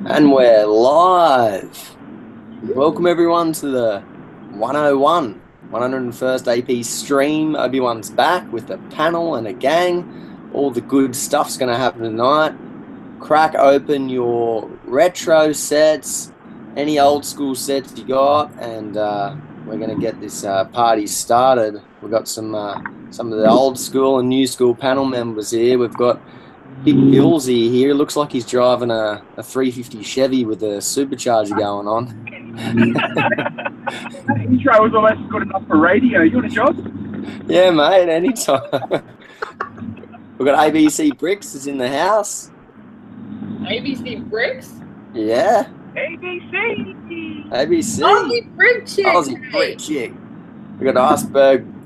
And we're live. Welcome everyone to the 101, 101st AP stream. Obi-Wan's back with a panel and a gang. All the good stuff's going to happen tonight. Crack open your retro sets, any old school sets you got, and we're going to get this party started. We've got some of the old school and new school panel members here. We've got Big Billsy here. Looks like he's driving a 350 Chevy with a supercharger going on. That intro was almost good enough for radio. You want a job? Yeah, mate, anytime. We've got ABC Bricks is in the house. ABC Bricks? Yeah. ABC. ABC. Aussie Brick Chick. Aussie Brick Chick. We've got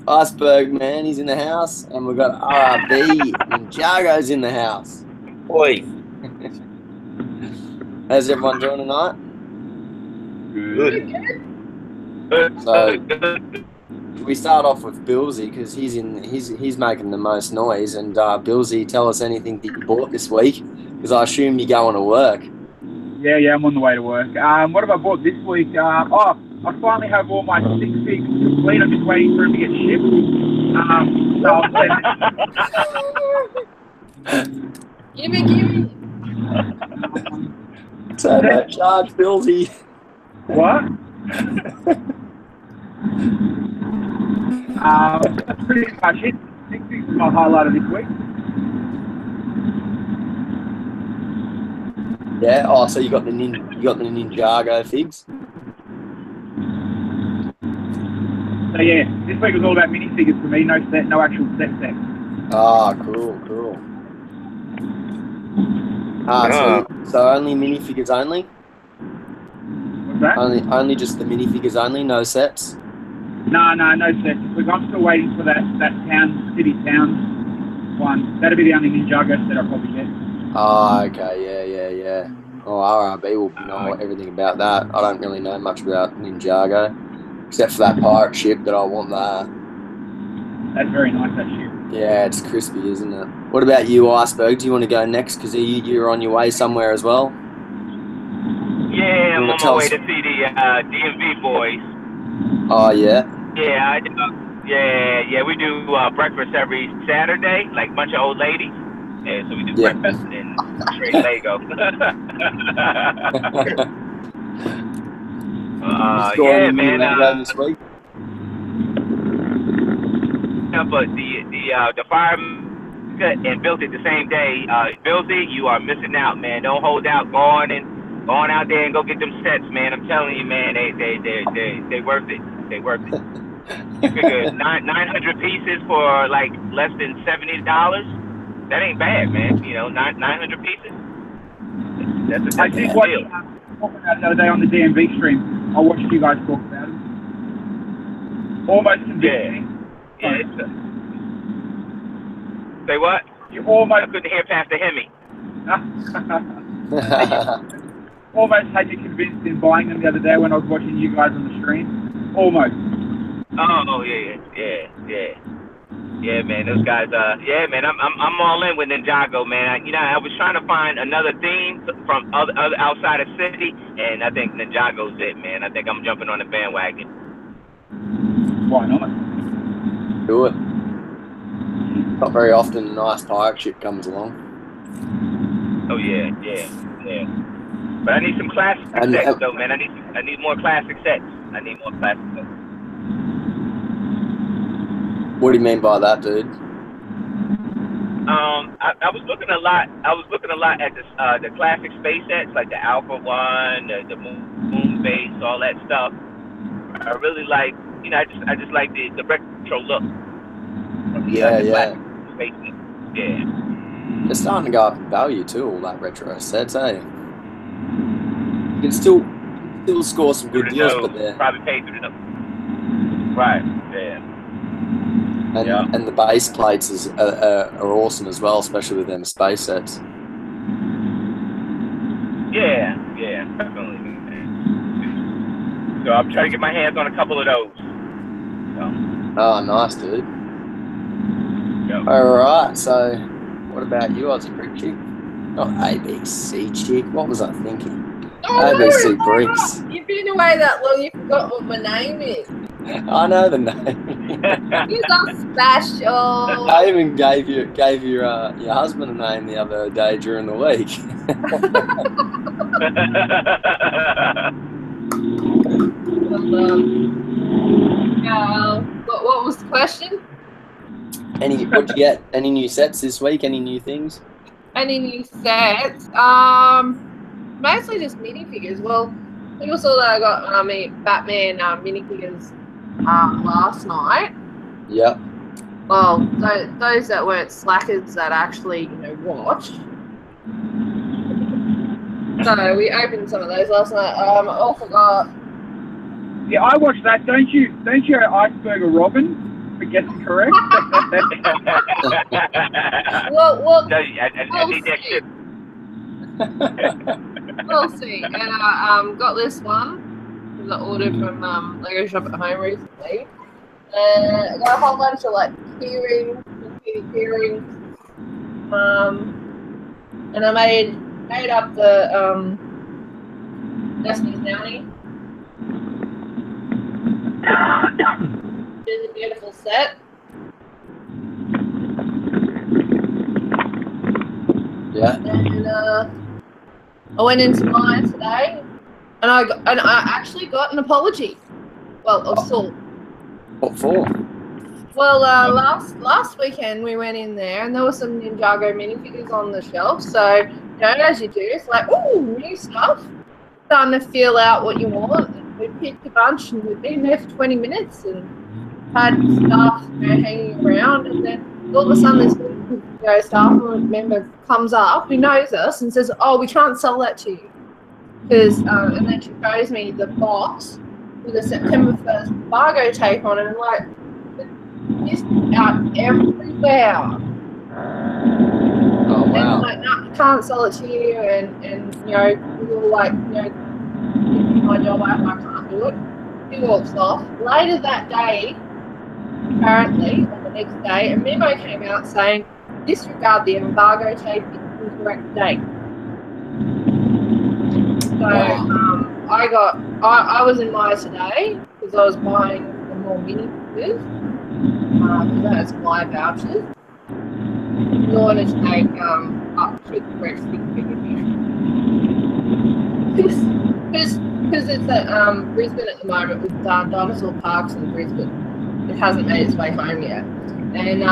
Iceberg Man, he's in the house. And we've got RRB and Jargo's in the house. Oi. How's everyone doing tonight? Good. So we start off with Billsy because he's making the most noise. And Billsy, tell us anything that you bought this week because I assume you're going to work. Yeah, I'm on the way to work. What have I bought this week? I finally have all my 6 figs complete. I'm just waiting for them to get shipped. Give me. So don't charge Billsy. What? That's pretty much it. 6 figs is my highlight of this week. Yeah. Oh, so you got the Ninjago figs. So yeah, this week was all about minifigures for me. No actual set. Ah, cool. So only minifigures only? What's that? Only just the minifigures only, no sets? No sets. Because I'm still waiting for that city town one. That'll be the only Ninjago set I'll probably get. Oh, okay, yeah. Oh, RRB will know everything about that. I don't really know much about Ninjago, except for that pirate ship that I want there. That's very nice, that ship. Yeah, it's crispy, isn't it? What about you, Iceberg? Do you want to go next? Because you're on your way somewhere as well? Yeah, I'm on my way to see the DMV boys. Oh, yeah? Yeah, yeah, we do breakfast every Saturday, like a bunch of old ladies. Yeah, so we do breakfast and straight Lego. Yeah, man. This week? Yeah, but the fireman and built it the same day. Billsy, you are missing out, man. Don't hold out. Go on out there and go get them sets, man. I'm telling you, man, they worth it. They worth it. You figure 900 pieces for like less than $70. That ain't bad, man. You know, 900 pieces. That's a deal. Talk about it the other day on the DMV stream. I watched you guys talk about it. Almost convincing. Yeah. Say what? You almost I couldn't hear Pastor Hemi. Almost had you convinced in buying them the other day when I was watching you guys on the stream. Almost. Oh yeah, man. Those guys. Yeah, man. I'm all in with Ninjago, man. I was trying to find another theme from other outside of city, and I think Ninjago's it, man. I think I'm jumping on the bandwagon. Why not? Do it. Not very often a nice pirate ship comes along. Oh yeah. But I need some classic sets, though, man. I need more classic sets. What do you mean by that, dude? I was looking a lot at the classic space sets, like the Alpha One, the Moon Base, all that stuff. I really like, I just like the retro look. Yeah. Space set. Yeah. They're starting to go up in value too, all that retro sets, eh? You can still score some good deals, but they're probably paid through the right. Yeah. And the base plates are awesome as well, especially with them space sets. Yeah, definitely. So I'm trying to get my hands on a couple of those. So. Oh, nice, dude. Yep. All right, so what about you, Aussie Brick Chick? Not ABC chick. What was I thinking? Oh, ABC no, bricks. you've been away that long, you forgot what my name is. I know the name. You're special. I even gave your husband a name the other day during the week. What was the question? What'd you get? Any new sets this week? Any new things? Any new sets? Mostly just minifigures. Well, you saw that I got Batman minifigures last night. Yep. Well, those that weren't slackers that actually watched. So we opened some of those last night. I also got. Yeah, I watched that. Don't you, Iceberg or Robin? I guess it's correct. Well, I think that shit. we'll see. And I got this one that I ordered from Lego Shop at Home recently. I got a whole bunch of like key rings. And I made up the Destiny's Downy. It's a beautiful set. Yeah. And I went into mine today, and I actually got an apology. Well, of sorts. What for? Well, last weekend we went in there, and there were some Ninjago minifigures on the shelf. So, as you do, it's like, ooh, new stuff. Starting to feel out what you want. And we picked a bunch, and we've been there for 20 minutes and had stuff hanging around, and then all of a sudden this staff member comes up who knows us and says, "Oh, we can't sell that to you," because and then she shows me the box with a September 1st embargo tape on it, and like, it's out everywhere. Oh wow. And like, no, I can't sell it to you, and we were like, my job, I can't do it. He walks off. Later that day, apparently, or the next day, a memo came out saying, disregard the embargo tape, it's incorrect date. So I was in Maya today because I was buying the more mini figures because I had supply vouchers. In order to take up to the correct stick figure because it's at Brisbane at the moment with Dinosaur Parks in Brisbane. It hasn't made its way home yet. And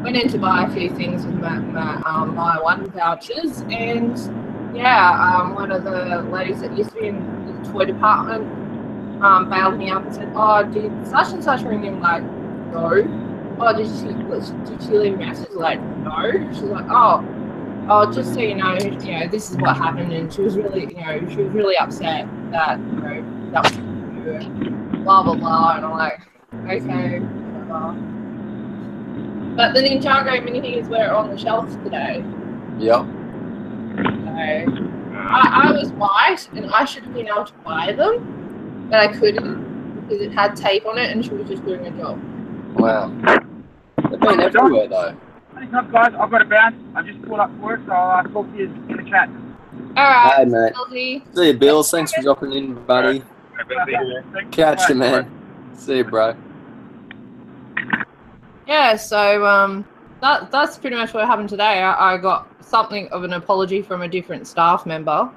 went in to buy a few things with my one vouchers, and one of the ladies that used to be in the toy department bailed me up and said, "Oh, did such and such ring him?" Like, no. "Oh, did she leave a message?" Like, no. She's like, oh, just so you know, this is what happened, and she was really upset that that was blah blah blah, and I'm like, okay, whatever. But the Ninjago minifigures were on the shelf today. Yep. So I was right, and I should have been able to buy them, but I couldn't because it had tape on it, and she was just doing her job. Wow. They've been everywhere though. Thanks up, guys. I've got to bounce. I've just pulled up for work, so I'll talk to you in the chat. All right, Hey, mate. Lizzie. See you, Bill. Thanks for dropping in, buddy. Catch you, man. See you, bro. Yeah, so that's pretty much what happened today. I got something of an apology from a different staff member,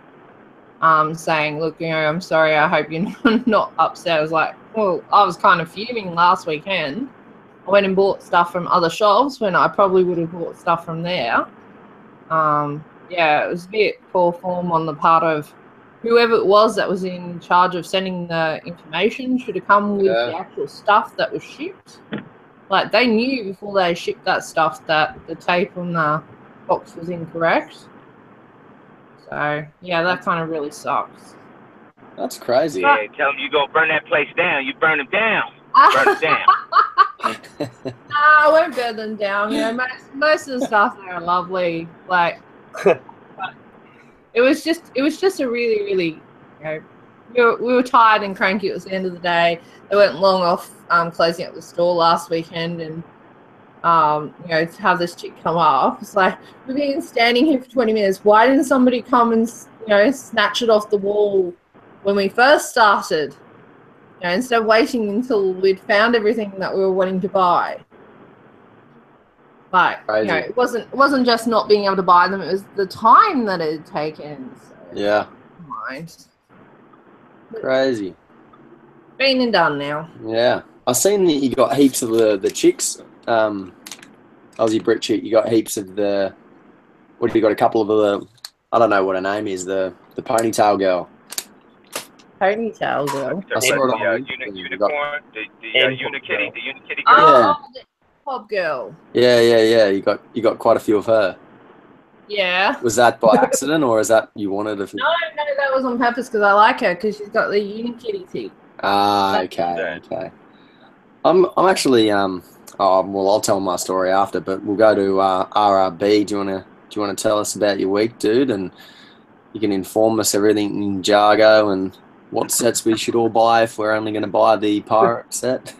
saying, "Look, I'm sorry. I hope you're not upset." I was like, well, I was kind of fuming last weekend. I went and bought stuff from other shops when I probably would have bought stuff from there. It was a bit poor form on the part of whoever it was that was in charge of sending the information. Should have come with the actual stuff that was shipped. Like, they knew before they shipped that stuff that the tape on the box was incorrect. So, yeah, that kind of really sucks. That's crazy. Yeah, tell them you go burn that place down. You burn them down. Burn them down. I won't burn them down. Most of the stuff there are lovely. Like, but it was just a really, really, we were tired and cranky. It was the end of the day. They weren't long off closing up the store last weekend, and to have this chick come up. It's like, we've been standing here for 20 minutes. Why didn't somebody come and, snatch it off the wall when we first started? Instead of waiting until we'd found everything that we were wanting to buy. Like, Crazy. it wasn't just not being able to buy them, it was the time that it had taken. So, Yeah. mind. Crazy. Been and done now. Yeah. I've seen that you got heaps of the chicks. Aussie Brit chick, you got heaps of the, what have you got, a couple of the, I don't know what her name is, the ponytail girl. Ponytail girl. I saw it on unicorn, the unikitty girl. Oh, the pop girl. Yeah. You got quite a few of her. Yeah. Was that by accident, or is that you wanted a few? No, that was on purpose because I like her because she's got the unikitty thing. Ah, okay. I'm actually I'll tell my story after, but we'll go to RRB. Do you wanna tell us about your week, dude? And you can inform us everything in Jargo and what sets we should all buy if we're only going to buy the pirate set.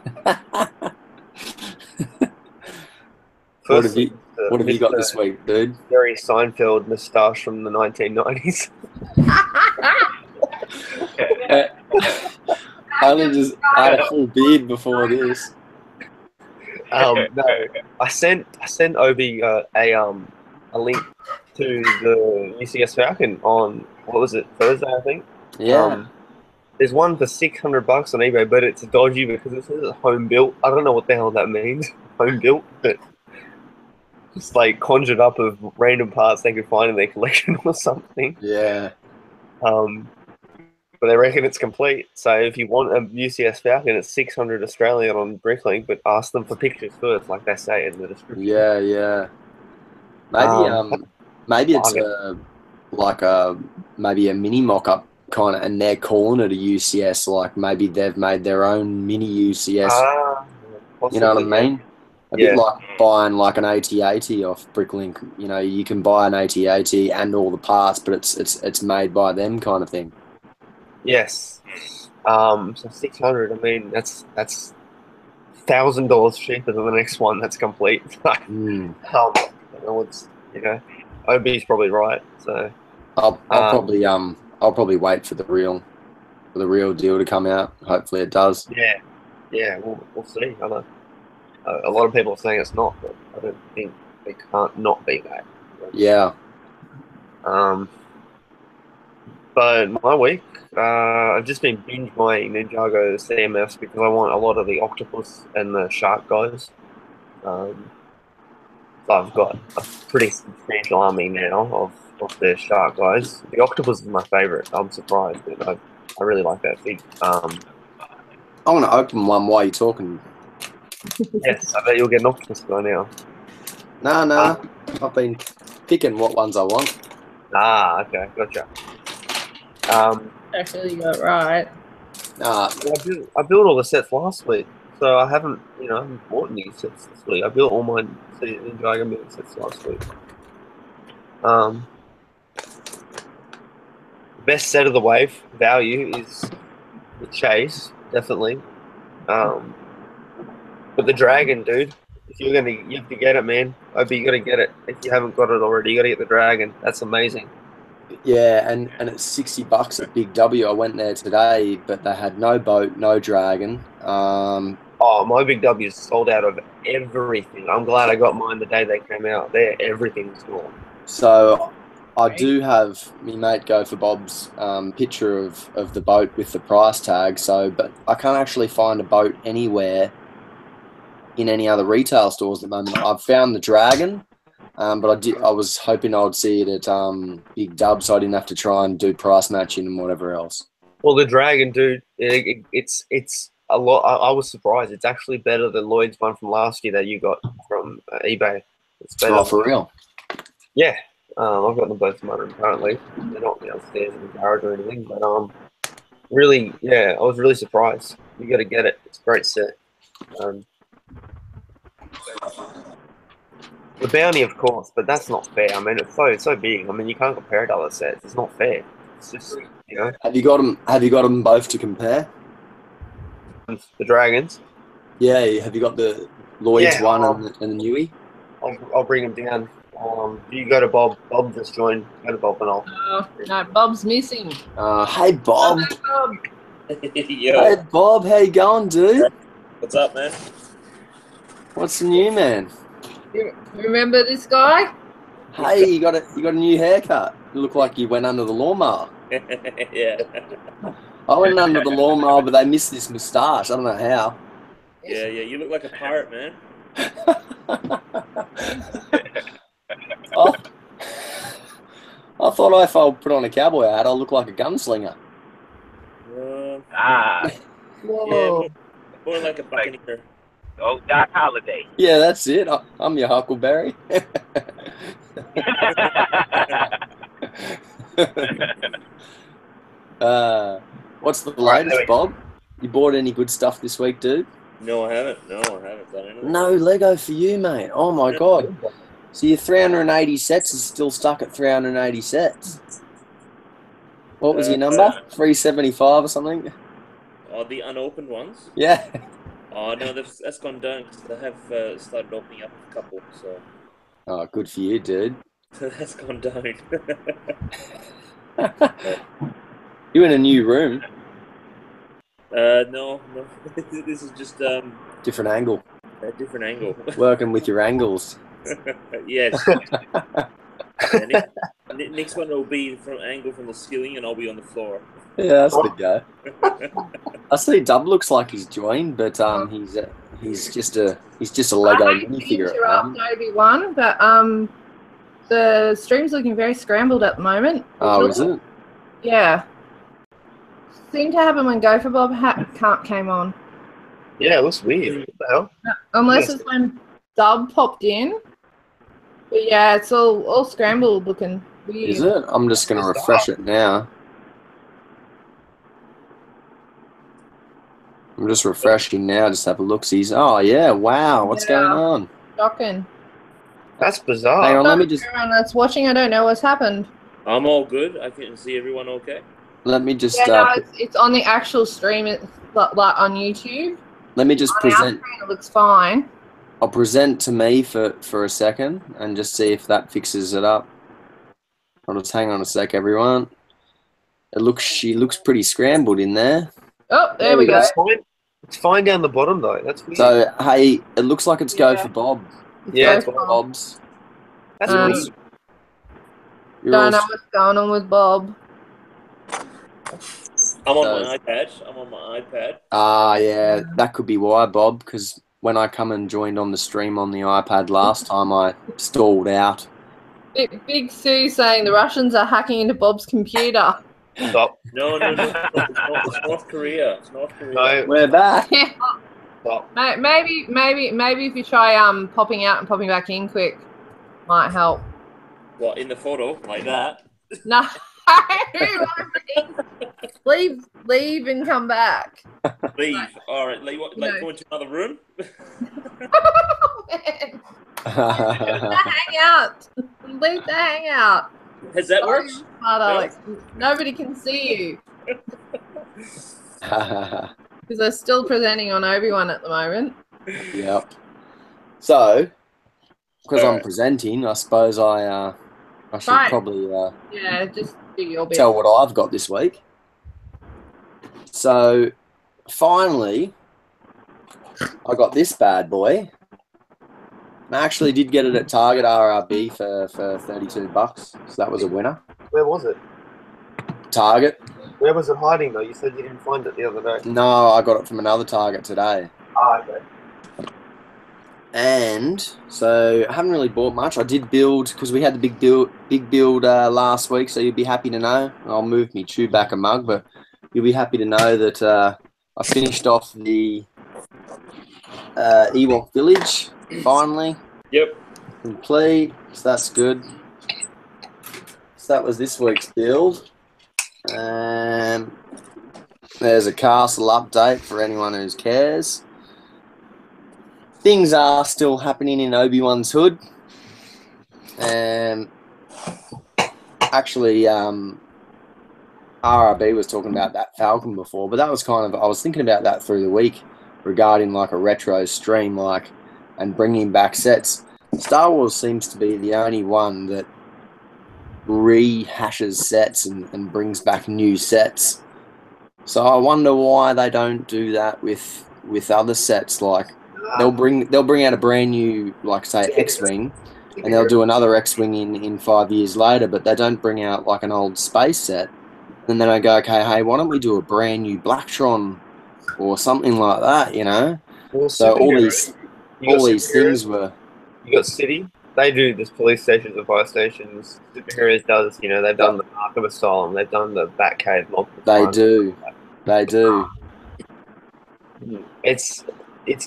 What have you got this week, dude? Jerry Seinfeld moustache from the 1990s. I had a full beard before this. No, I sent Obi a link to the UCS Falcon on, what was it, Thursday, I think? Yeah. There's one for $600 on eBay, but it's dodgy because it says it's home built. I don't know what the hell that means, home built, but just like conjured up of random parts they could find in their collection or something. Yeah. But they reckon it's complete. So if you want a UCS Falcon, it's 600 Australian on Bricklink, but ask them for pictures first, like they say in the description. Yeah. Maybe it's maybe a mini mock-up kind of, and they're calling it a UCS. Like maybe they've made their own mini UCS. You know what I mean? A bit like buying like an AT-80 off Bricklink. You can buy an AT-80 and all the parts, but it's made by them kind of thing. Yes. So 600. I mean, that's $1,000 cheaper than the next one that's complete. I don't know what's OB's probably right. So I'll probably wait for the real deal to come out. Hopefully it does. Yeah. We'll see. I know. A lot of people are saying it's not, but I don't think they can't not be that. Yeah. But my week, I've just been binge buying Ninjago CMFs because I want a lot of the octopus and the shark guys. So I've got a pretty substantial army now of the shark guys. The octopus is my favourite. I'm surprised, but I really like that fig. I want to open one while you're talking. Yes, I bet you'll get an octopus by now. No. I've been picking what ones I want. Okay, gotcha. Actually, you got it right. I built all the sets last week, so I haven't bought any sets this week. I built all my Dragon Ball sets last week. The best set of the wave value is the Chase, definitely. But the Dragon, dude, you have to get it, man. You got to get it. If you haven't got it already, you got to get the Dragon. That's amazing. Yeah, and it's $60 at Big W. I went there today, but they had no boat, no dragon. My Big W is sold out of everything. I'm glad I got mine the day they came out. Everything's gone. So I do have me mate Go for Bob's picture of the boat with the price tag. But I can't actually find a boat anywhere in any other retail stores at the moment. I've found the dragon. But I was hoping I would see it at Big Dub, so I didn't have to try and do price matching and whatever else. Well, the Dragon, dude, it's a lot. I was surprised. It's actually better than Lloyd's one from last year that you got from eBay. It's better. Oh, for real? Yeah, I've got them both in my room currently. They're not downstairs in the garage or anything, but really, I was really surprised. You got to get it. It's a great set. The bounty, of course, but that's not fair. I mean, it's so big. I mean, you can't compare it to other sets. It's not fair. It's just, Have you got them both to compare? The Dragons. Yeah. Have you got the Lloyd's Yeah, one I'll- and the newie. I'll bring him down. You go to Bob. Bob just joined. Go to Bob and I'll. No, Bob's missing. Hey Bob. Bob. Yo, Hey Bob, how you going, dude? what's up, man? What's the new, man? You remember this guy? Hey, you got a new haircut. You look like you went under the lawnmower. Yeah, I went under the lawnmower, but they missed this moustache. I don't know how. yeah. You look like a pirate, man. I thought if I put on a cowboy hat, I'll look like a gunslinger. Ah, Whoa. More like a buccaneer. oh, Doc Holliday. Yeah, that's it. I'm your Huckleberry. What's the latest, Bob? You bought any good stuff this week, dude? No, I haven't. No, I haven't done anything. No Lego for you, mate. Oh my god. So your 380 sets is still stuck at 380 sets. What was your number? 375 or something? Oh, the unopened ones? Yeah. Oh, no, that's gone down because I have started opening up a couple, so Oh, good for you, dude. that's gone down. You in a new room. No. This is just Different angle. a different angle. Working with your angles. Yes. Next one will be from angle from the ceiling, and I'll be on the floor. Yeah, that's the go. I see Dub looks like he's joined, but he's just a Lego I hate to minifigure at the interrupt moment. Obi-Wan, but the stream's looking very scrambled at the moment. Oh, is it? Yeah. Seemed to happen when Go for Bob came on. Yeah, it looks weird. What the hell? Unless Yes. it's when Dub popped in. But yeah, it's all scrambled looking weird. Is it? I'm just going to refresh it now. I'm just refreshing now. Just have a look-sees. Oh, yeah. Wow. What's going on? Shocking. That's bizarre. Hang on. Let me For just everyone that's watching, I don't know what's happened. I'm all good. I can see everyone okay. Yeah, no, it's on the actual stream. It's like on YouTube. let me just On our present. screen, it looks fine. I'll present to me for a second and just see if that fixes it up. I'll just hang on a sec, everyone. She looks pretty scrambled in there. Oh, there we go. That's fine. It's fine down the bottom though. That's weird. So hey, it looks like it's go Yeah. for Bob. Yeah, Go for Bob. Bob's. That's Um, weird. You're Don't all- know what's going on with Bob. I'm on my iPad. Yeah, that could be why, Bob, because when I come and joined on the stream on the iPad last time, I stalled out. Big Sue saying the Russians are hacking into Bob's computer. Stop. No. It's North Korea. It's North Korea. No. We're back. Stop. Maybe if you try popping out and popping back in quick, might help. What, in the photo like that? No, leave and come back. Leave. All right. Like what? Like No. go into another room? Man, hang out. Leave the hangout. Has that worked? Smart, Alex. Nobody can see you because they're still presenting on Obi-Wan at the moment. Yep. So, because I'm presenting, I suppose I should Right. probably Yeah, just do your bit. tell what I've got this week. So, finally, I got this bad boy. I actually did get it at Target RRB for $32, so that was a winner. Where was it? Target. Where was it hiding though? You said you didn't find it the other day. No, I got it from another Target today. Okay. And so I haven't really bought much. I did build because we had the big build last week. So you'll be happy to know. I'll move me chew back a mug, but you'll be happy to know that I finished off the Ewok Village finally. Yep. Complete. So that's good. So that was this week's build. There's a castle update for anyone who cares. Things are still happening in Obi-Wan's hood. Actually, RRB was talking about that Falcon before, but that was kind of, I was thinking about that through the week regarding like a retro stream, like and bringing back sets. Star Wars seems to be the only one that rehashes sets and brings back new sets. So I wonder why they don't do that with other sets. Like they'll bring out a brand new, like say X-wing, and they'll do another X-wing in 5 years later, but they don't bring out like an old space set. And then I go, okay, hey, why don't we do a brand new Blacktron or something like that? You know. Well, So all you got these things were. You got City. They do this police stations and fire stations. Superheroes does, you know, they've done the Arkham Asylum, they've done the Batcave multiple times. They do. It's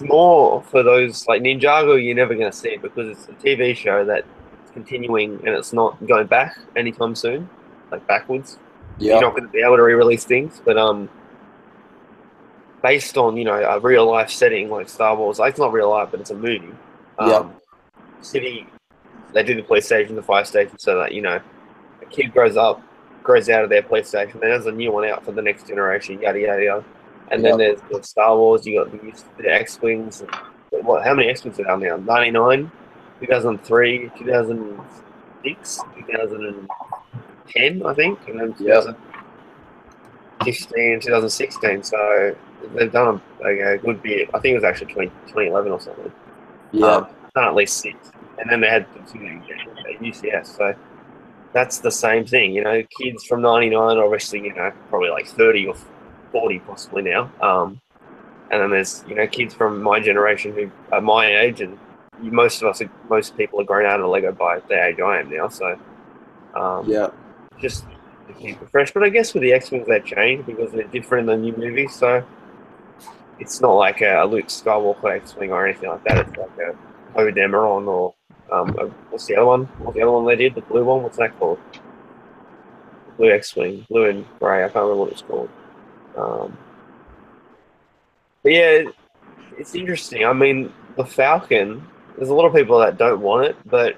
more for those like Ninjago. You're never going to see it because it's a TV show that's continuing and it's not going back anytime soon, like backwards. Yeah. You're not going to be able to re-release things, but based on a real life setting like Star Wars, like it's not real life, but it's a movie. City, they do the police station, the fire station, so that a kid grows out of their police station, then there's a new one out for the next generation, yada yada yada. And then there's the Star Wars. You got the X-wings. How many X-wings are there now? 99, 2003, 2006, 2010, I think, and then 2015, 2016. So they've done a good bit. I think it was actually 2011 or something. Done at least 6. And then they had UCS. So that's the same thing. Kids from 99, obviously, probably like 30 or 40 possibly now. And then there's, kids from my generation who are my age, and most people are grown out of Lego by the age I am now. So, just to keep it fresh. But I guess with the X-Wings, they've changed because they're different in the new movies. So it's not like a Luke Skywalker X-Wing or anything like that. It's like a Poe Dameron or what's the other one? What's the other one they did? The blue one? What's that called? Blue X-Wing, blue and grey. I can't remember what it's called. But yeah, it's interesting. I mean, the Falcon, there's a lot of people that don't want it, but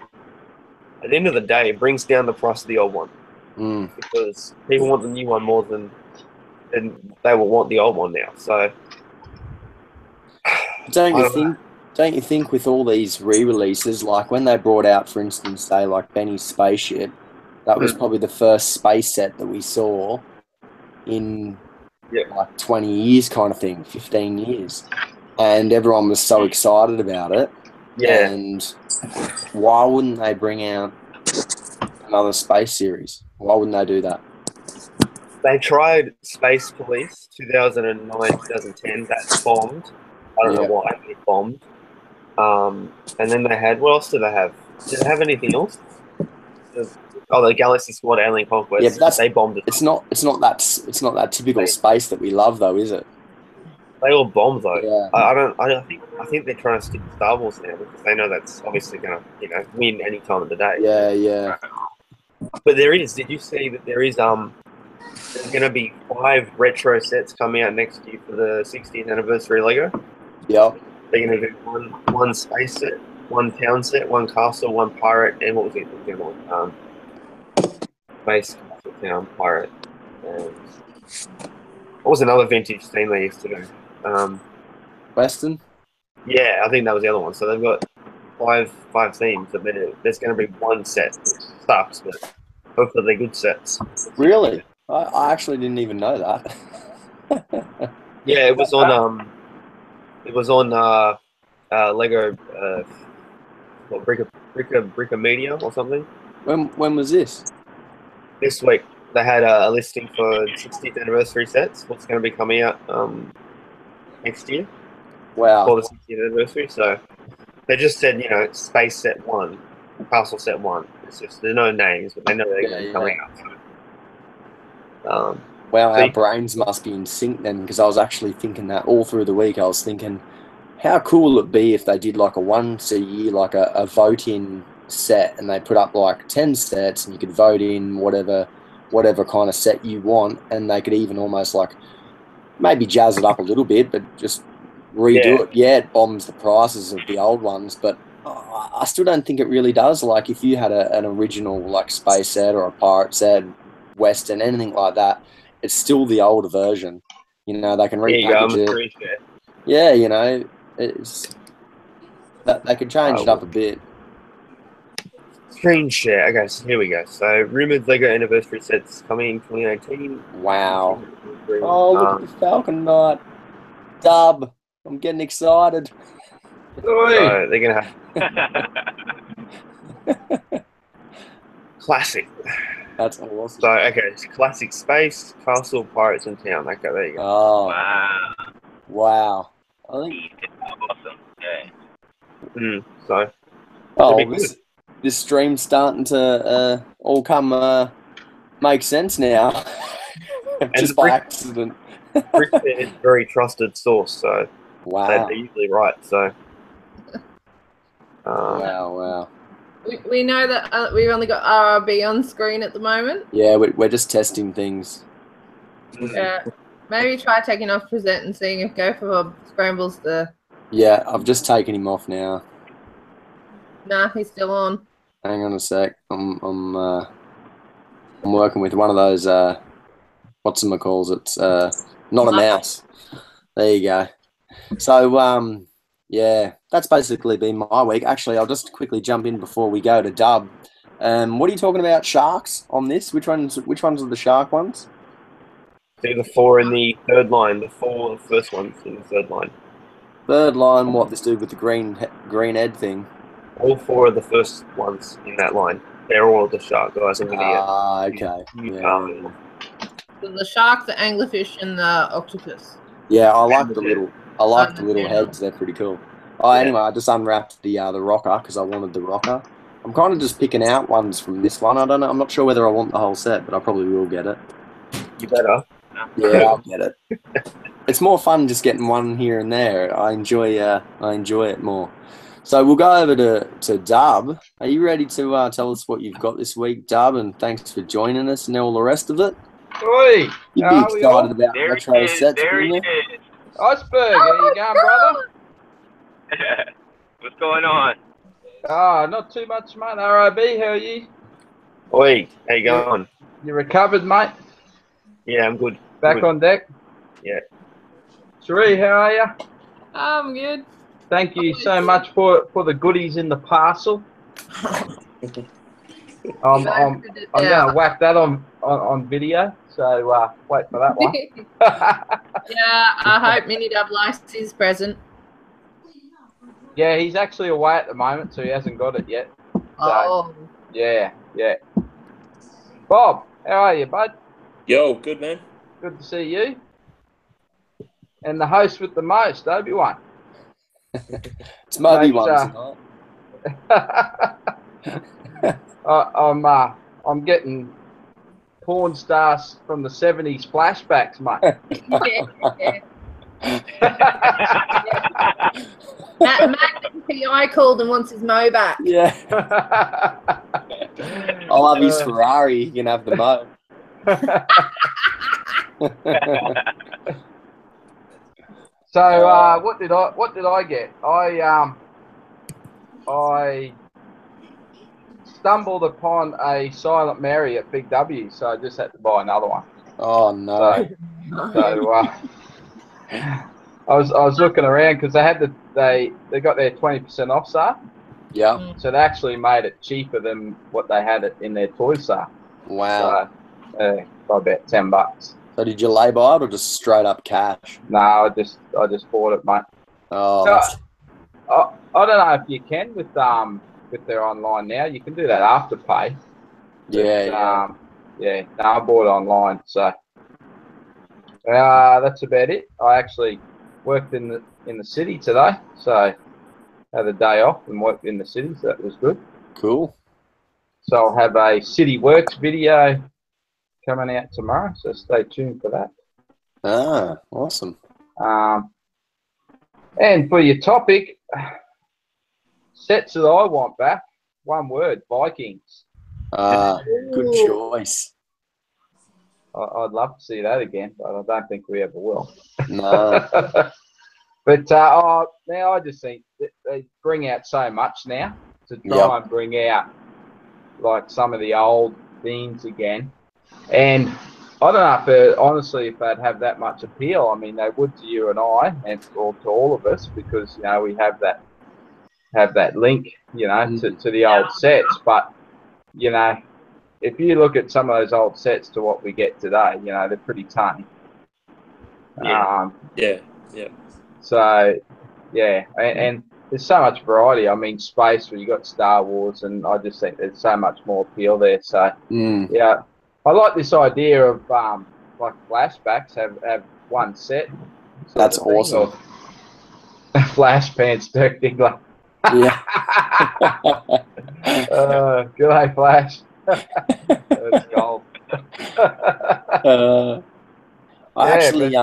at the end of the day, it brings down the price of the old one. Because people want the new one more than they will want the old one now. So, don't you think with all these re-releases, like when they brought out, for instance, say like Benny's spaceship, that was probably the first space set that we saw in like 20 years kind of thing, 15 years. And everyone was so excited about it. Yeah. And why wouldn't they bring out another space series? Why wouldn't they do that? They tried Space Police 2009, 2010. That bombed. I don't know why it bombed. And then they had, what else did they have? Did they have anything else? The Galaxy Squad Alien Conquest. Yeah, but they bombed it. It's not that typical space that we love, though, is it? They all bombed though. Yeah. I think they're trying to stick to Star Wars now because they know that's obviously going to win any time of the day. Yeah. But did you see that there's going to be 5 retro sets coming out next year for the 60th anniversary Lego? Yep. They're going to do one space set, one town set, one castle, one pirate, and what was the other one? Space, castle, town, pirate. And what was another vintage theme they used to do? Western? Yeah, I think that was the other one. So they've got five themes. There's going to be one set, which sucks, but hopefully they're good sets. Really? I actually didn't even know that. Yeah, it was on Lego Bricka Media or something. When was this? This week they had a listing for 60th anniversary sets. What's going to be coming out next year? Wow. For the 60th anniversary. So they just said, space set 1, castle set 1. It's just there's no names, but they know they're going to be coming out. So, wow, our brains must be in sync then, because I was actually thinking that all through the week. I was thinking, how cool would it be if they did like a once a year, like a vote-in set, and they put up like 10 sets, and you could vote in whatever kind of set you want, and they could even almost like maybe jazz it up a little bit, but just redo it. Yeah, it bombs the prices of the old ones, but I still don't think it really does. Like if you had an original like space set or a pirate set, Western, anything like that, it's still the older version. They can repackage it. Yeah, it's They could change it up a bit. Screen share. Okay, so here we go. So rumored Lego anniversary sets coming in 2018. Wow. Oh, look at the Falcon Knight. Dub. I'm getting excited. So they're gonna have classic. That's awesome. So okay, it's classic space, castle, pirates in town. Okay, there you go. Oh, Wow. wow. I think. Awesome. Yeah. So Oh, it'll be good. this stream's starting to all come make sense now. Just by accident. Flickr is a very trusted source, so Wow. they're usually right. So Wow. We know that we've only got RRB on screen at the moment. Yeah, we're just testing things. Yeah. Maybe try taking off present and seeing if Go for scrambles the. Yeah, I've just taken him off now. Nah, he's still on. Hang on a sec. I'm working with one of those whatchamacalls. It's not a mouse. There you go. So yeah, that's basically been my week. Actually, I'll just quickly jump in before we go to Dub. What are you talking about? Sharks on this? Which ones are the shark ones? do the 4 in the third line. The 4 first ones in the third line. Third line. What, this dude with the green head thing? All 4 of the first ones in that line. They're all the shark guys. I'm gonna Okay. Yeah. So the shark, the anglerfish, and the octopus. Yeah, I like the little heads. They're pretty cool. Oh, anyway, I just unwrapped the rocker because I wanted the rocker. I'm kind of just picking out ones from this one. I don't know. I'm not sure whether I want the whole set, but I probably will get it. You better. Yeah, I'll get it. It's more fun just getting one here and there. I enjoy it more. So we'll go over to Dub. Are you ready to tell us what you've got this week, Dub? And thanks for joining us and all the rest of it. Oi! You'd be excited about retro sets, wouldn't you? Iceberg, how you going, brother? What's going on? Not too much, mate. RIB, how are you? Oi, how you going? You recovered, mate? Yeah, I'm good. Back on deck? Yeah. Cherie, how are you? I'm good. Thank you so much for the goodies in the parcel. I'm going to whack that on video, so wait for that one. Yeah, I hope Mini Dub likes his present. Yeah, he's actually away at the moment, so he hasn't got it yet. So, Oh. Yeah. Bob, how are you, bud? Yo, good, man. Good to see you. And the host with the most, Obi-Wan. It's Moby-Wan tonight. I'm getting porn stars from the 70s flashbacks, mate. Matt PI called and wants his Mo back. Yeah. I'll have his Ferrari. He can have the Mo. So what did I get? I stumbled upon a Silent Mary at Big W, so I just had to buy another one. Oh no! So I was looking around because they got their 20% off sale. Yeah. So they actually made it cheaper than what they had it in their toy sale. Wow. So, by about $10. So did you lay by it or just straight up cash? No, I just bought it, mate. Oh. So, I don't know if you can with their online now. You can do that after pay. Yeah. Yeah. No, I bought it online. So that's about it. I actually worked in the city today, so had a day off and worked in the city, so that was good. Cool. So I'll have a City Works video coming out tomorrow, so stay tuned for that. Ah, awesome. And for your topic, sets that I want back, one word, Vikings. Good choice. I'd love to see that again, but I don't think we ever will. No. But now I just think that they bring out so much now to try and bring out like some of the old themes again. And I don't know if they'd have that much appeal. I mean, they would to you and I, and or to all of us, because we have have that link, you know, to the old sets. But, you know, if you look at some of those old sets to what we get today, you know, they're pretty tame. Yeah. So, yeah, and there's so much variety. I mean, space, where you got Star Wars, and I just think there's so much more appeal there. So, yeah, I like this idea of like flashbacks have one set. That's awesome. Flash pants directing, like, Yeah. good day, Flash. That's gold. Actually,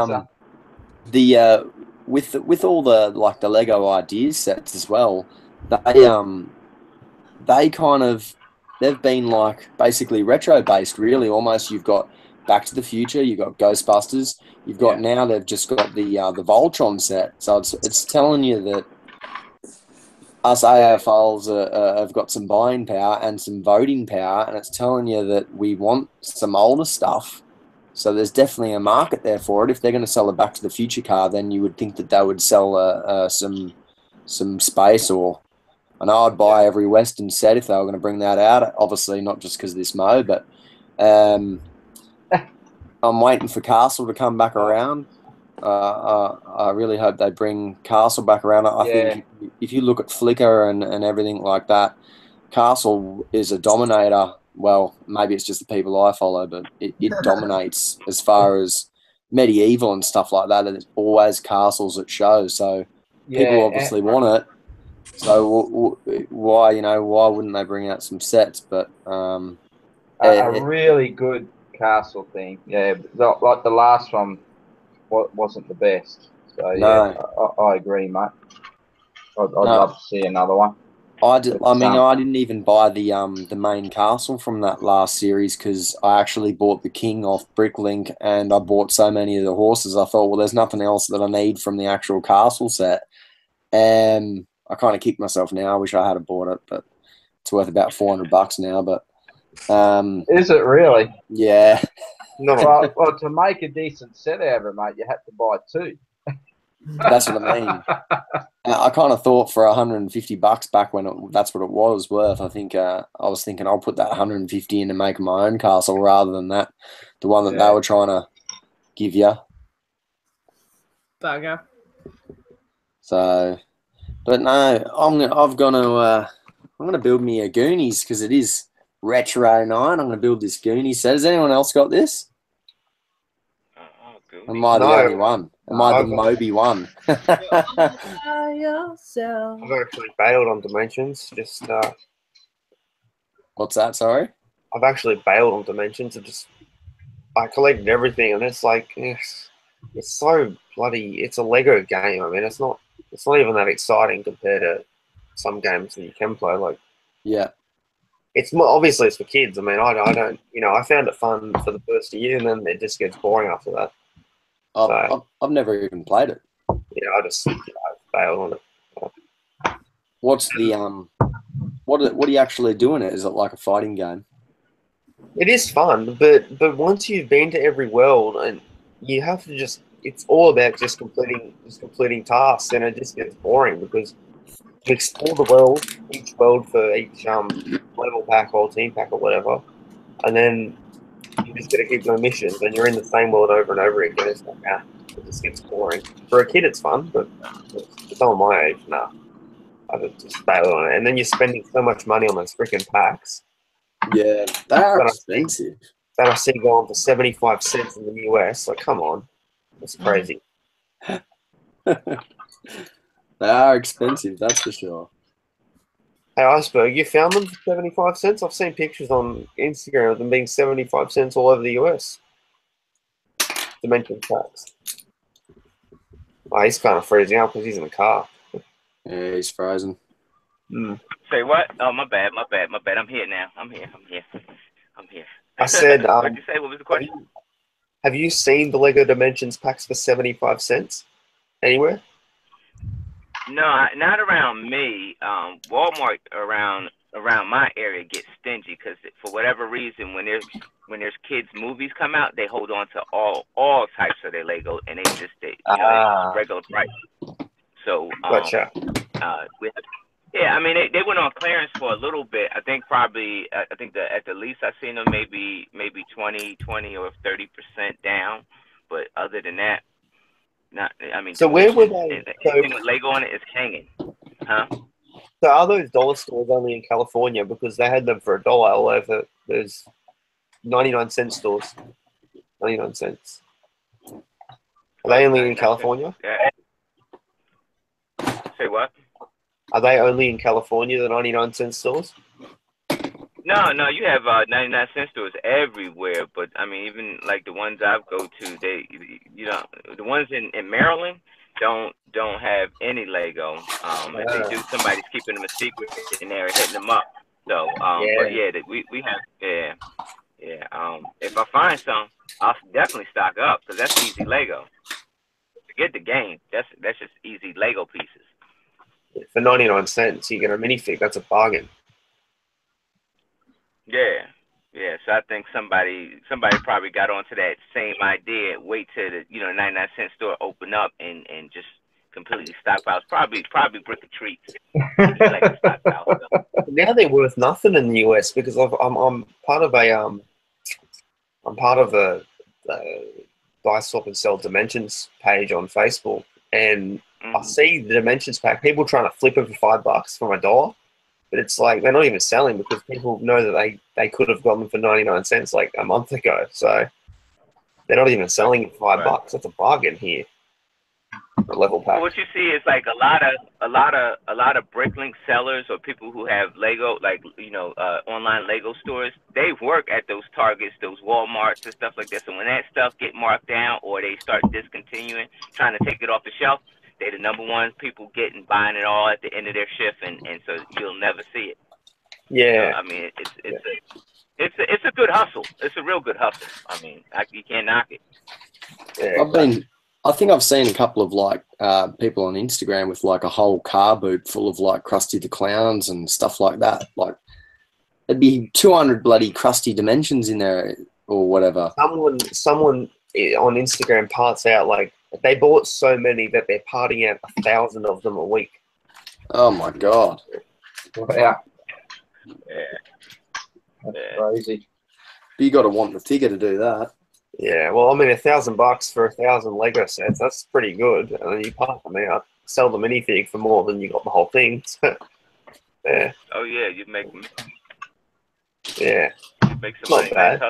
with all the like the Lego ideas sets as well, they kind of they've been like basically retro based, really. Almost, you've got Back to the Future, you've got Ghostbusters, you've got now they've just got the Voltron set. So it's telling you that us AFLs have got some buying power and some voting power, and it's telling you that we want some older stuff. So there's definitely a market there for it. If they're going to sell a Back to the Future car, then you would think that they would sell some space, or I know I'd buy every Western set if they were going to bring that out. Obviously, not just because of this mode, but I'm waiting for Castle to come back around. I really hope they bring Castle back around. I think if you look at Flickr and everything like that, Castle is a dominator. Well, maybe it's just the people I follow, but it dominates as far as medieval and stuff like that. And it's always castles at shows, so people obviously want it. So why wouldn't they bring out some sets? But a really good castle thing, like the last one wasn't the best. So I agree, mate. I'd love to see another one. I didn't even buy the main castle from that last series because I actually bought the king off Bricklink, and I bought so many of the horses. I thought, well, there's nothing else that I need from the actual castle set, and I kind of kicked myself now. I wish I had bought it, but it's worth about $400 now. But is it really? Yeah. No. Well, to make a decent set out of it, mate, you had to buy two. That's what I mean. I kind of thought for $150 back when that's what it was worth. I think I was thinking I'll put that 150 in and make my own castle rather than the one that they were trying to give you. Bugger. So, but no, I'm gonna build me a Goonies because it is Retro 9. I'm gonna build this Goonies set. Has anyone else got this? Am I the only one? Am I the Moby one? I've actually bailed on Dimensions. What's that? Sorry? I've actually bailed on Dimensions. I collected everything, and it's like it's so bloody. It's a Lego game. I mean, it's not even that exciting compared to some games that you can play. Like, it's more obviously it's for kids. I mean, I don't. I found it fun for the first year, and then it just gets boring after that. I've never even played it. Yeah, I failed on it. What's the what are you actually doing it? Is it like a fighting game? It is fun, but once you've been to every world and you have to it's all about just completing tasks, and it just gets boring because you explore the world, each world for each level pack or team pack or whatever, and then you just got to keep doing missions, and you're in the same world over and over again. It's like, it just gets boring. For a kid, it's fun, but for someone my age, I would just bail on it. And then you're spending so much money on those freaking packs. Yeah, they're expensive. That I see going for 75 cents in the US. Like, come on, that's crazy. They are expensive, that's for sure. Hey, Iceberg, you found them for 75 cents? I've seen pictures on Instagram of them being 75 cents all over the US. Dimension packs. Oh, he's kind of freezing out because he's in the car. Yeah, he's frozen. Say what? Oh, my bad. I'm here now. I'm here. I said, what did you say? What was the question? Have you seen the Lego Dimensions packs for 75 cents anywhere? No, not around me. Walmart around my area gets stingy because for whatever reason, when there's kids movies come out, they hold on to all types of their Lego, and it's regular price. So gotcha. Yeah, I mean they went on clearance for a little bit. I think probably I think at the least I've seen them maybe 20 or 30% down. But other than that, not. I mean, So where were Dimensions they? and anything with Lego on it is hanging, huh? So are those dollar stores only in California because they had them for $1 all over? There's 99-cent stores, 99 cents. Are they only in California? Yeah. Say what? Are they only in California, the 99-cent stores? No, you have 99-cent stores everywhere, but I mean, even like the ones I go to, they, the ones in Maryland don't have any Lego. If they do, somebody's keeping them a secret and they're hitting them up. So, but yeah, we have, yeah. If I find some, I'll definitely stock up because that's easy Lego. Forget the game. That's just easy Lego pieces. For 99 cents, you get a minifig. That's a bargain. Yeah. So I think somebody probably got onto that same idea. Wait till the 99-cent store open up and just completely stockpile. Probably brick of treats. Like a stockpile. So. Now they're worth nothing in the US because I'm part of a buy swap and sell dimensions page on Facebook, and I see the dimensions pack. People trying to flip it for $5 from $1. But it's like they're not even selling because people know that they could have gotten them for 99 cents like a month ago. So they're not even selling it for $5. That's a bargain here. A level pack. Well, what you see is like a lot of Bricklink sellers or people who have Lego, like online Lego stores. They work at those Targets, those WalMarts and stuff like that. So when that stuff get marked down or they start discontinuing, trying to take it off the shelf, they're the number one people buying it all at the end of their shift, and so you'll never see it. Yeah. I mean, it's a good hustle. It's a real good hustle. I mean, you can't knock it. Yeah. I think I've seen a couple of like people on Instagram with like a whole car boot full of like Krusty the Clowns and stuff like that. Like it'd be 200 bloody Krusty Dimensions in there or whatever. Someone on Instagram parts out like they bought so many that they're parting out 1,000 of them a week. Oh my god! Yeah. That's crazy. But you got to want the figure to do that. Yeah, well, I mean, $1,000 for 1,000 Lego sets—that's pretty good. And then you part them out, sell the minifig for more than you got the whole thing. So, yeah. Oh yeah, you make. Yeah. You make some money. Not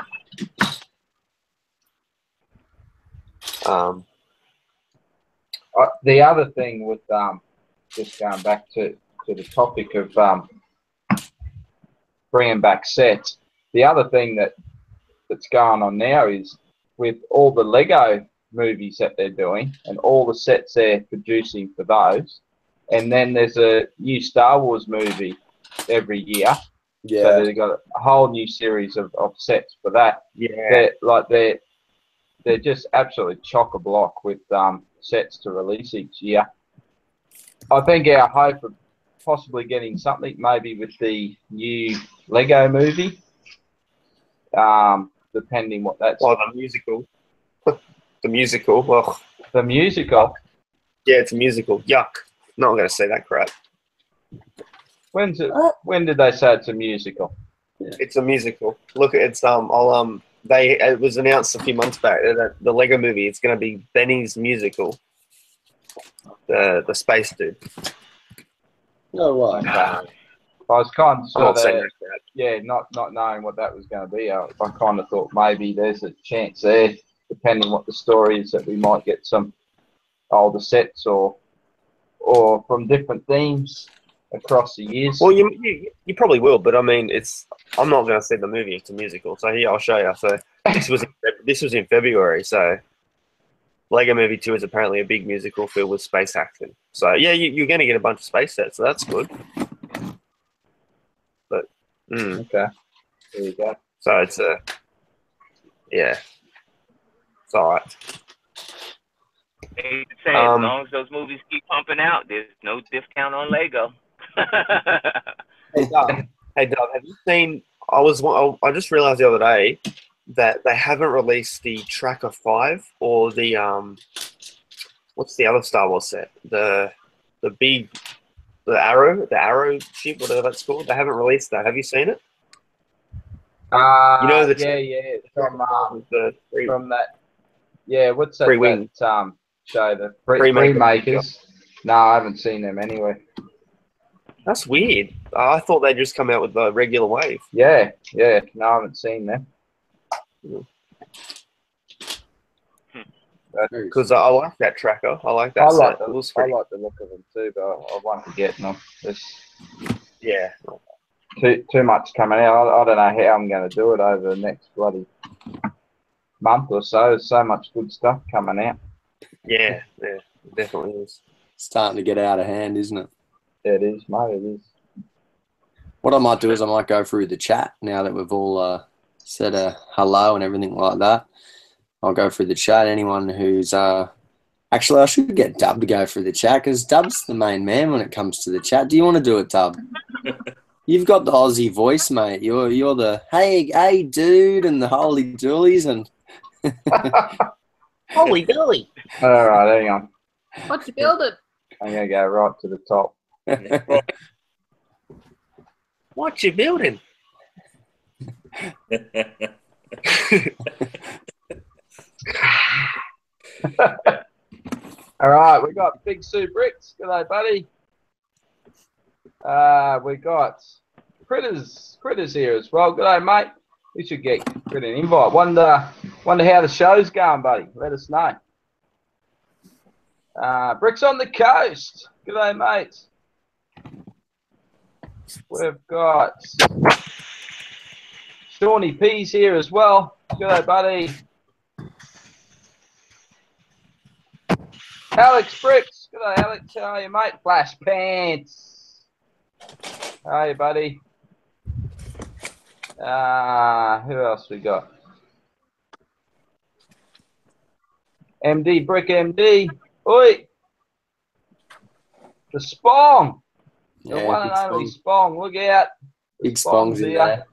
bad. The other thing with just going back to the topic of bringing back sets, the other thing that's going on now is with all the Lego movies that they're doing and all the sets they're producing for those, and then there's a new Star Wars movie every year. Yeah. So they've got a whole new series of sets for that. Yeah. They're just absolutely chock-a-block with sets to release each year. I think our hope of possibly getting something maybe with the new Lego movie, depending what that's. Well, the musical. The musical. Well, the musical. Yeah, it's a musical. Yuck. Not going to say that crap. When's it? When did they say it's a musical? It's a musical. Look, it's it was announced a few months back that the Lego movie. It's going to be Benny's musical. The space dude. No way. I was kind of sort of not knowing what that was going to be. I kind of thought maybe there's a chance there, depending what the story is, that we might get some older sets or from different themes across the years. Well, you probably will, but I mean, I'm not going to say the movie. It's a musical, so here I'll show you. So this was in February. So Lego Movie 2 is apparently a big musical filled with space action. So yeah, you're going to get a bunch of space sets, so that's good. But okay, there you go. So it's it's all right. Hey, as long as those movies keep pumping out, there's no discount on Lego. Hey Doug, have you seen? I just realized the other day that they haven't released the Tracker 5 or the what's the other Star Wars set? The big the arrow ship, whatever that's called. They haven't released that. Have you seen it? You know the yeah, from from that. Yeah, what's that? Free Wing. That show, the Free Makers. No, I haven't seen them anyway. That's weird. I thought they'd just come out with the regular wave. Yeah. No, I haven't seen them. Because I like that tracker. I like that set. I like the look of them too, but I won't be getting them. Yeah. Too much coming out. I don't know how I'm going to do it over the next bloody month or so. There's so much good stuff coming out. Yeah, it definitely is. Starting to get out of hand, isn't it? It is, mate. It is. What I might do is I might go through the chat now that we've all said a hello and everything like that. I'll go through the chat. Anyone who's actually, I should get Dub to go through the chat because Dub's the main man when it comes to the chat. Do you want to do it, Dub? You've got the Aussie voice, mate. You're the hey dude and the holy doolies and Holy dooly. All right, hang on. What you building? I'm going to go right to the top. What you building? All right, we got Big Sue Bricks. G'day, buddy. We got Critters here as well. G'day, mate. We should get Critter an invite. Wonder how the show's going, buddy. Let us know. Bricks on the coast. G'day, mate. We've got Shawnee P's here as well. G'day, buddy. Alex Bricks. G'day, Alex. How are you, mate? Flash Pants. How are you, buddy? Who else we got? MD Brick MD. Oi. The Spong. The one and only Spong. Look out. Big Spong's in there.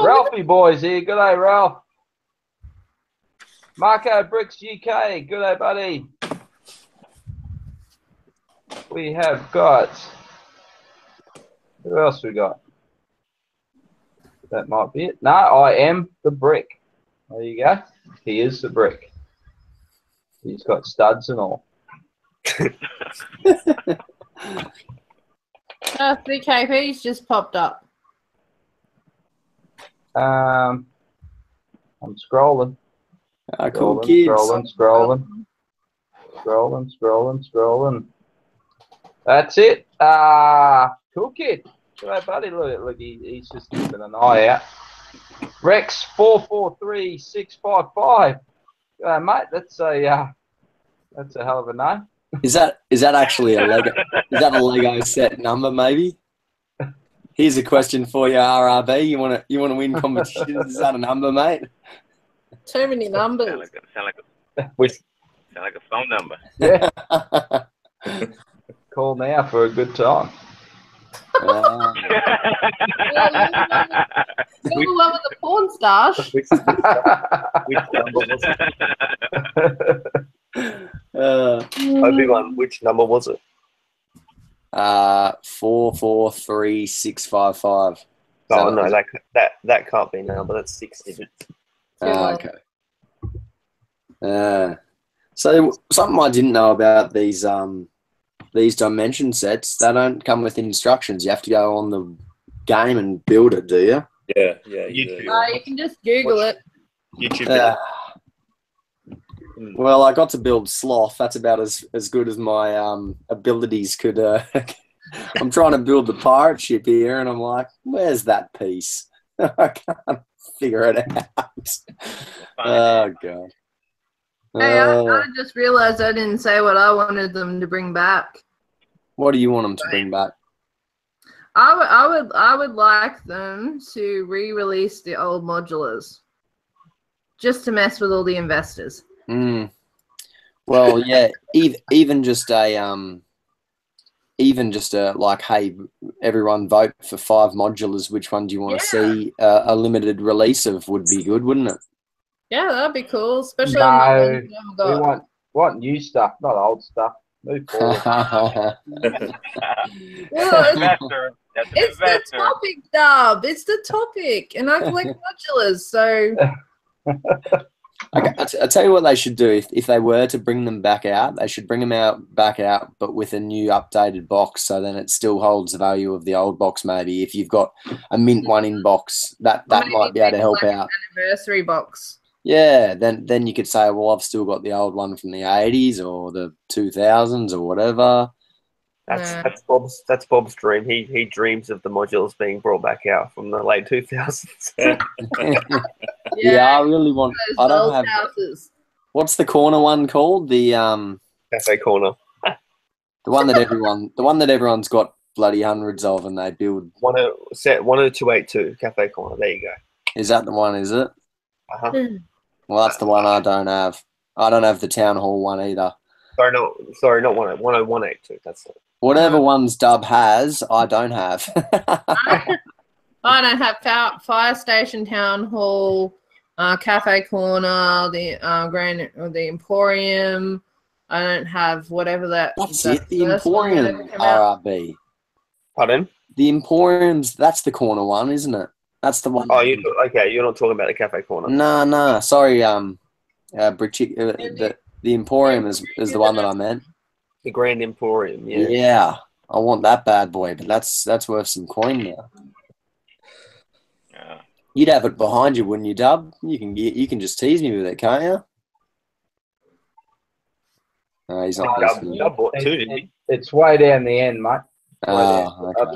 Ralphie boys here. G'day, Ralph. Marco Bricks UK. G'day, buddy. We have got. Who else we got? That might be it. No, I am the brick. There you go. He is the brick. He's got studs and all. 3KP's just popped up. I'm scrolling. Cool kids. Scrolling. That's it. Cool kid. G'day, buddy. Look, he's just keeping an eye out. Rex 443655. Mate, that's a hell of a name. Is that actually a Lego? Is that a Lego set number? Maybe. Here's a question for you, RRB. You want to win competitions? Is that a number, mate? Too many numbers. Sound like a phone number. Yeah. Call now for a good time. You're the one with the porn stash. Obi-Wan, which number was it? 443655. Oh no, that can't be now, but that's 6 digits. Okay. So something I didn't know about these dimension sets, they don't come with instructions. You have to go on the game and build it, do you? Yeah. You can just Google it. YouTube. Well, I got to build Sloth. That's about as good as my abilities could. I'm trying to build the pirate ship here, and I'm like, where's that piece? I can't figure it out. Oh, God. Hey, I just realised I didn't say what I wanted them to bring back. What do you want them to bring back? I would like them to re-release the old modulars, just to mess with all the investors. Well, yeah, even just a like, hey, everyone vote for 5 modulars. Which one do you want to see a limited release of? Would be good, wouldn't it? Yeah, that'd be cool. Especially we want new stuff, not old stuff. Move forward. Well, Investor. That's an it's the investor. topic, Dub. It's the topic, and I collect modulars, so Okay, I tell you what they should do. If they were to bring them back out, they should bring them back out, but with a new updated box. So then it still holds the value of the old box. Maybe if you've got a mint one in box, that maybe might be able to help like out. anniversary box. Yeah, then you could say, well, I've still got the old one from the 80s or the 2000s or whatever. That's Bob's dream. He dreams of the modules being brought back out from the late 2000s. Yeah, I really want. Those I don't old have. houses. What's the corner one called? The Cafe corner. the one that everyone's got bloody hundreds of, and they build. Set 10282 Cafe corner. There you go. Is that the one? Is it? Uh-huh. Well, that's the one I don't have. I don't have the town hall one either. Sorry, not 10182. That's it. Whatever ones Dub has, I don't have. I don't have fire station, town hall, cafe corner, the grand or the Emporium. I don't have whatever that. That's that it. The first one that Emporium ever came out. RRB. Pardon? The Emporium's. That's the corner one, isn't it? That's the one. Oh, okay. You're not talking about the cafe corner. No. Sorry. The Emporium is the one that I meant. The Grand Emporium. Yeah. Yeah. I want that bad boy, but that's worth some coin now. Yeah. You'd have it behind you, wouldn't you, Dub? You can just tease me with it, can't you? No, he's not listening. Dub bought two, didn't he? It's way down the end, mate. Oh, okay. I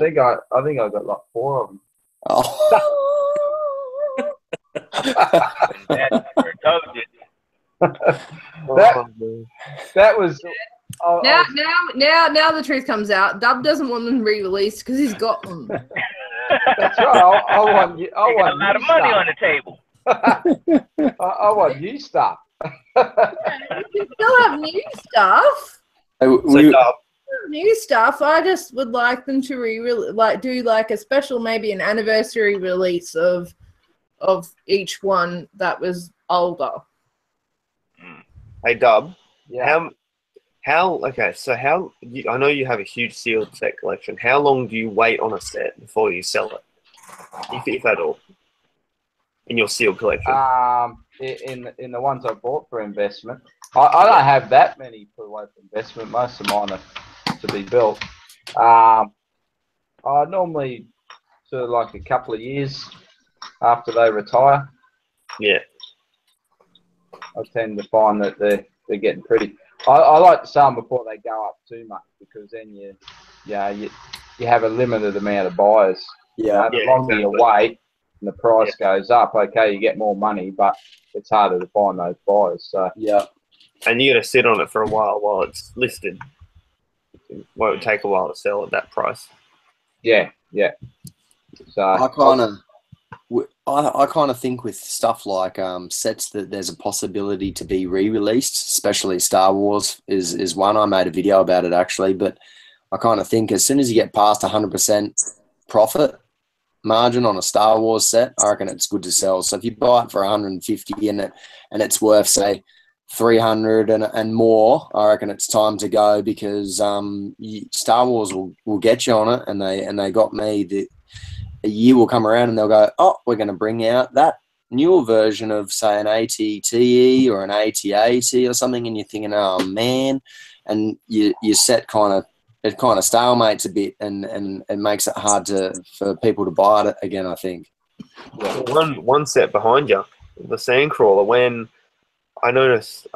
think I got like 4 of them. Oh. That was. Now the truth comes out. Dub doesn't want them re-released because he's got them. That's right. I want you. I want a lot of money on the table. I want new stuff. We can still have new stuff. New stuff. I just would like them to do like a special, maybe an anniversary release of each one that was older. Hey, Dub. Yeah. I know you have a huge sealed set collection. How long do you wait on a set before you sell it, if at all, in your sealed collection? In the ones I bought for investment, I don't have that many put away for investment. Most of mine are to be built. I normally sort of like a couple of years after they retire. Yeah. I tend to find that they're getting pretty. I like to sell them before they go up too much, because then you have a limited amount of buyers. Yeah. The longer you wait and the price goes up, okay, you get more money, but it's harder to find those buyers. So yeah. And you got to sit on it for a while it's listed. It won't take a while to sell at that price. Yeah. So I kind of think with stuff like sets that there's a possibility to be re-released, especially Star Wars is one. I made a video about it actually, but I kind of think as soon as you get past 100% profit margin on a Star Wars set, I reckon it's good to sell. So if you buy it for 150 and it's worth say 300 and more, I reckon it's time to go, because Star Wars will get you on it, and they got me. A year will come around and they'll go, oh, we're going to bring out that newer version of, say, an AT-TE or an AT-AT or something, and you're thinking, oh, man, and you set kind of stalemates a bit, and it makes it hard for people to buy it again, I think. One set behind you, the Sandcrawler, when I noticed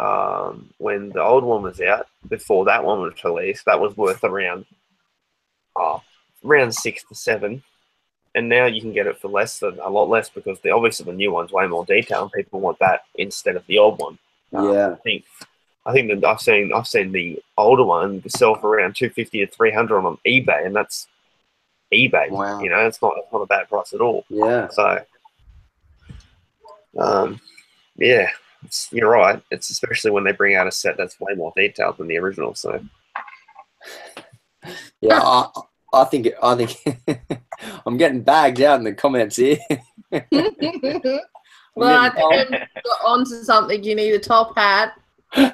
when the old one was out, before that one was released, that was worth around 6 to 7. And now you can get it for a lot less, because obviously the new one's way more detailed, and people want that instead of the old one. Yeah, I think that I've seen the older one sell for around 250 to 300 on eBay, and that's eBay. Wow. It's not a bad price at all. Yeah. So, you're right. It's especially when they bring out a set that's way more detailed than the original. So, yeah. I think I'm getting bagged out in the comments here. Well, I think I've got onto something. You need a top hat. I'm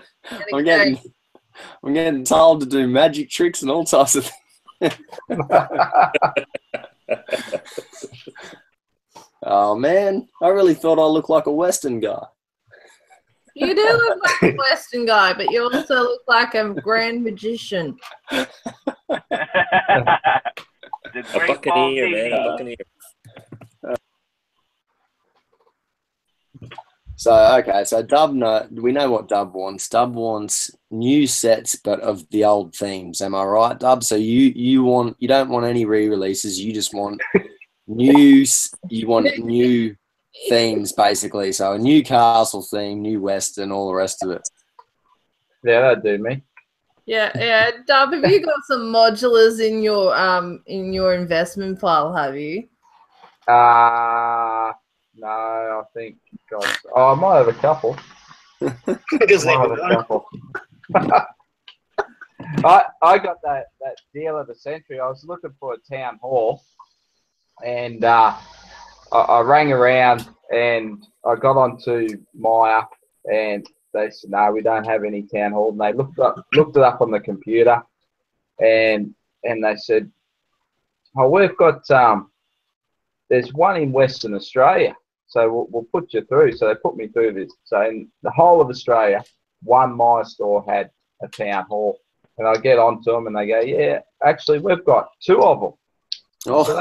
I'm getting told to do magic tricks and all types of things. Oh, man. I really thought I looked like a Western guy. You do look like a Western guy, but you also look like a grand magician. The A Great Ball buccaneer, man. A TV. buccaneer. So, okay, so we know what Dub wants. Dub wants new sets, but of the old themes. Am I right, Dub? So you don't want any re-releases. You just want new themes, basically. So a new castle theme, new Western, all the rest of it. Yeah, that'd do me. Yeah. Dub, have you got some modulars in your investment file? Have you? No, I think. Gosh, I might have a couple. I got that deal of the century. I was looking for a town hall, and I rang around and I got onto Maya, and they said, no, we don't have any town hall. And they looked it up on the computer, and they said, oh, we've got there's one in Western Australia, so we'll put you through. So they put me through this. So in the whole of Australia, one Maya store had a town hall, and I get onto them, and they go, yeah, actually we've got two of them. Oh. I said,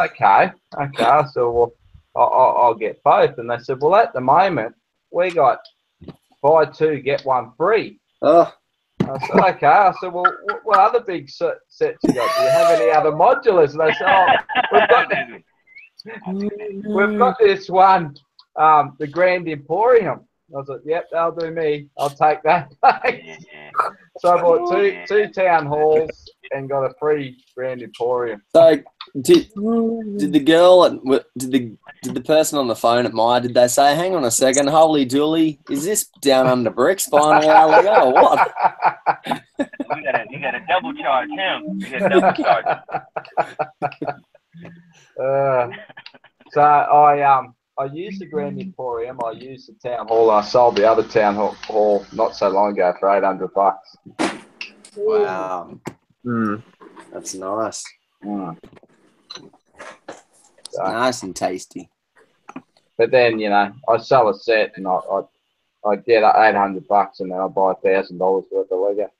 okay. So well, I'll get both. And they said, well, at the moment, we got buy two, get one free. Oh. I said, okay. I said, well, what other big sets you got? Do you have any other modulars? And they said, oh, we've got this one, the Grand Emporium. I was like, yep, that'll do me. I'll take that. So I bought two town halls and got a free Grand Emporium. So did the girl did the person on the phone at Maya, did they say, hang on a second, holy dooly, is this down under bricks buying a while ago or what? You gotta double charge him. You gotta double charge him. So I used the Grand Emporium, I used the town hall, I sold the other town hall not so long ago for $800. Wow. That's nice. It's nice and tasty. But then, I sell a set and I get $800 and then I buy $1,000 worth of Lego.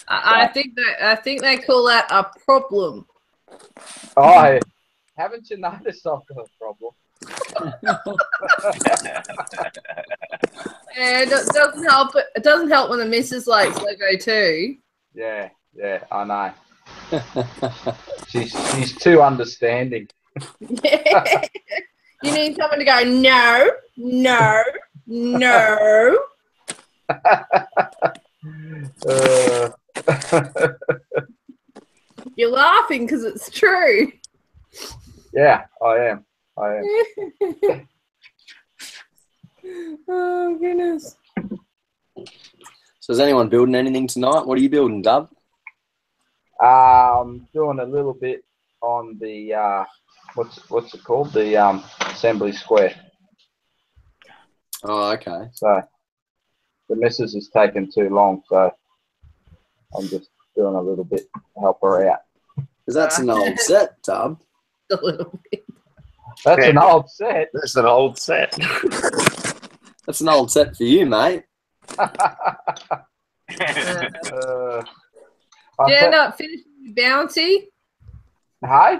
I think they call that a problem. Oh, haven't you noticed I've got a problem? Yeah, it doesn't help. It doesn't help when the missus likes Lego too. Yeah, I know. She's too understanding. Yeah. You need someone to go, no. You're laughing because it's true. Yeah, I am. Oh, goodness. So is anyone building anything tonight? What are you building, Dub? I'm doing a little bit on the what's it called? The assembly square. Oh, okay. So the missus is taking too long, so I'm just doing a little bit to help her out. Because that's an old set, Dub. A little bit. That's an old set. That's an old set. That's an old set for you, mate. Did you end up finishing your bounty? Hey?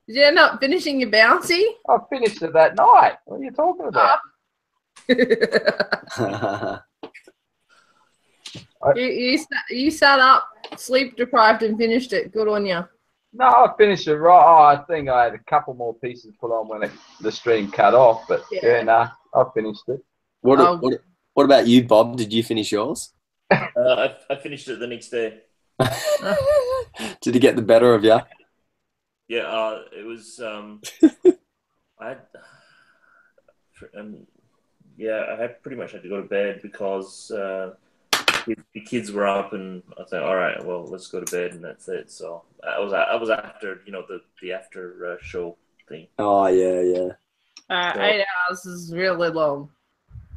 Did you end up finishing your bounty? I finished it that night. What are you talking about? You sat up, sleep deprived, and finished it. Good on you. No, I finished it right. Oh, I think I had a couple more pieces put on when the stream cut off, but I finished it. What about you, Bob? Did you finish yours? I finished it the next day. Did he get the better of you? Yeah, it was. I pretty much had to go to bed because the kids were up, and I thought, all right, well, let's go to bed, and that's it. So I was after the after show thing. Oh yeah. 8 hours is really long.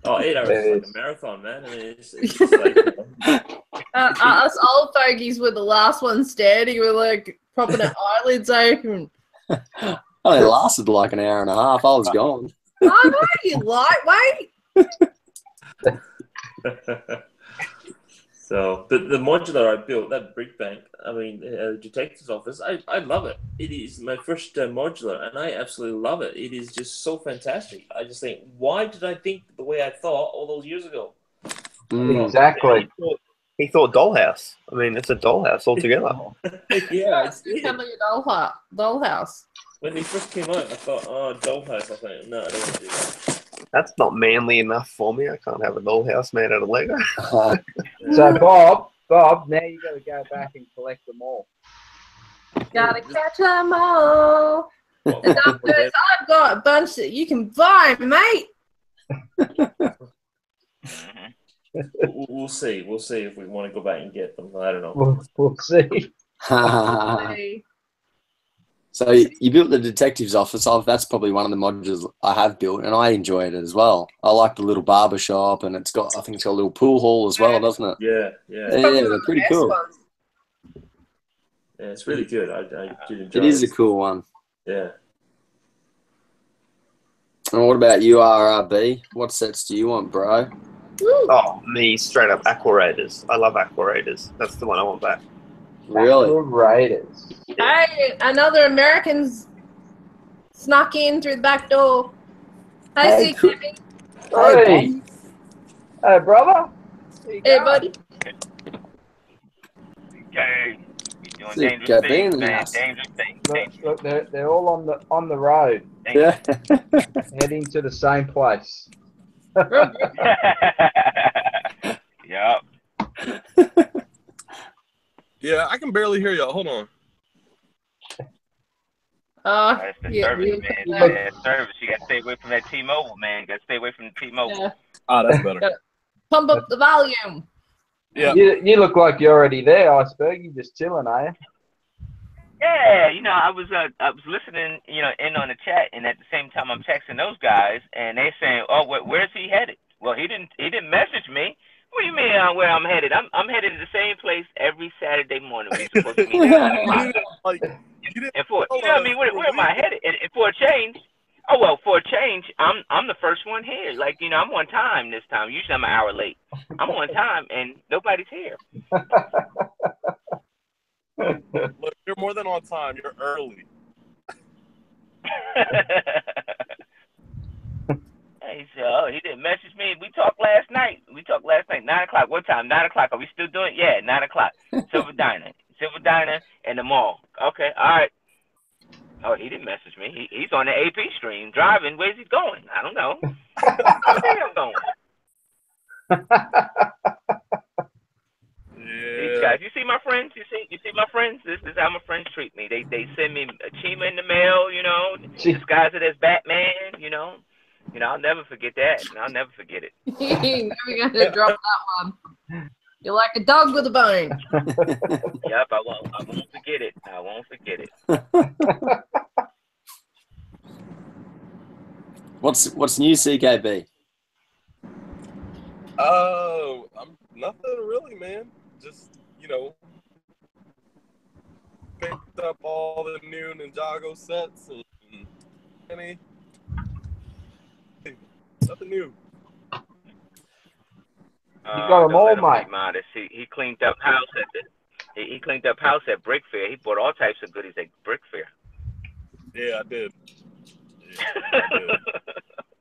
Oh, 8 hours is like a marathon, man. I mean, it's just like us old fogies were the last ones standing. We're like propping our eyelids open. I only lasted like an hour and a half. I was gone. Oh, no, you lightweight. So the modular I built, that brick bank, I mean, detective's office, I love it. It is my first modular, and I absolutely love it. It is just so fantastic. I just think, why did I think the way I thought all those years ago? Exactly. He thought dollhouse. I mean, it's a dollhouse altogether. Yeah, It's definitely a dollhouse. When they first came out, I thought, oh, dollhouse. I thought, no, I don't want to do that. That's not manly enough for me. I can't have a dollhouse made out of Lego. So Bob, now you got to go back and collect them all. Gotta catch them all. And I've got a bunch that you can buy, mate. We'll see. We'll see if we want to go back and get them. I don't know. We'll see. So you built the detective's office. That's probably one of the modules I have built, and I enjoy it as well. I like the little barber shop, and I think it's got a little pool hall as well, doesn't it? Yeah. Yeah, they're pretty cool. Yeah, it's really good. I did enjoy it. It is a cool one. Yeah. And what about you, RRB? What sets do you want, bro? Oh, me straight up Aqua Raiders. I love Aqua Raiders. That's the one I want back. Really? Raiders. Hey, another American's snuck in through the back door. Hey, cool. Hey, brother. Hey, buddy. Okay. You're See, doing got dangerous being things, in the man. house. Dangerous things. Look, they're all on the road, Yeah. heading to the same place. Yep. Yeah, I can barely hear y'all. Hold on. That's the yeah, service, yeah. man. That service. You got to stay away from that T-Mobile, man. You got to stay away from the T-Mobile. Yeah. Ah, that's better. Pump up the volume. Yeah. You look like you're already there, Iceberg. You just chilling, are you? Yeah, I was listening, in on the chat, and at the same time I'm texting those guys, and they saying, "Oh, where's he headed?" Well, he didn't message me. What do you mean where I'm headed? I'm headed to the same place every Saturday morning. We're supposed to meet at 9 o'clock. And for I mean, where am I headed? And for a change, I'm the first one here. Like, I'm on time this time. Usually I'm an hour late. I'm on time, and nobody's here. Look, you're more than on time. You're early. He said, "Oh, he didn't message me. We talked last night. 9 o'clock. What time? 9 o'clock. Are we still doing it? Yeah, 9 o'clock. Silver Diner, and the mall. Okay, all right." Oh, he didn't message me. He's on the AP stream driving. Where's he going? I don't know. I think I'm going. These guys, you see my friends? You see my friends? This is how my friends treat me. They send me a Chima in the mail, disguise it as Batman, I'll never forget that. I'll never forget it. Never gonna drop that one. You're like a dog with a bone. Yep, I won't forget it. I won't forget it. What's new, CKB? Oh, nothing really, man. Just, picked up all the new Ninjago sets and nothing new. You got them all, mate. Modest. He cleaned up house he cleaned up house at Brick Fair. He bought all types of goodies at Brick Fair. Yeah, I did.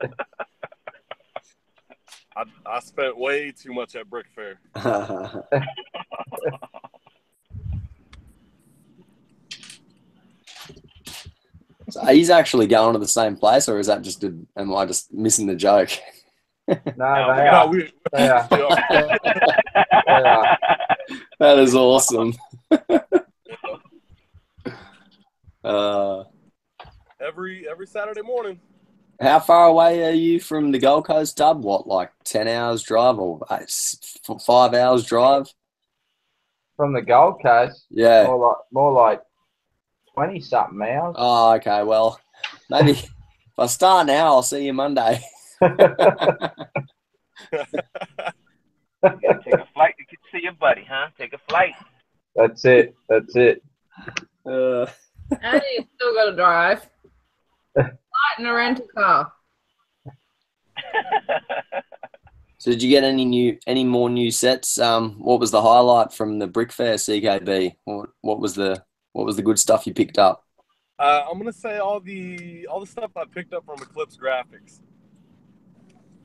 Yeah, I spent way too much at Brick Fair. So he's actually going to the same place, or is that am I just missing the joke? No, they are. That is awesome. Every Saturday morning. How far away are you from the Gold Coast Dub? What, like 10 hours drive or 5 hours drive? From the Gold Coast? Yeah. More like 20-something hours. Oh, okay. Well, maybe if I start now, I'll see you Monday. Take a flight to get to see your buddy, huh? Take a flight. That's it. That's it. And you still got to drive. Flight and a rental car. So did you get any more new sets? What was the highlight from the Brick Fair, CKB? What was the good stuff you picked up? I'm gonna say all the stuff I picked up from Eclipse Graphics.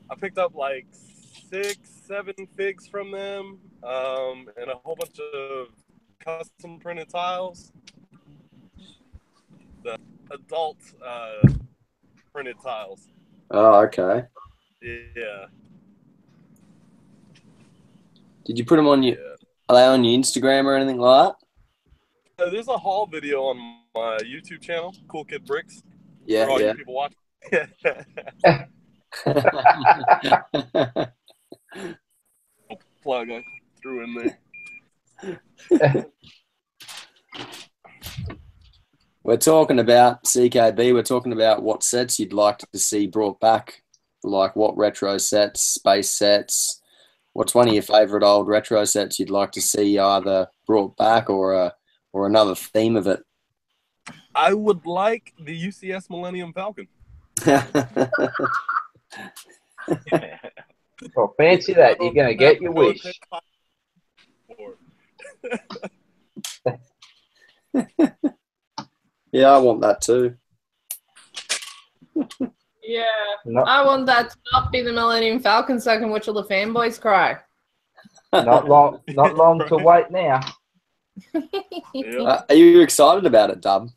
I picked up like 6-7 figs from them, and a whole bunch of custom printed tiles. The adult printed tiles. Oh, okay. Yeah. Did you put them on are they on your Instagram or anything like that? There's a haul video on my YouTube channel, Cool Kid Bricks. Yeah, for all yeah. you people watching. Plug I threw in there. We're talking about CKB. We're talking about what sets you'd like to see brought back, like what retro sets, space sets. What's one of your favourite old retro sets you'd like to see either brought back or another theme of it? I would like the UCS Millennium Falcon. Well, fancy that. You're going to get your wish. Yeah, I want that too. Yeah. Not, I want that to not be the Millennium Falcon so I can watch all the fanboys cry. not long to wait now. Yeah. Are you excited about it, Dub?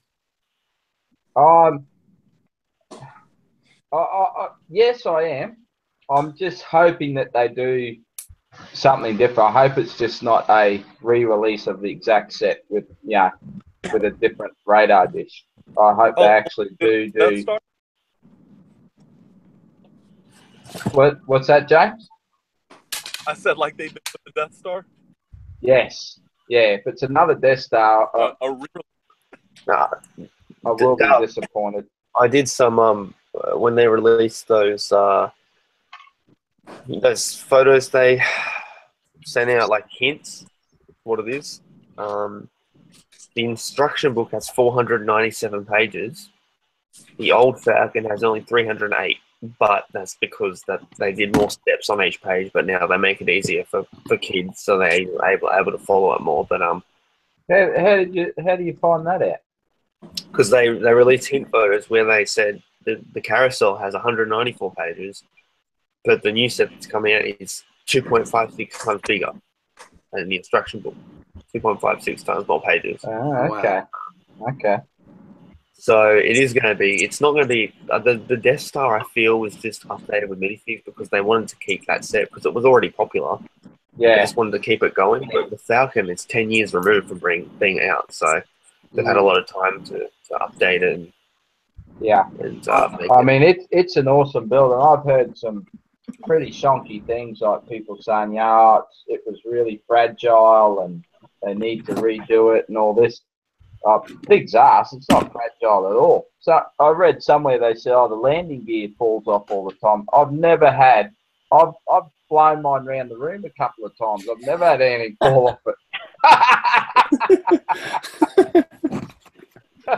Yes, I am. I'm just hoping that they do something different. I hope it's just not a re-release of the exact set with a different radar dish. I hope they actually do. What's that, James? I said like they did with the Death Star. Yes. Yeah. If it's another Death Star, A real. Nah, I will be disappointed. I did some when they released those photos. They sent out like hints what it is. The instruction book has 497 pages. The old Falcon has only 308, but that's because that they did more steps on each page. But now they make it easier for kids, so they're able to follow it more. But how do you find that out? because they released hint photos where they said the carousel has 194 pages, but the new set that's coming out is 2.56 times bigger than the instruction book. 2.56 times more pages. Oh, okay. Wow. Okay. So it is going to be. It's not going to be the Death Star. I feel was just updated with minifigs because they wanted to keep that set because it was already popular. Yeah. They just wanted to keep it going. But the Falcon is 10 years removed from being out, so they've had a lot of time to update it. And, I mean, it's an awesome build, and I've heard some pretty shonky things like people saying, it was really fragile and they need to redo it and all this. Pig's ass, it's not fragile at all. So I read somewhere they said, the landing gear falls off all the time. I've flown mine around the room a couple of times. I've never had anything fall off it.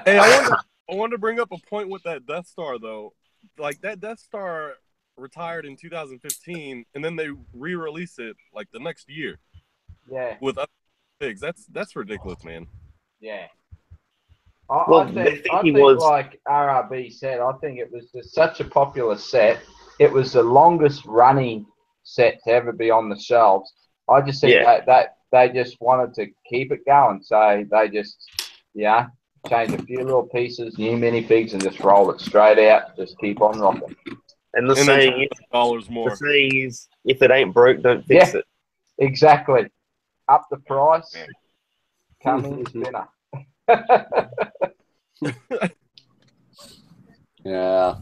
Hey, I wanted to bring up a point with that Death Star though. Like that Death Star retired in 2015, and then they re-release it like the next year. Yeah. With other pigs. That's ridiculous, man. Yeah. Well, I think like RRB said, I think it was just such a popular set. It was the longest running set to ever be on the shelves. I just think that they just wanted to keep it going. So they just, change a few little pieces, new minifigs, and just roll it straight out. Just keep on rocking. And the saying is, if it ain't broke, don't fix it. Exactly. Up the price, come in spinner. Yeah.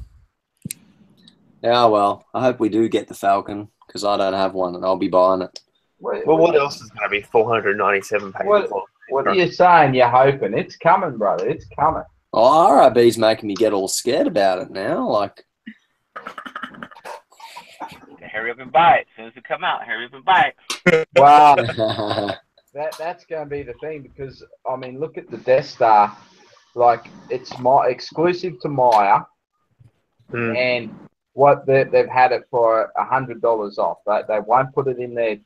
Yeah, well, I hope we do get the Falcon because I don't have one and I'll be buying it. Well, what else is going to be 497 pages long? What are you saying? You're hoping? It's coming, brother. It's coming. Oh, RIB's making me get all scared about it now. Like, hurry up and buy it. As soon as it come out, hurry up and buy it. Wow. That's going to be the thing because, I mean, look at the Death Star. Like, it's exclusive to Maya. And what they've had it for $100 off. They won't put it in their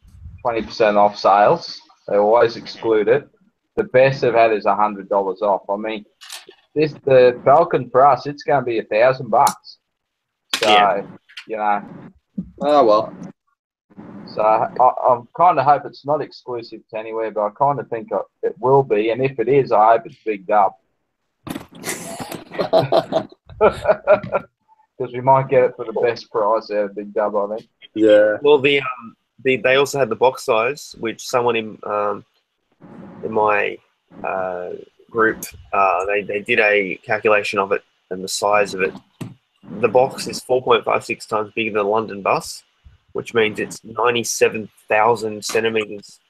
20% off sales. They always exclude it. The best they've had is $100 off. I mean, the Falcon for us, it's going to be $1,000. So, you know. Oh, well. So I kind of hope it's not exclusive to anywhere, but I kind of think it will be. And if it is, I hope it's Big Dub. Because we might get it for the best price out of Big Dub, I think. Yeah. Well, they also had the box size, which someone in my group, they did a calculation of it and the size of it. The box is 4.56 times bigger than the London bus, which means it's 97,000 centimeters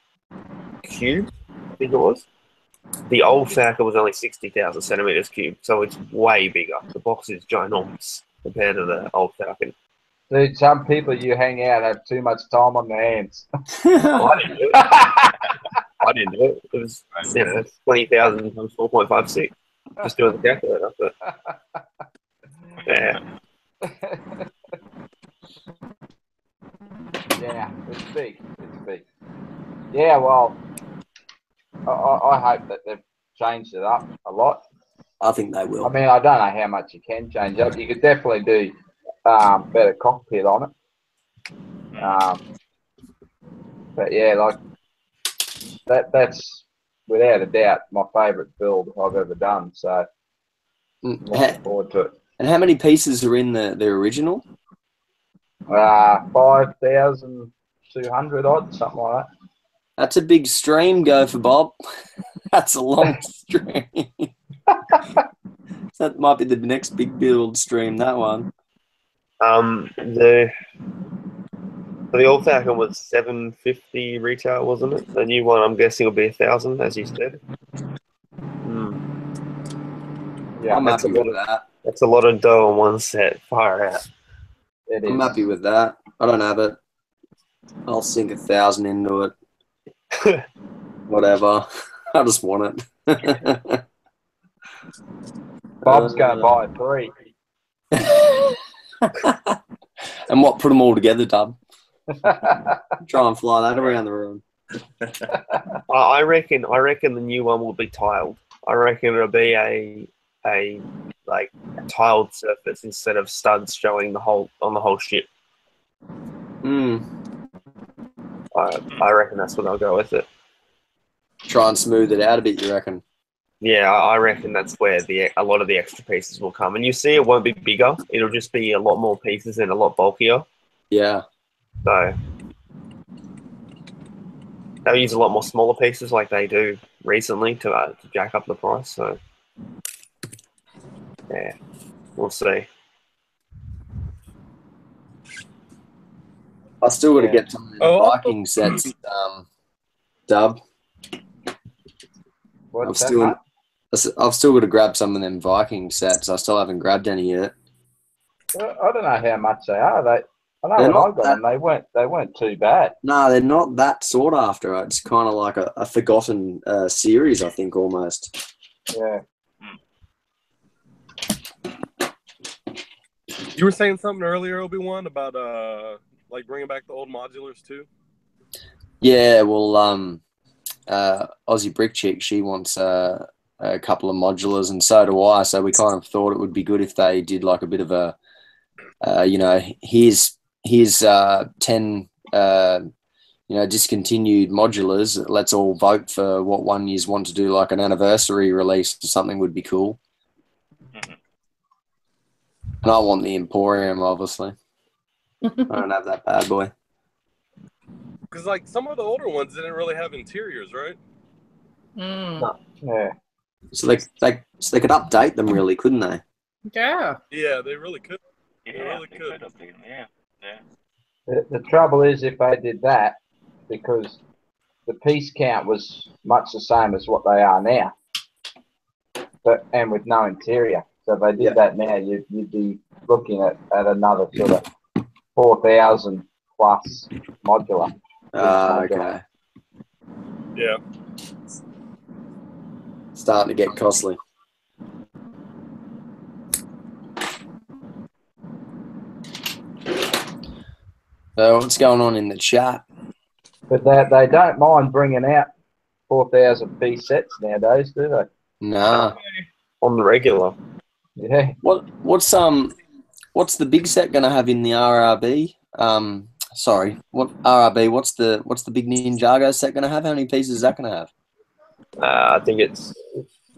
cubed, I think it was. The old Falcon was only 60,000 centimeters cubed, so it's way bigger. The box is ginormous compared to the old Falcon. Dude, some people you hang out have too much time on their hands. I didn't do it. I didn't do it. It was 20,000 times 4.56. Just doing the calculator. But, yeah. Yeah, it's big. It's big. Yeah, well, I hope that they've changed it up a lot. I think they will. I mean, I don't know how much you can change up. You could definitely do better cockpit on it. But yeah, like that's without a doubt my favourite build I've ever done. So looking forward to it. And how many pieces are in the original? 5,200 odd, something like that. That's a big stream, go for Bob. That's a long stream. That might be the next big build stream, that one. The old Falcon was $750 retail, wasn't it? The new one, I'm guessing, will be $1,000, as you said. Yeah, I'm happy with that. That's a lot of dough on one set. Far out. I'm happy with that. I don't have it. I'll sink 1,000 into it. Whatever. I just want it. Bob's going to buy 3. And what? Put them all together, Dub. Try and fly that around the room. I reckon the new one will be tiled. I reckon it'll be a tiled surface instead of studs showing on the whole ship. I reckon that's what I'll go with it. Try and smooth it out a bit, you reckon? Yeah, I reckon that's where a lot of the extra pieces will come. And you see it won't be bigger. It'll just be a lot more pieces and a lot bulkier. Yeah. So they'll use a lot more smaller pieces like they do recently to jack up the price. So yeah, we'll see. I still got to get some Viking sets, Dub. What's I've still got to grab some of them Viking sets. I still haven't grabbed any yet. I don't know how much they are. I know when I got them, they weren't too bad. No, they're not that sought after. It's kind of like a forgotten series, I think, almost. Yeah. You were saying something earlier, Obi-Wan, about like bringing back the old modulars too. Yeah, well, Aussie Brick Chick, she wants a couple of modulars, and so do I. So we kind of thought it would be good if they did like a bit of a, here's 10, discontinued modulars. Let's all vote for what one you want to do, like an anniversary release or something would be cool. And I want the Emporium, obviously. I don't have that bad boy. Because like some of the older ones didn't really have interiors, right? No. Yeah. So they could update them, really, couldn't they? Yeah. Yeah, they really could. Yeah, they really they could. update them. Yeah. The trouble is if they did that, because the piece count was much the same as what they are now, and with no interior. So if they did that now, you'd be looking at another sort of 4,000 plus modular. Okay. Yeah. Starting to get costly. So what's going on in the chat? But they don't mind bringing out 4,000 piece sets nowadays, do they? Nah. On the regular. Yeah. What's the big set gonna have in the RRB? Sorry, what RRB? What's the big Ninjago set gonna have? How many pieces is that gonna have? I think it's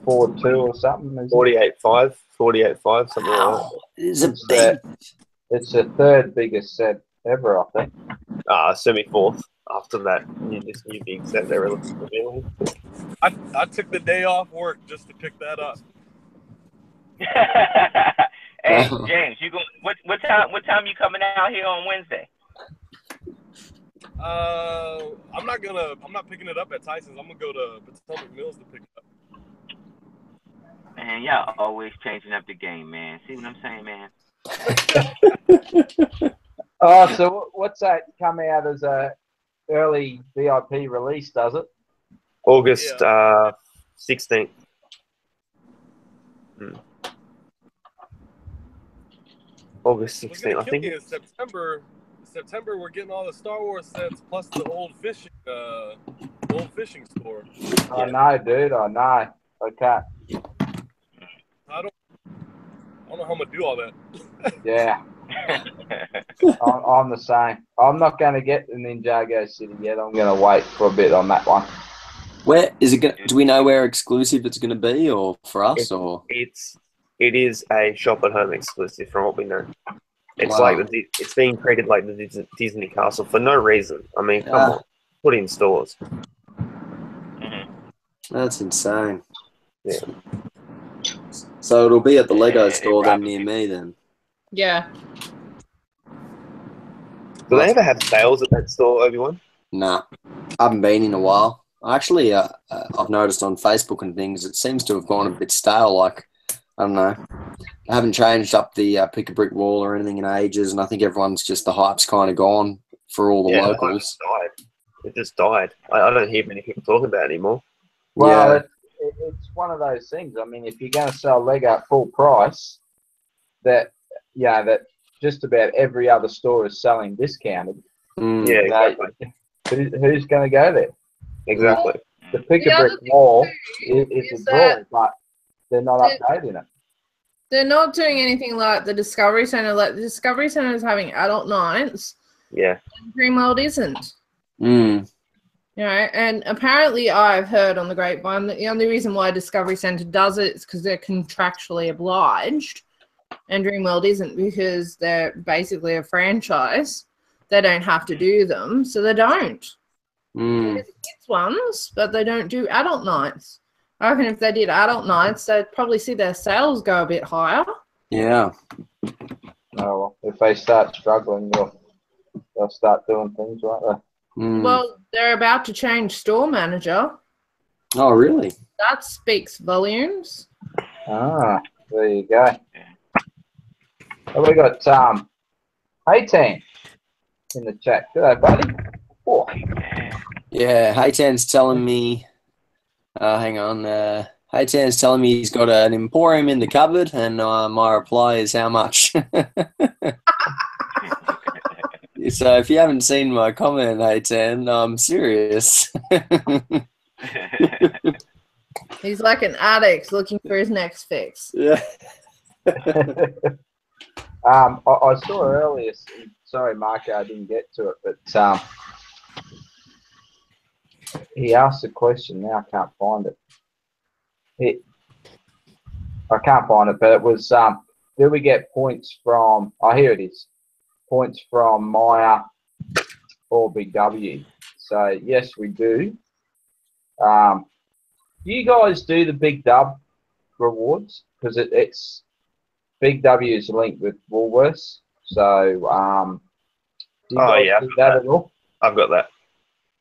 4.2 or something. 48.5, 48.5, something like that. It's a big. It's the third biggest set ever, I think. Semi-fourth after that this new big set they were looking for. I took the day off work just to pick that up. Hey James, you go. What time you coming out here on Wednesday? I'm not picking it up at Tyson's. I'm gonna go to Potomac Mills to pick it up. Man, y'all always changing up the game, man. See what I'm saying, man? Oh, so what's that come out as a early VIP release, does it? August 16th. August 16th, I think. In September, we're getting all the Star Wars sets plus the old fishing store. I know, dude. I know. Okay. I don't know how I'm gonna do all that. Yeah. I'm the same. I'm not going to get the Ninjago City yet. I'm going to wait for a bit on that one. Where is it going? Do we know where exclusive it's going to be, or for us, or it is a shop at home exclusive from what we know. It's Wow. like it's being treated like the Disney Castle for no reason. I mean, come on, put it in stores. That's insane. Yeah. So it'll be at the Lego store then near me then. Yeah. Do they ever have sales at that store, Obi-Wan? Nah, I haven't been in a while. Actually, I've noticed on Facebook and things, it seems to have gone a bit stale. Like, I don't know. I haven't changed up the pick a brick wall or anything in ages, and I think everyone's just, the hype's kind of gone for all the locals. It just died. I don't hear many people talking about it anymore. Well, it's one of those things. I mean, if you're going to sell Lego at full price, that just about every other store is selling discounted. Yeah, exactly. Who's going to go there? Exactly. The pick a brick wall is a draw, but they're not updating it. They're not doing anything like the Discovery Centre. Like the Discovery Centre is having adult nights. Yeah. And Dreamworld isn't. Mm. You know, and apparently I've heard on the grapevine that the only reason why Discovery Centre does it is because they're contractually obliged, and Dreamworld isn't, because they're basically a franchise. They don't have to do them, so they don't. Mm. There's kids ones, but they don't do adult nights. I reckon if they did adult nights, they'd probably see their sales go a bit higher. Yeah. Oh, well, if they start struggling, they'll start doing things like that. Mm. Well, they're about to change store manager. Oh, really? That speaks volumes. Ah, there you go. Oh, we got 18 in the chat. Good day, buddy. Oh. Yeah, Haytan's telling me, hang on, Haytan's telling me he's got an emporium in the cupboard, and my reply is how much? So if you haven't seen my comment, Haytan, I'm serious. He's like an addict looking for his next fix. Yeah. I saw earlier, sorry, Marco, I didn't get to it, but he asked a question. Now I can't find it. I can't find it, but it was, do we get points from, here it is, points from Maya or Big W? So, yes, we do. Do you guys do the Big Dub rewards? Because it's Big W is linked with Woolworths. So, do you guys do that at all? I've got that.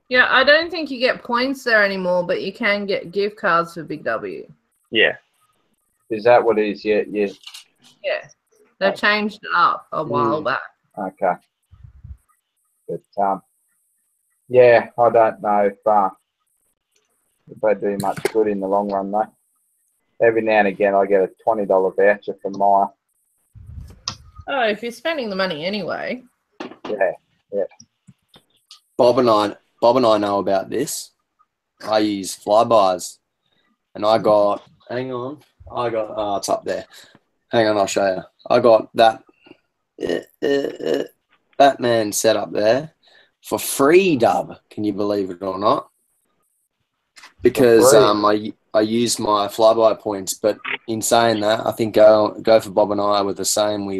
Yeah, I don't think you get points there anymore, but you can get gift cards for Big W. Yeah. Is that what it is? Yeah. Yeah. They've changed it up a while back. Okay. But yeah, I don't know if they do much good in the long run though. Every now and again, I get a $20 voucher from Maya. Oh, if you're spending the money anyway. Yeah. Bob and I know about this. I use Flybys, and I got. Hang on, Oh, it's up there. Hang on, I'll show you. I got that Batman set up there for free, Dub. Can you believe it or not? Because I used my Flyby points, but in saying that, I think Go for Bob and I were the same. We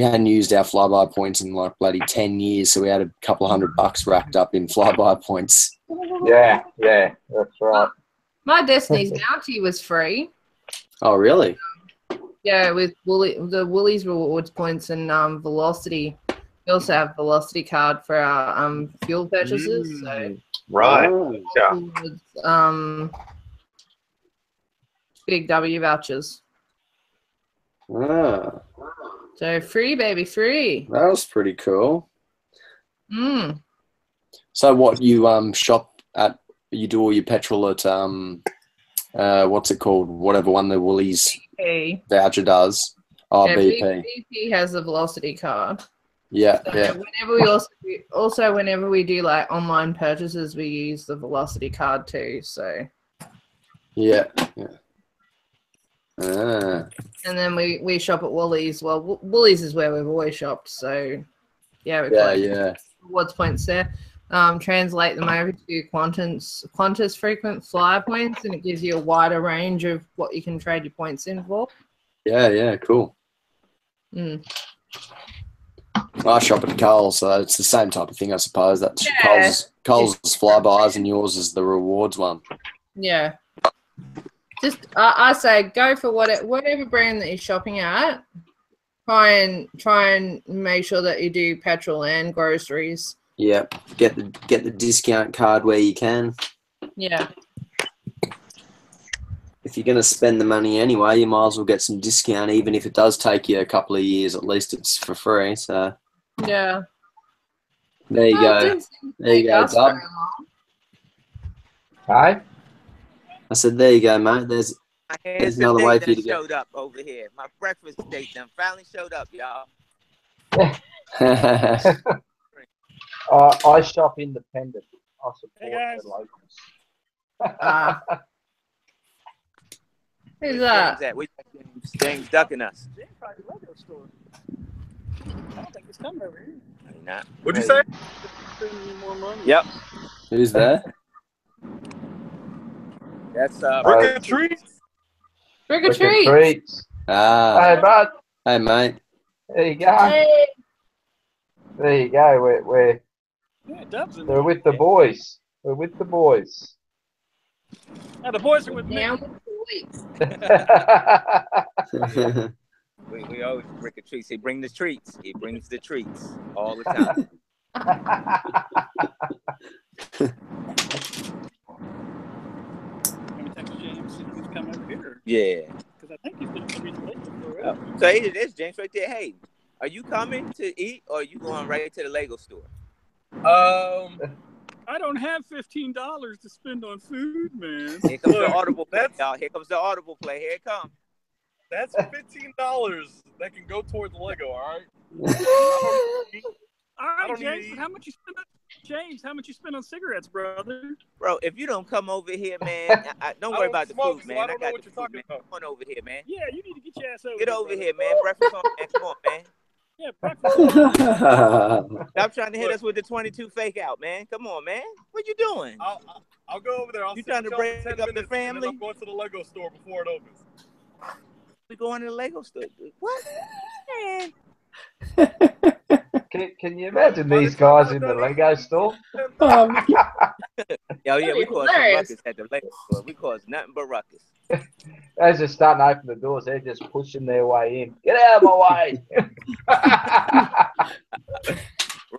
hadn't used our Flyby points in like bloody 10 years, so we had a couple of $100 racked up in Flyby points. Yeah, that's right. My Destiny's Bounty was free. Oh, really? Yeah, with the Woolies rewards points and Velocity. We also have Velocity card for our fuel purchases. So Right. Yeah. Big W vouchers. Ah, So free, baby, free. that was pretty cool. Mm. So what, you shop at, you do all your petrol at what's it called? Whatever one the Woolies BP. voucher does. Oh, Yeah, BP. BP has a Velocity card. Yeah, So yeah. whenever we do like online purchases, we use the Velocity card too. So Yeah. Ah. and then we shop at Woolies. Well, Woolies is where we've always shopped. So yeah, we Yeah, collect yeah. rewards points there. Translate them over to Qantas frequent flyer points, and it gives you a wider range of what you can trade your points in for. Yeah, cool. Mm. I shop at Coles, so it's the same type of thing, I suppose. That's Yeah. Coles is Flybys and yours is the rewards one. Yeah. Just I say go for whatever brand that you're shopping at. Try and make sure that you do petrol and groceries. Yeah, get the discount card where you can. Yeah. If you're going to spend the money anyway, you might as well get some discount, even if it does take you a couple of years. At least it's for free. So Yeah. there you go. There you go, Dub. Hey? I said, there you go, mate. There's another way for you to go. Showed up over here. My breakfast date done finally showed up, y'all. I shop independent. I support the locals. Who's that? We James ducking us. I don't think it's coming over here. Not. What'd you say? More money. Yep. Who's there? That's Rick Treats. Trick or treat. Treats. Ah. Hey, bud. Hey, mate. There you go. Hey. There you go. We're with the boys. We're with the boys. Now the boys are with me. Now with the we always Rick and treats. He brings the treats. He brings the treats all the time. Let me text James if he's coming over here. Yeah. Because I think he's going to be late for it. So hey, there's James right there. Hey, are you coming to eat or are you going right to the Lego store? I don't have $15 to spend on food, man. Here comes the audible play, y'all. Here comes the audible play. Here it comes. That's $15 that can go toward the Lego, all right? All right, James, but how much you spend on how much you spend on cigarettes, brother? Bro, if you don't come over here, man, don't worry about the smoke, food, so man. I don't know got what the you're food, talking man. about. Come on over here, man. Yeah, you need to get your ass over Get here. over brother. here, man. Breakfast on, man. Come on, man. Yeah, breakfast. Stop trying to hit us with the 22 fake out, man. Come on, man. What you doing? I'll go over there. I'll You sit trying to with y'all break for 10 up the minutes, family? And then I'm going to the Lego store before it opens. We going to the Lego store. What? Man. Can you imagine these guys in the Lego store? Yeah, we caused some ruckus at the Lego store. We caused nothing but ruckus. They're just starting to open the doors. They're just pushing their way in. Get out of my way.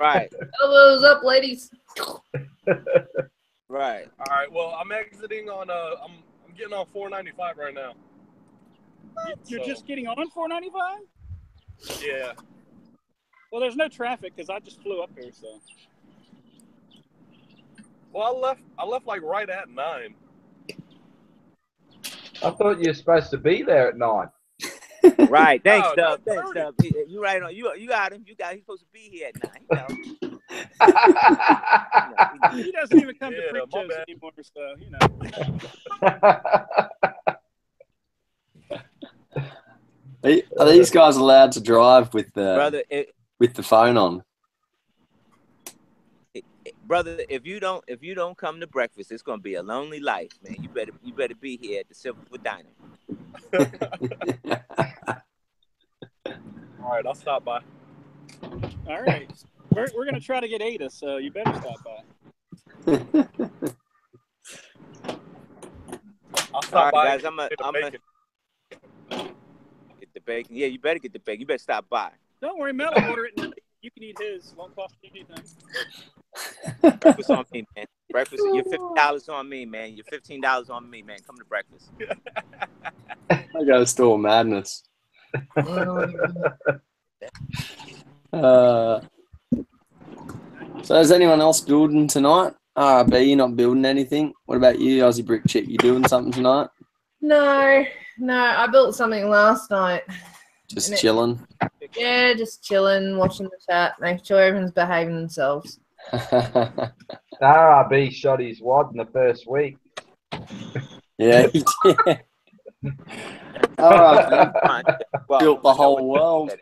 Right. elbows up, ladies. Right. All right. Well, I'm exiting on I'm getting on $4.95 right now. You're just getting on $4.95? Yeah. Well, there's no traffic because I just flew up here, so. Well, I left like right at 9. I thought you were supposed to be there at 9. Right. Thanks, Oh, Dub. no, Thanks, 30. Dub. You right on. You got him. He's supposed to be here at 9. He doesn't even come to Yeah, my pre-shows bad. anymore, so, you know. Are these guys allowed to drive with the Brother, phone on? brother, if you don't come to breakfast, it's gonna be a lonely life, man. You better be here at the Silverwood Diner. All right, I'll stop by. All right. We're going to try to get Ada, so you better stop by. I'll stop All right, by. guys, and get the I'm gonna bacon. get the bacon. Yeah, you better get the bacon. You better stop by. Don't worry, Mel will order it, and you can eat his. Won't cost you anything. Breakfast on me, man. Breakfast. You're $50 on me, man. You're $15 on me, man. Come to breakfast. I go to Store Madness. So is anyone else building tonight? RB, you're not building anything. What about you, Aussie Brick Chip? You doing something tonight? No, I built something last night. Just chilling. Yeah, just chilling, watching the chat, making sure everyone's behaving themselves. RB shot his wad in the first week. Yeah, he did. Built the whole world.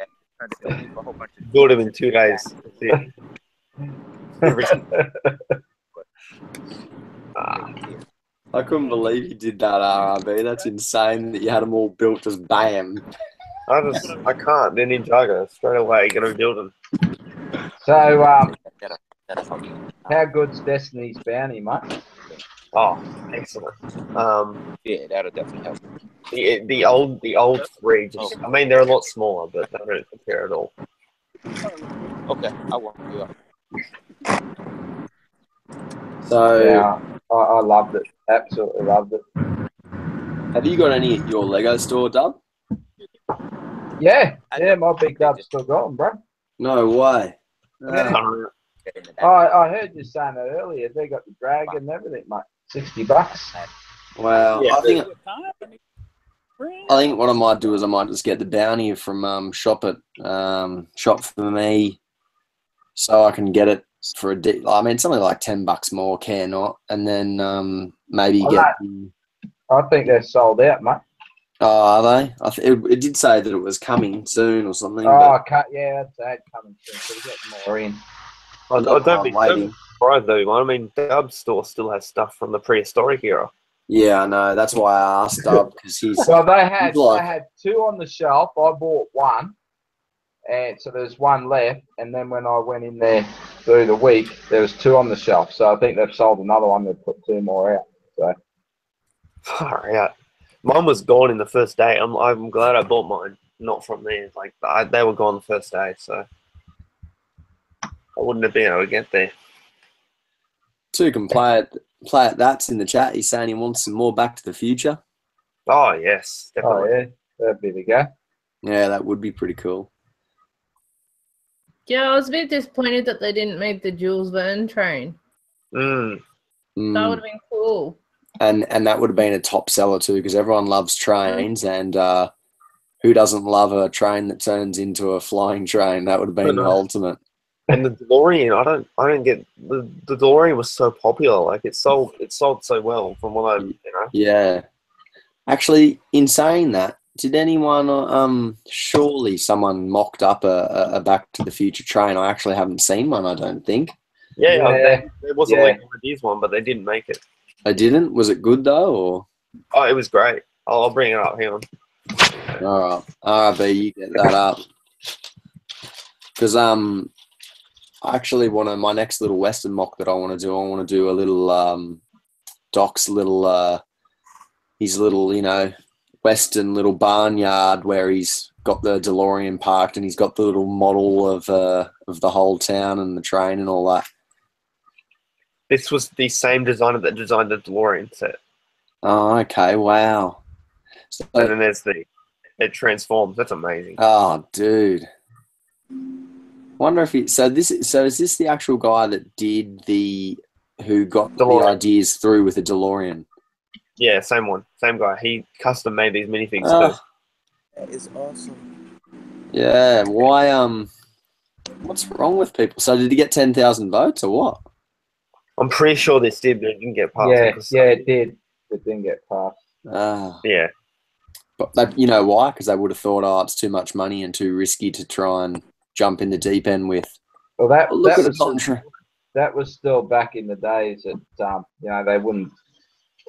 Built him in 2 days. That's it. I couldn't believe you did that, RB. That's insane that you had them all built just bam. I can't. They're Ninjago. Straight away, you gotta build them. So, how good's Destiny's Bounty, mate? Oh, excellent. Yeah, that'll definitely help. The old 3 just, I mean, they're a lot smaller, but they don't compare at all. Okay, I won't do it. So, yeah, I loved it. Absolutely loved it. Have you got any at your Lego store, Dub? Yeah, my big Dub's still got them, bro. No way. I heard you saying that earlier. They got the dragon and everything, mate. $60. Wow. Yeah. I think what I might do is I might just get the bounty from Shop for Me, so I can get it for I mean, it's only like $10 more, care not, and then maybe get. I think they're sold out, mate. Oh, are they? It did say that it was coming soon or something. Oh, yeah, that's ad coming soon. So we get more in. I don't be surprised though. I mean, Dub's store still has stuff from the prehistoric era. Yeah, I know. That's why I asked Dub, because he's. Well, they had 2 on the shelf. I bought 1, and so there's 1 left. And then when I went in there through the week, there was 2 on the shelf. So I think they've sold another one. They've put 2 more out. So far out. Mine was gone in the first day. I'm glad I bought mine, not from there. Like they were gone the first day, so I wouldn't have been able to get there. Two can play it. That's in the chat. He's saying he wants some more Back to the Future. Oh yes, definitely. Oh yeah, that'd be the go. Yeah, that would be pretty cool. Yeah, I was a bit disappointed that they didn't make the Jules Verne train. That would have been cool. And that would have been a top seller too, because everyone loves trains, and who doesn't love a train that turns into a flying train? That would have been the ultimate. And the DeLorean, I don't get the DeLorean was so popular. Like it sold so well from what Yeah. Actually, in saying that, did anyone surely someone mocked up a Back to the Future train? I actually haven't seen one, I don't think. There wasn't like this one, but they didn't make it. They didn't? Was it good though, or? Oh, it was great. I'll bring it up. Hang on. All right, RB, you get that up. Because I actually want to, my next little Western mock that I want to do a little Doc's little his little, Western little barnyard where he's got the DeLorean parked and he's got the little model of the whole town and the train and all that. This was the same designer that designed the DeLorean set. Oh, okay. Wow. So, and then there's it transforms. That's amazing. Oh, dude. Wonder if he. So is this the actual guy that who got the DeLorean. ideas through with the DeLorean? Yeah, same one, same guy. He custom made these minifigs too. That is awesome. Yeah. Why? What's wrong with people? So did he get 10,000 votes or what? I'm pretty sure this did, but it didn't get past. Yeah, it did. It didn't get passed. Yeah. But you know why? Because they would have thought, oh, it's too much money and too risky to try and jump in the deep end with. Well, that was still back in the days that they wouldn't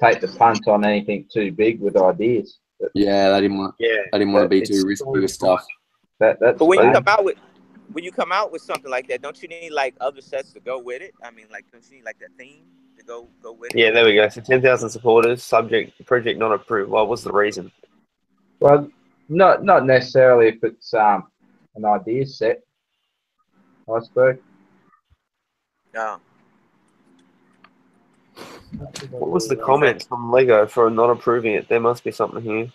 take the punt on anything too big with ideas. They didn't want. Yeah, they didn't want to be too risky with stuff. That's but when you come out with something like that, don't you need like other sets to go with it? I mean, like, don't you need like the theme to go with it? Yeah, there we go. So 10,000 supporters, project not approved. What was the reason? Well, not necessarily if it's an idea set, I suppose. No. What was the comment from Lego for not approving it? There must be something here.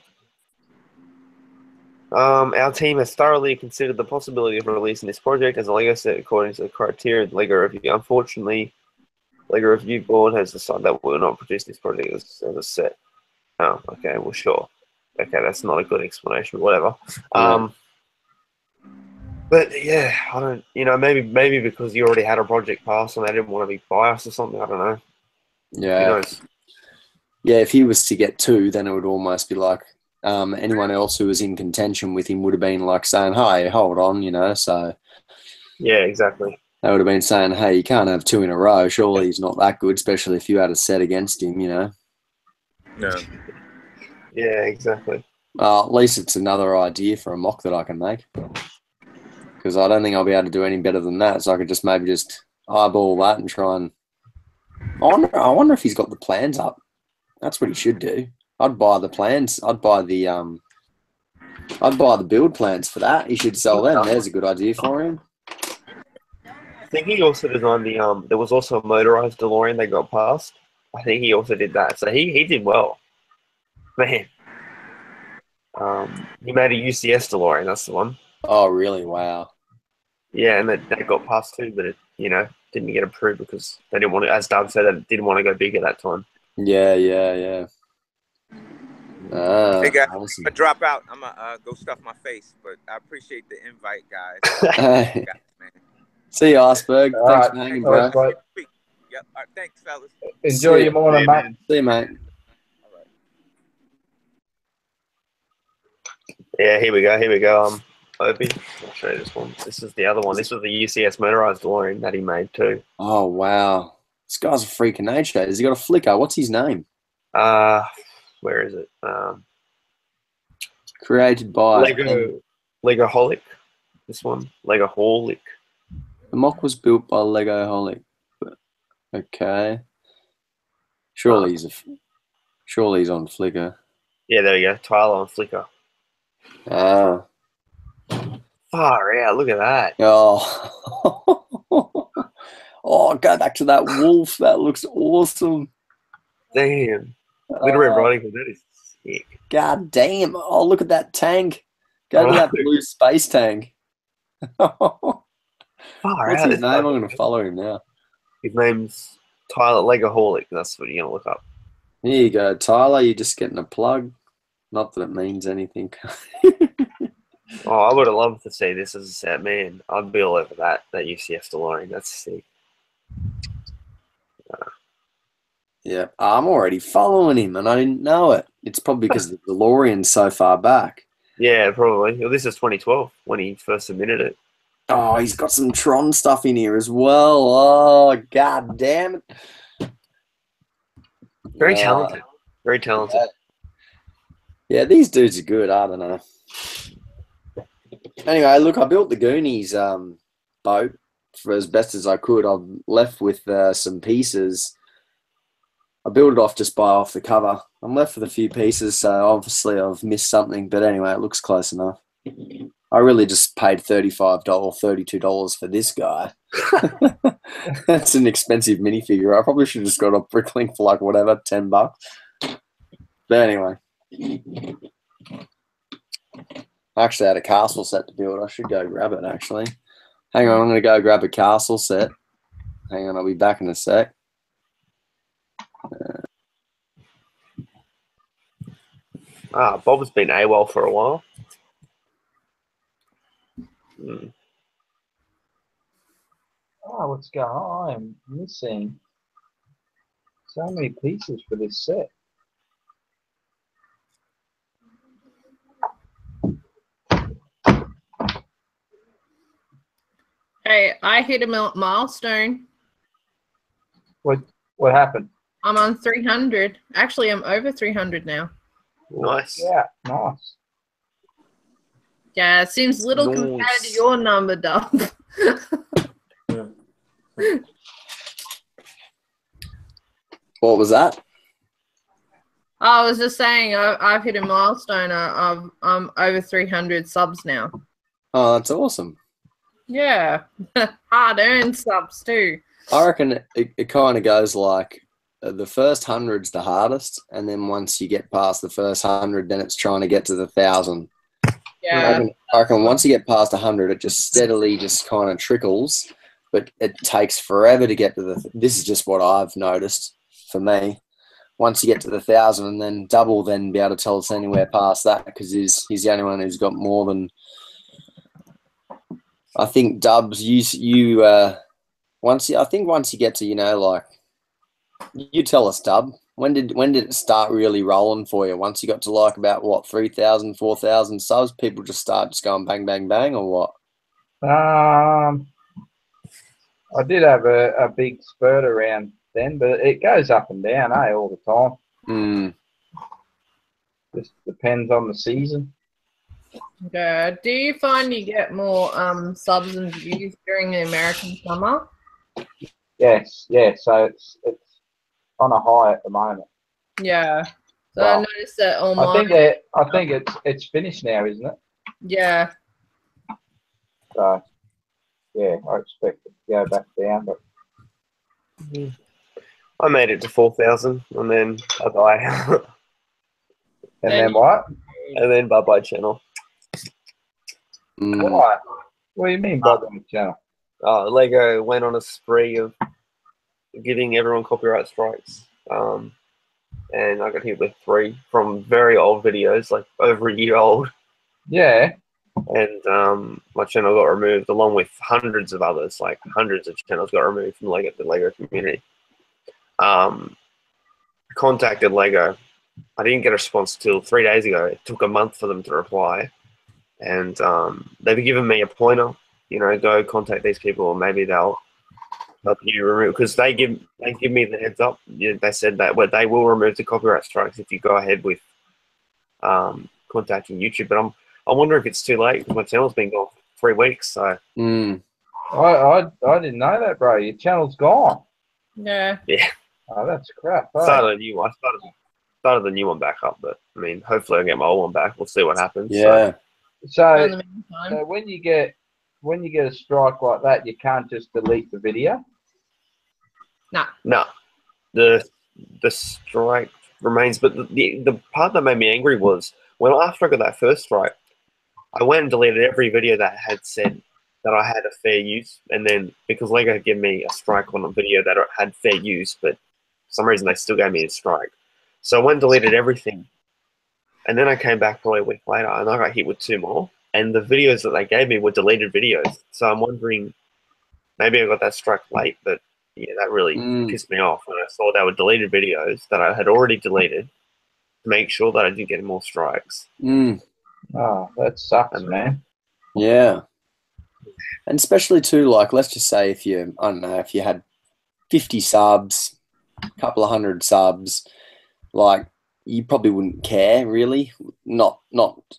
Our team has thoroughly considered the possibility of releasing this project as a Lego set according to the criteria of Lego Review. Unfortunately, Lego Review Board has decided that we will not produce this project as a set. Oh, okay, well, sure. Okay, that's not a good explanation, but whatever. But yeah, I don't, maybe because you already had a project pass and they didn't want to be biased or something. I don't know. Yeah. Who knows? Yeah, if he was to get 2, then it would almost be like anyone else who was in contention with him would have been like saying, "Hey, hold on," so. Yeah, exactly. They would have been saying, "Hey, you can't have 2 in a row. Surely he's not that good," especially if you had a set against him, No. Yeah, exactly. At least it's another idea for a mock that I can make. Because I don't think I'll be able to do any better than that. So I could just maybe eyeball that and try and. I wonder if he's got the plans up. That's what he should do. I'd buy the plans. I'd buy the build plans for that. He should sell them. There's a good idea for him. I think he also designed there was also a motorized DeLorean that got passed. I think he also did that. So he did well. Man. He made a UCS DeLorean, that's the one. Oh, really? Wow. Yeah, and that got passed too, but it, didn't get approved because they didn't want to, as Doug said, they didn't want to go big at that time. Yeah. Hey guys, I'm gonna drop out. I'm gonna go stuff my face, but I appreciate the invite, guys. Hey. See you, Iceberg. Thanks for hanging, bro. Yep. All right, thanks, fellas. Enjoy your morning, mate. See you, mate. Yeah, here we go. Opie, I'll show you this one. This is the other one. This was the UCS motorized DeLorean that he made too. Oh, wow. This guy's a freak of nature. Has he got a Flickr? What's his name? Where is it? Created by Legoholic. This one, Legoholic. The mock was built by Legoholic. Okay. Surely he's on Flickr. Yeah, there you go. Tyler on Flickr. Far out, look at that. Oh. Oh, go back to that wolf. That looks awesome. Damn. Little Red Riding Hood, that is sick. God damn. Oh, look at that tank. Go to that blue space tank. Far What's his name? I'm going to follow him now. His name's Tyler Legoholic. That's what you're going to look up. Here you go, Tyler. You're just getting a plug. Not that it means anything. Oh, I would have loved to see this as a set, man. I'd be all over that UCS DeLorean. That's sick. Yeah, I'm already following him, and I didn't know it. It's probably because the DeLorean's so far back. Yeah, probably. Well, this is 2012 when he first submitted it. Oh, he's got some Tron stuff in here as well. Oh, god damn it. Very talented. Very talented. Yeah, these dudes are good. I don't know. Anyway, look, I built the Goonies boat for as best as I could. I'm left with some pieces. I built it off the cover. I'm left with a few pieces, so obviously I've missed something. But anyway, it looks close enough. I really just paid $35, $32 for this guy. That's an expensive minifigure. I probably should have just got a Bricklink for like whatever, $10. But anyway. I actually had a castle set to build. I should go grab it, actually. Hang on, I'm going to go grab a castle set. Hang on, I'll be back in a sec. Bob's been AWOL for a while. Oh, what's going on? I'm missing so many pieces for this set. Hey, I hit a milestone. What happened? I'm on 300. Actually, I'm over 300 now. Nice. Yeah, nice. Yeah, it seems little compared to your number, Dub. What was that? I was just saying I've hit a milestone. I'm over 300 subs now. Oh, that's awesome. Yeah, hard-earned subs too. I reckon it kind of goes like the first 100's the hardest, and then once you get past the first 100, then it's trying to get to the 1,000. Yeah. I reckon once you get past 100, it just steadily just kind of trickles, but it takes forever to get to the. This is just what I've noticed for me. Once you get to the 1,000 and then double, then be able to tell us anywhere past that because he's the only one who's got more than. I think Dubs, once you get to, like, you tell us, Dub, when did it start really rolling for you? Once you got to like about what 3,000, 4,000 subs, people just start going bang, bang, bang, or what? I did have a big spurt around then, but it goes up and down, all the time. Just depends on the season. Yeah. Do you find you get more subs and views during the American summer? Yes, yeah. So it's on a high at the moment. Yeah. So Well, I noticed that all my. I think it's finished now, isn't it? Yeah. So yeah, I expect it to go back down, but I made it to 4,000 and then bye-bye. and then what? And then bye-bye channel. Why? What do you mean bye-bye channel? Lego went on a spree of giving everyone copyright strikes. And I got hit with 3 from very old videos, like over a year old. Yeah. And my channel got removed along with hundreds of others, like hundreds of channels got removed from the Lego community. Contacted Lego. I didn't get a response till 3 days ago. It took a month for them to reply. And they've given me a pointer, go contact these people, or maybe they'll help you remove, because they give me the heads up. They said that they will remove the copyright strikes if you go ahead with contacting YouTube. But I wonder if it's too late because my channel's been gone for 3 weeks. So I didn't know that, bro. Your channel's gone. Yeah. Yeah. Oh, that's crap. Started a new one. Started the new one back up, but I mean, hopefully I get my old one back. We'll see what happens. Yeah. So when you get a strike like that, you can't just delete the video. No. The strike remains, but the part that made me angry was after I got that first strike, I went and deleted every video that had said that I had a fair use, and then because Lego had given me a strike on a video that had fair use, but for some reason they still gave me a strike. So I went and deleted everything, and then I came back probably a week later, and I got hit with 2 more, and the videos that they gave me were deleted videos. So I'm wondering, maybe I got that strike late, but yeah, that really pissed me off when I saw they were deleted videos that I had already deleted to make sure that I didn't get more strikes. Oh, that sucks, man. Yeah. And especially too, like, let's just say if you had 50 subs, a couple of 100 subs, like, you probably wouldn't care, really. Not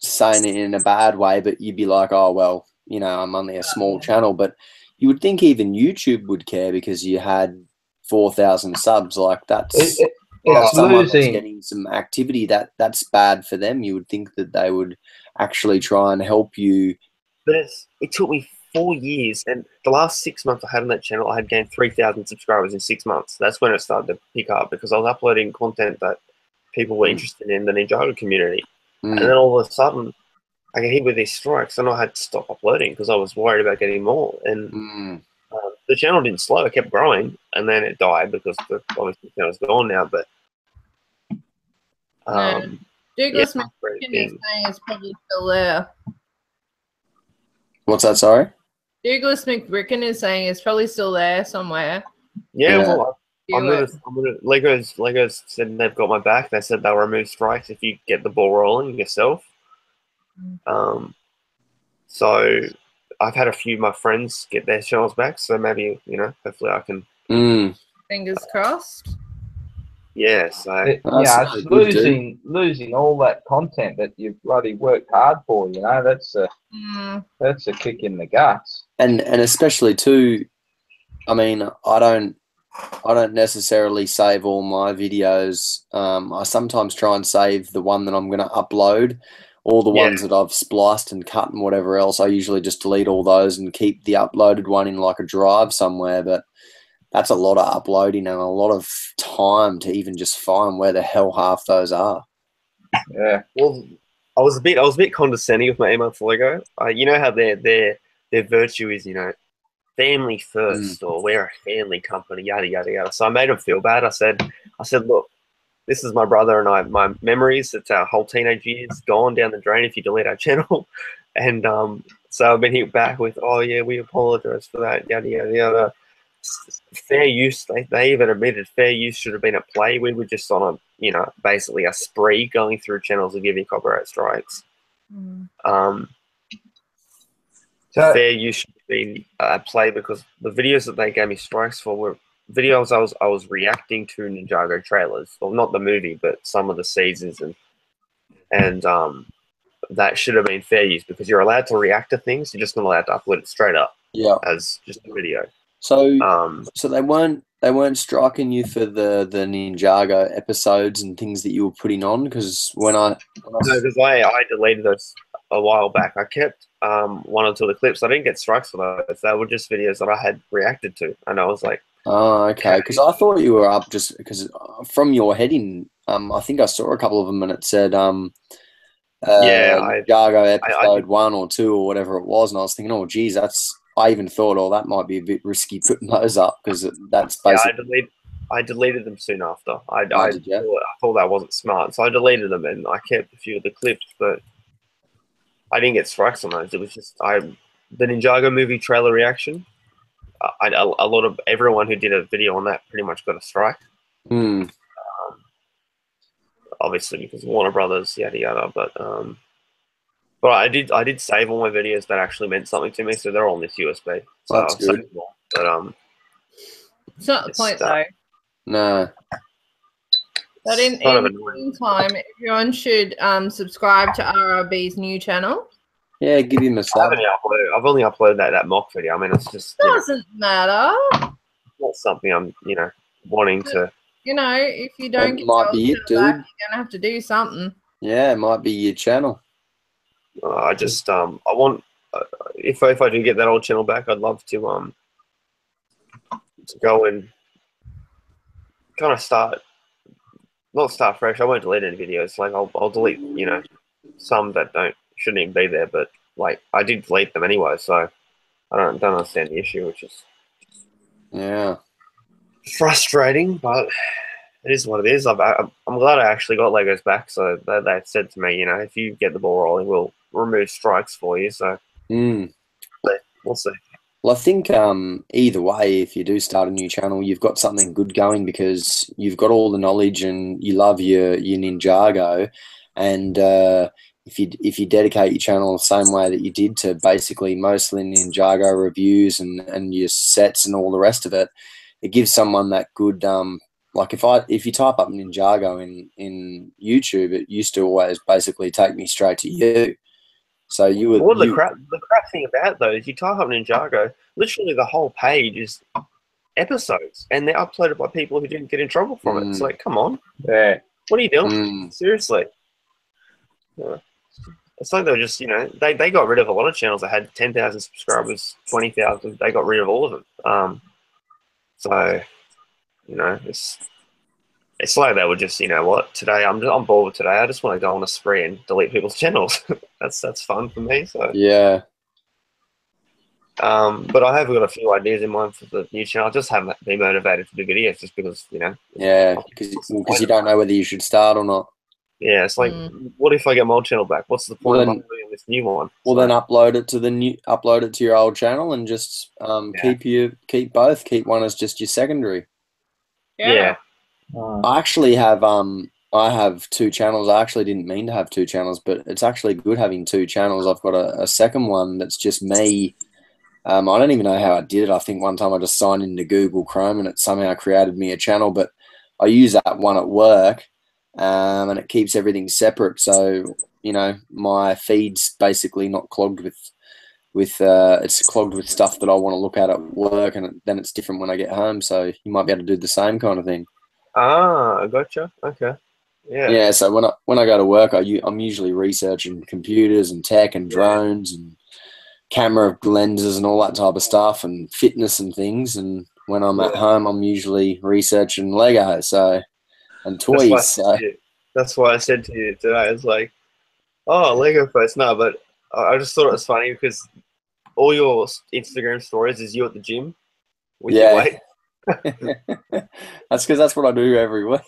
saying it in a bad way, but you'd be like, oh, well, I'm only a small channel. But you would think even YouTube would care because you had 4,000 subs. Like, that's someone that's getting some activity, that's bad for them. You would think that they would actually try and help you. But it took me 4 years, and the last 6 months I had on that channel, I had gained 3,000 subscribers in 6 months. That's when it started to pick up because I was uploading content that people were interested in the Ninjago community. And then all of a sudden, I get hit with these strikes, and I had to stop uploading because I was worried about getting more. And the channel didn't slow; it kept growing, and then it died because obviously the channel's gone now. But Douglas McCracken is saying it's probably still there. What's that? Sorry. Douglas McBricken is saying it's probably still there somewhere. Yeah. Well, I'm gonna. Legos said they've got my back. They said they'll remove strikes if you get the ball rolling yourself. So I've had a few of my friends get their channels back. So maybe hopefully I can. Fingers crossed. Yeah. So it's losing all that content that you've bloody worked hard for. That's a kick in the guts. And especially too, I mean, I don't necessarily save all my videos. I sometimes try and save the one that I'm going to upload. All the ones that I've spliced and cut and whatever else, I usually just delete all those and keep the uploaded one in like a drive somewhere. But that's a lot of uploading and a lot of time to even just find where the hell half those are. Yeah. Well, I was a bit condescending with my email to Lego. You know how their virtue is, family first, or we're a family company, yada yada yada. So I made them feel bad. I said, look, this is my brother and I. My memories, it's our whole teenage years gone down the drain if you delete our channel. And so I've been hit back with, oh yeah, we apologize for that, yada yada yada. Fair use. They even admitted fair use should have been at play. We were just on a, basically a spree going through channels and giving copyright strikes. Fair use should have been at play because the videos that they gave me strikes for were videos I was reacting to Ninjago trailers. Well, not the movie, but some of the seasons, and that should have been fair use because you're allowed to react to things. You're just not allowed to upload it straight up as just a video. So they weren't striking you for the Ninjago episodes and things that you were putting on because I deleted those a while back. I kept one or two of the clips. I didn't get strikes for those. They were just videos that I had reacted to, and I was like, oh, okay. Because I thought you were up just because from your heading, I think I saw a couple of them and it said Ninjago episode 1 or 2 or whatever it was, and I was thinking, oh, geez, I even thought, oh, that might be a bit risky putting those up because that's basically. I deleted them soon after. I thought that wasn't smart, so I deleted them and I kept a few of the clips, but I didn't get strikes on those. It was just the Ninjago movie trailer reaction. A lot of everyone who did a video on that pretty much got a strike. Obviously because Warner Brothers, yada yada, but I did save all my videos that actually meant something to me, so they're all on this USB. So that's good. But it's not the point though. No. But in the meantime, everyone should subscribe to RRB's new channel. Yeah, give him a sub. I've only uploaded that mock video. I mean, it's just doesn't matter. Not something I'm wanting to. If you don't get might be it, dude. Back, you're gonna have to do something. Yeah, it might be your channel. I just I want if I do get that old channel back, I'd love to go and kind of not start fresh. I won't delete any videos. Like I'll delete some that shouldn't even be there, but like I did delete them anyway, so I don't understand the issue, which is frustrating, but it is what it is. I'm glad I actually got Legos back, so they said to me, if you get the ball rolling, we'll remove strikes for you. So we'll see. Well, I think either way, if you do start a new channel, you've got something good going because you've got all the knowledge and you love your Ninjago, and if you dedicate your channel the same way that you did to basically mostly Ninjago reviews and your sets and all the rest of it, it gives someone that good like if you type up Ninjago in YouTube, it used to always basically take me straight to you. So you would. Well, the crap thing about those, you type up Ninjago, literally the whole page is episodes, and they're uploaded by people who didn't get in trouble from it. It's like, come on, what are you doing? Seriously. It's like they were just, they got rid of a lot of channels that had 10,000 subscribers, 20,000. They got rid of all of them. So, It's like they were just, you know what, today I'm bored today. I just want to go on a spree and delete people's channels. that's fun for me. So Yeah. but I have got a few ideas in mind for the new channel. I just haven't been motivated to do videos just because, you know. Yeah, because you don't know whether you should start or not. Yeah, it's like, what if I get my old channel back? What's the point of doing this new one? Well, then upload it to your old channel and just keep both. Keep one as just your secondary. Yeah. I actually have I have 2 channels. I actually didn't mean to have 2 channels, but it's actually good having 2 channels. I've got a second one that's just me. I don't even know how I did it. I think one time I just signed into Google Chrome and it somehow created me a channel, but I use that one at work, and it keeps everything separate. So, you know, my feed's basically not clogged with it's clogged with stuff that I want to look at work, and then it's different when I get home. So you might be able to do the same kind of thing. Ah, gotcha. Okay. Yeah. Yeah. So when I go to work, I'm usually researching computers and tech and drones and camera lenses and all that type of stuff and fitness and things. And when I'm at home, I'm usually researching Lego and toys. That's why I said to you today, it's like, oh, Lego first. No, but I just thought it was funny because all your Instagram stories is you at the gym with your weight. That's because that's what I do every week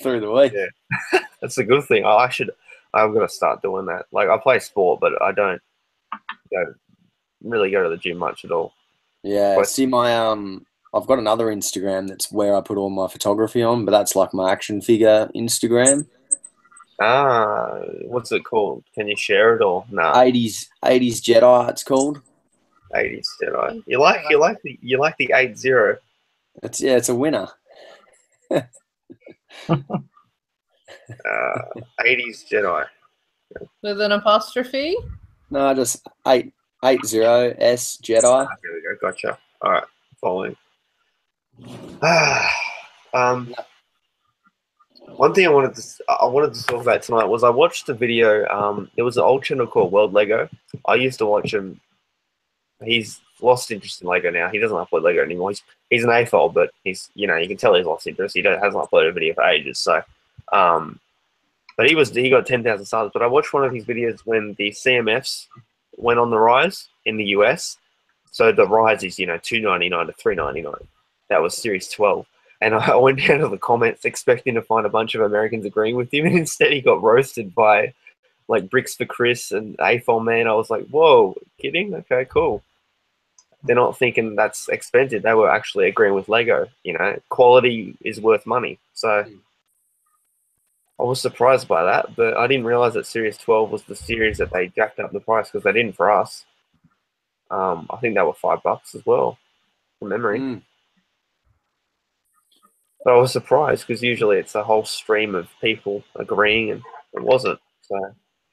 through the week. Yeah, that's a good thing. I'm gonna start doing that. Like, I play sport, but I don't really go to the gym much at all. Yeah, see I've got another Instagram that's where I put all my photography on, but that's like my action figure Instagram. Ah, what's it called? Can you share it or no? 80s Jedi, it's called. 80s Jedi. You like the 80. It's a winner. 80s Jedi. With an apostrophe? No, just 80 S Jedi. There we go. Gotcha. All right, following. One thing I wanted to talk about tonight was I watched a video. There was an old channel called World Lego. I used to watch him. He's lost interest in Lego now. He doesn't upload Lego anymore. He's an AFOL, but he's, you know, you can tell he's lost interest. He hasn't uploaded a video for ages. So, but he got 10,000 subs. But I watched one of his videos when the CMFs went on the rise in the US. So the rise is, you know, $2.99 to $3.99. That was Series 12. And I went down to the comments expecting to find a bunch of Americans agreeing with him, and instead he got roasted by like Bricks for Chris and AFOL Man. I was like, whoa, kidding? Okay, cool. They're not thinking that's expensive. They were actually agreeing with Lego. You know, quality is worth money. So I was surprised by that, but I didn't realize that Series 12 was the series that they jacked up the price, because they didn't for us. I think they were $5 as well, from memory. But I was surprised because usually it's a whole stream of people agreeing, and it wasn't. So,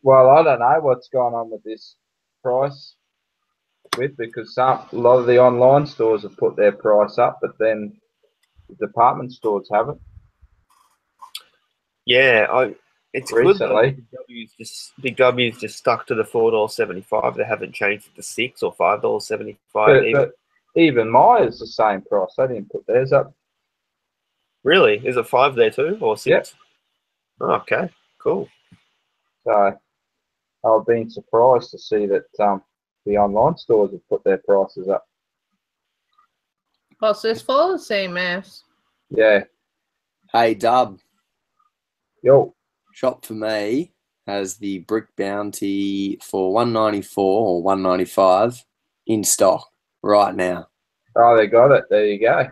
well, I don't know what's going on with this price because a lot of the online stores have put their price up, but then the department stores haven't. Yeah, it's recently. Good. Big W's just stuck to the $4.75. They haven't changed it to $6 or $5.75. But even Myers the same price. They didn't put theirs up. Really? Is it $5 there too, or $6? Yep. Oh, okay, cool. So I've been surprised to see that the online stores have put their prices up. What's this for? The same maths. Yeah. Hey, Dub. Yo. Shop for Me has the Brick Bounty for $1.94 or $1.95 in stock right now. Oh, they got it. There you go.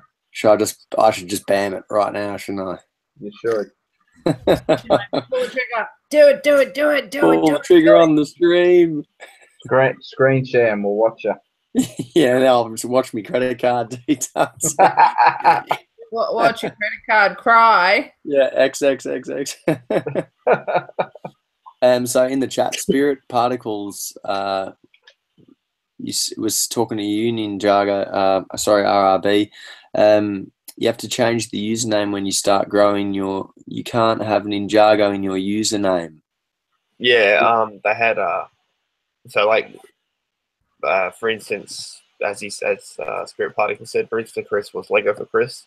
I should just bam it right now, shouldn't I? You should. Pull the trigger. Do it. Pull the trigger on the stream. Screen share and we'll watch you. Yeah, now just watch me credit card details. Watch your credit card cry. Yeah, XXXX. So in the chat, Spirit Particles was talking to you, Ninjago. Sorry, RRB. You have to change the username when you start growing you can't have Ninjago in your username. Yeah, they had so like for instance, as Spirit Particle said, Bricks for Chris was Lego for Chris.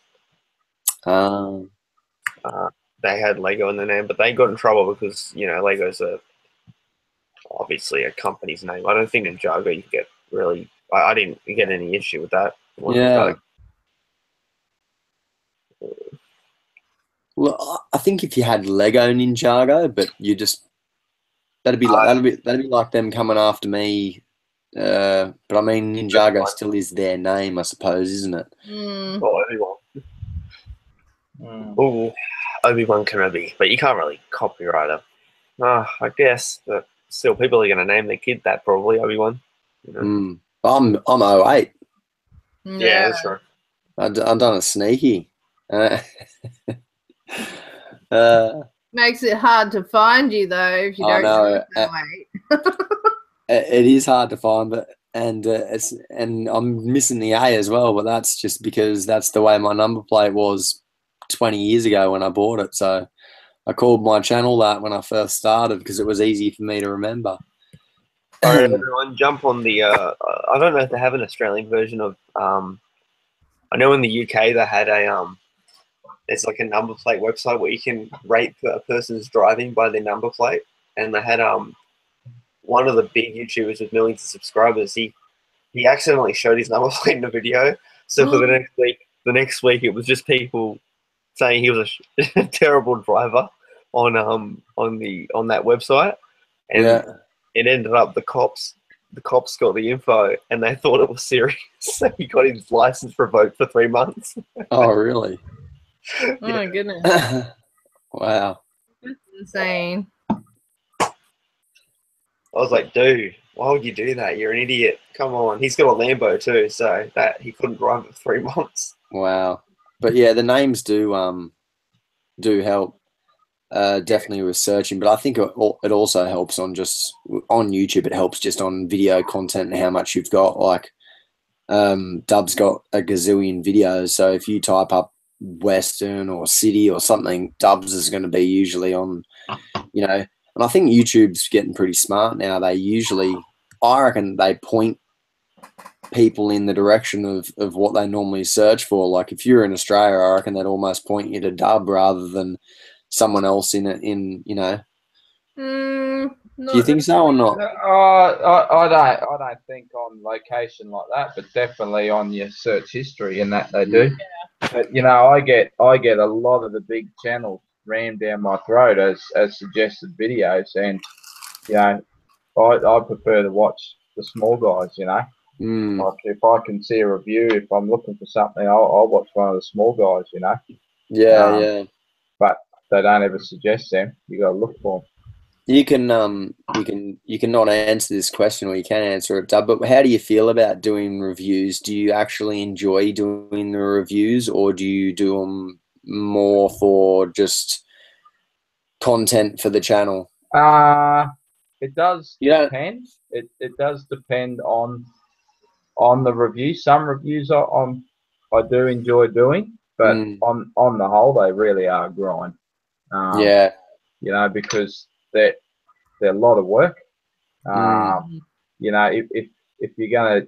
they had Lego in their name, but they got in trouble because, you know, Lego's obviously a company's name. I don't think Ninjago you get really. I didn't get any issue with that. Yeah. Well, I think if you had Lego Ninjago, but you just that'd be like them coming after me. But I mean, Ninjago still is their name, I suppose, isn't it? Or Obi-Wan. Oh, Obi-Wan Kenobi, but you can't really copyright it. I guess, but still, people are going to name their kid that probably Obi-Wan. You know? I'm 08. Yeah, that's right. I've done it sneaky. Makes it hard to find you though if you don't know it. It is hard to find, but and I'm missing the A as well, but that's just because that's the way my number plate was 20 years ago when I bought it. So I called my channel that when I first started because it was easy for me to remember. All right, everyone, jump on the. I don't know if they have an Australian version of. I know in the UK they had it's like a number plate website where you can rate a person's driving by their number plate, and they had one of the big YouTubers with millions of subscribers. He accidentally showed his number plate in a video. So for the next week, it was just people saying he was a terrible driver on that website, and it ended up the cops got the info and they thought it was serious. So he got his license revoked for 3 months. Oh, really? Oh my goodness. Wow. That's insane. I was like, dude, why would you do that? You're an idiot. Come on. He's got a Lambo too, so that he couldn't drive it for 3 months. Wow. But yeah, the names do help. Definitely with searching, but I think it also helps on YouTube. It helps just on video content and how much you've got. Like, Dub's got a gazillion videos, so if you type up Western or City or something, Dubs is going to be usually on, you know. And I think YouTube's getting pretty smart now. I reckon they point people in the direction of what they normally search for. Like if you're in Australia, I reckon they'd almost point you to Dub rather than someone else in you know. Do you think so or not? I don't think on location like that, but definitely on your search history and that they do. But you know, I get a lot of the big channels rammed down my throat as suggested videos, and you know, I prefer to watch the small guys. You know, like if I can see a review, if I'm looking for something, I'll watch one of the small guys. You know. Yeah. But they don't ever suggest them. You got to look for them. You can not answer this question, or you can answer it, Dub. But how do you feel about doing reviews? Do you actually enjoy doing the reviews, or do you do them more for just content for the channel? It does depend. It does depend on the review. Some reviews I do enjoy doing, but on the whole, they really are a grind. You know, because they're a lot of work. You know, if you're gonna,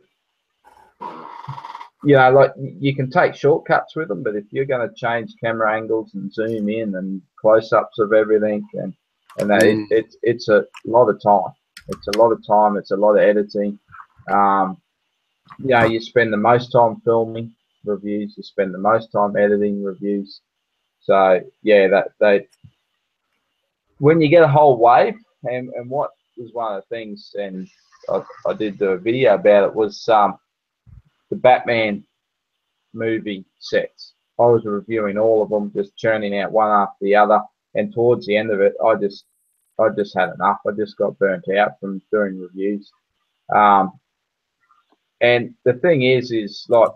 you know, like you can take shortcuts with them, but if you're going to change camera angles and zoom in and close-ups of everything and that, it's a lot of time. It's a lot of time. It's a lot of editing. You know, you spend the most time filming reviews. You spend the most time editing reviews. So yeah, when you get a whole wave, and what was one of the things, and I did do a video about it, was the Batman movie sets. I was reviewing all of them, just churning out one after the other, and towards the end of it, I just had enough. I just got burnt out from doing reviews. And the thing is like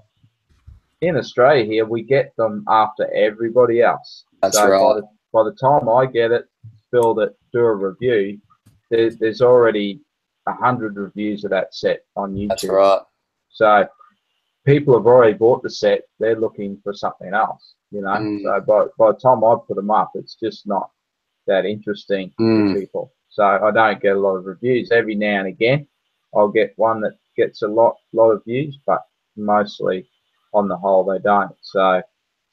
in Australia here, we get them after everybody else. That's right. By the time I get it, build it, do a review, there's already 100 reviews of that set on YouTube. That's right. So people have already bought the set. They're looking for something else, you know. So by the time I put them up, it's just not that interesting to people. So I don't get a lot of reviews. Every now and again, I'll get one that gets a lot of views, but mostly on the whole they don't. So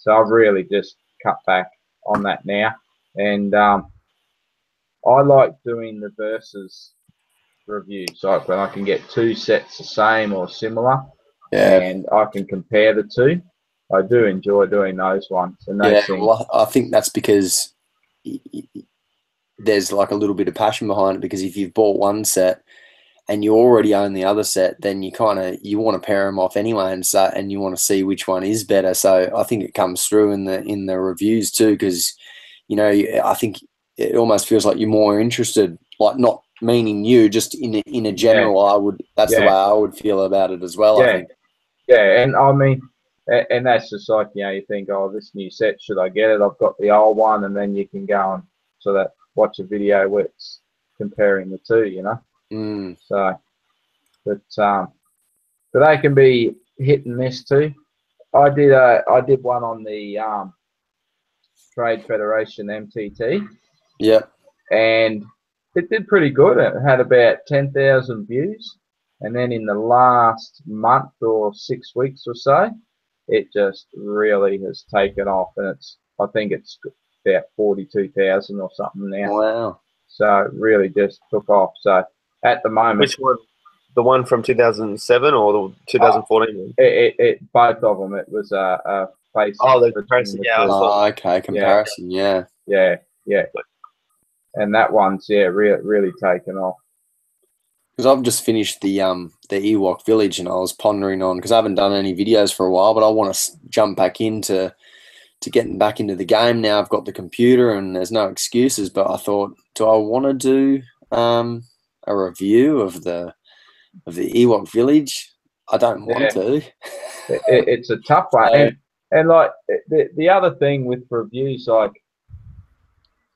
I've really just cut back on that now. And I like doing the versus reviews, like when I can get two sets the same or similar, and I can compare the two. I do enjoy doing those ones. And those things. Well, I think that's because there's like a little bit of passion behind it, because if you've bought one set and you already own the other set, then you want to pair them off anyway, and you want to see which one is better. So I think it comes through in the reviews too, because I think it almost feels like you're more interested, like not meaning you, just in a general. That's the way I would feel about it as well. I think. Yeah, and I mean, and that's just like, you think, oh, this new set, should I get it? I've got the old one, and then you can go and watch a video where it's comparing the two, So, but they can be hit and miss too. I did one on the Trade Federation MTT. Yeah. And it did pretty good. It had about 10,000 views. And then in the last month or 6 weeks or so, it just really has taken off. And I think it's about 42,000 or something now. Wow. So it really just took off. So at the moment. Which one? The one from 2007 or the 2014 one? Both of them. It was a face. Oh, the comparison. Okay. Comparison. Yeah. And that one's really taken off. Because I've just finished the Ewok Village, and I was pondering on, because I haven't done any videos for a while, but I want to jump back into getting back into the game now. I've got the computer and there's no excuses. But I thought, do I want to do a review of the Ewok Village? I don't want to. It's a tough one, and like the other thing with reviews, like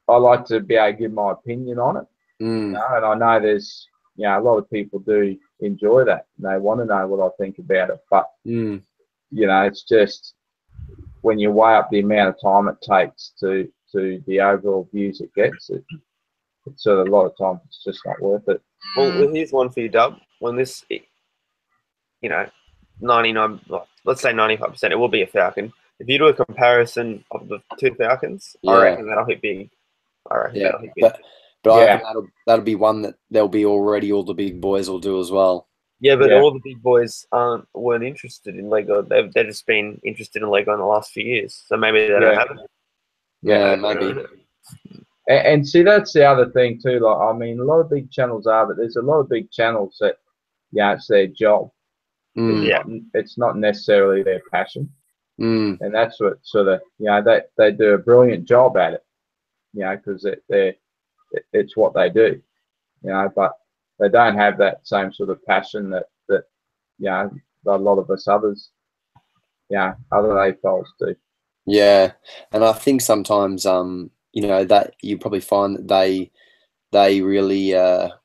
I like to be able to give my opinion on it. And I know there's a lot of people do enjoy that, and they want to know what I think about it. But it's just when you weigh up the amount of time it takes to the overall views it gets, it's sort of a lot of times it's just not worth it. Well, here's one for you, Dub. When this, 99, let's say 95%, it will be a Falcon. If you do a comparison of the two Falcons, I reckon that'll hit big. That'll hit big. But I reckon that'll be one that there'll be already all the big boys will do as well. Yeah, but all the big boys weren't interested in Lego. They've just been interested in Lego in the last few years. So maybe they don't have it. Yeah, maybe. And see, that's the other thing too. Like, I mean, a lot of big channels are, but there's a lot of big channels that, it's their job. It's not necessarily their passion. And that's what sort of, they do a brilliant job at it, because it's what they do, but they don't have that same sort of passion that a lot of us others, other AFOLs do. Yeah, and I think sometimes, that you probably find that they really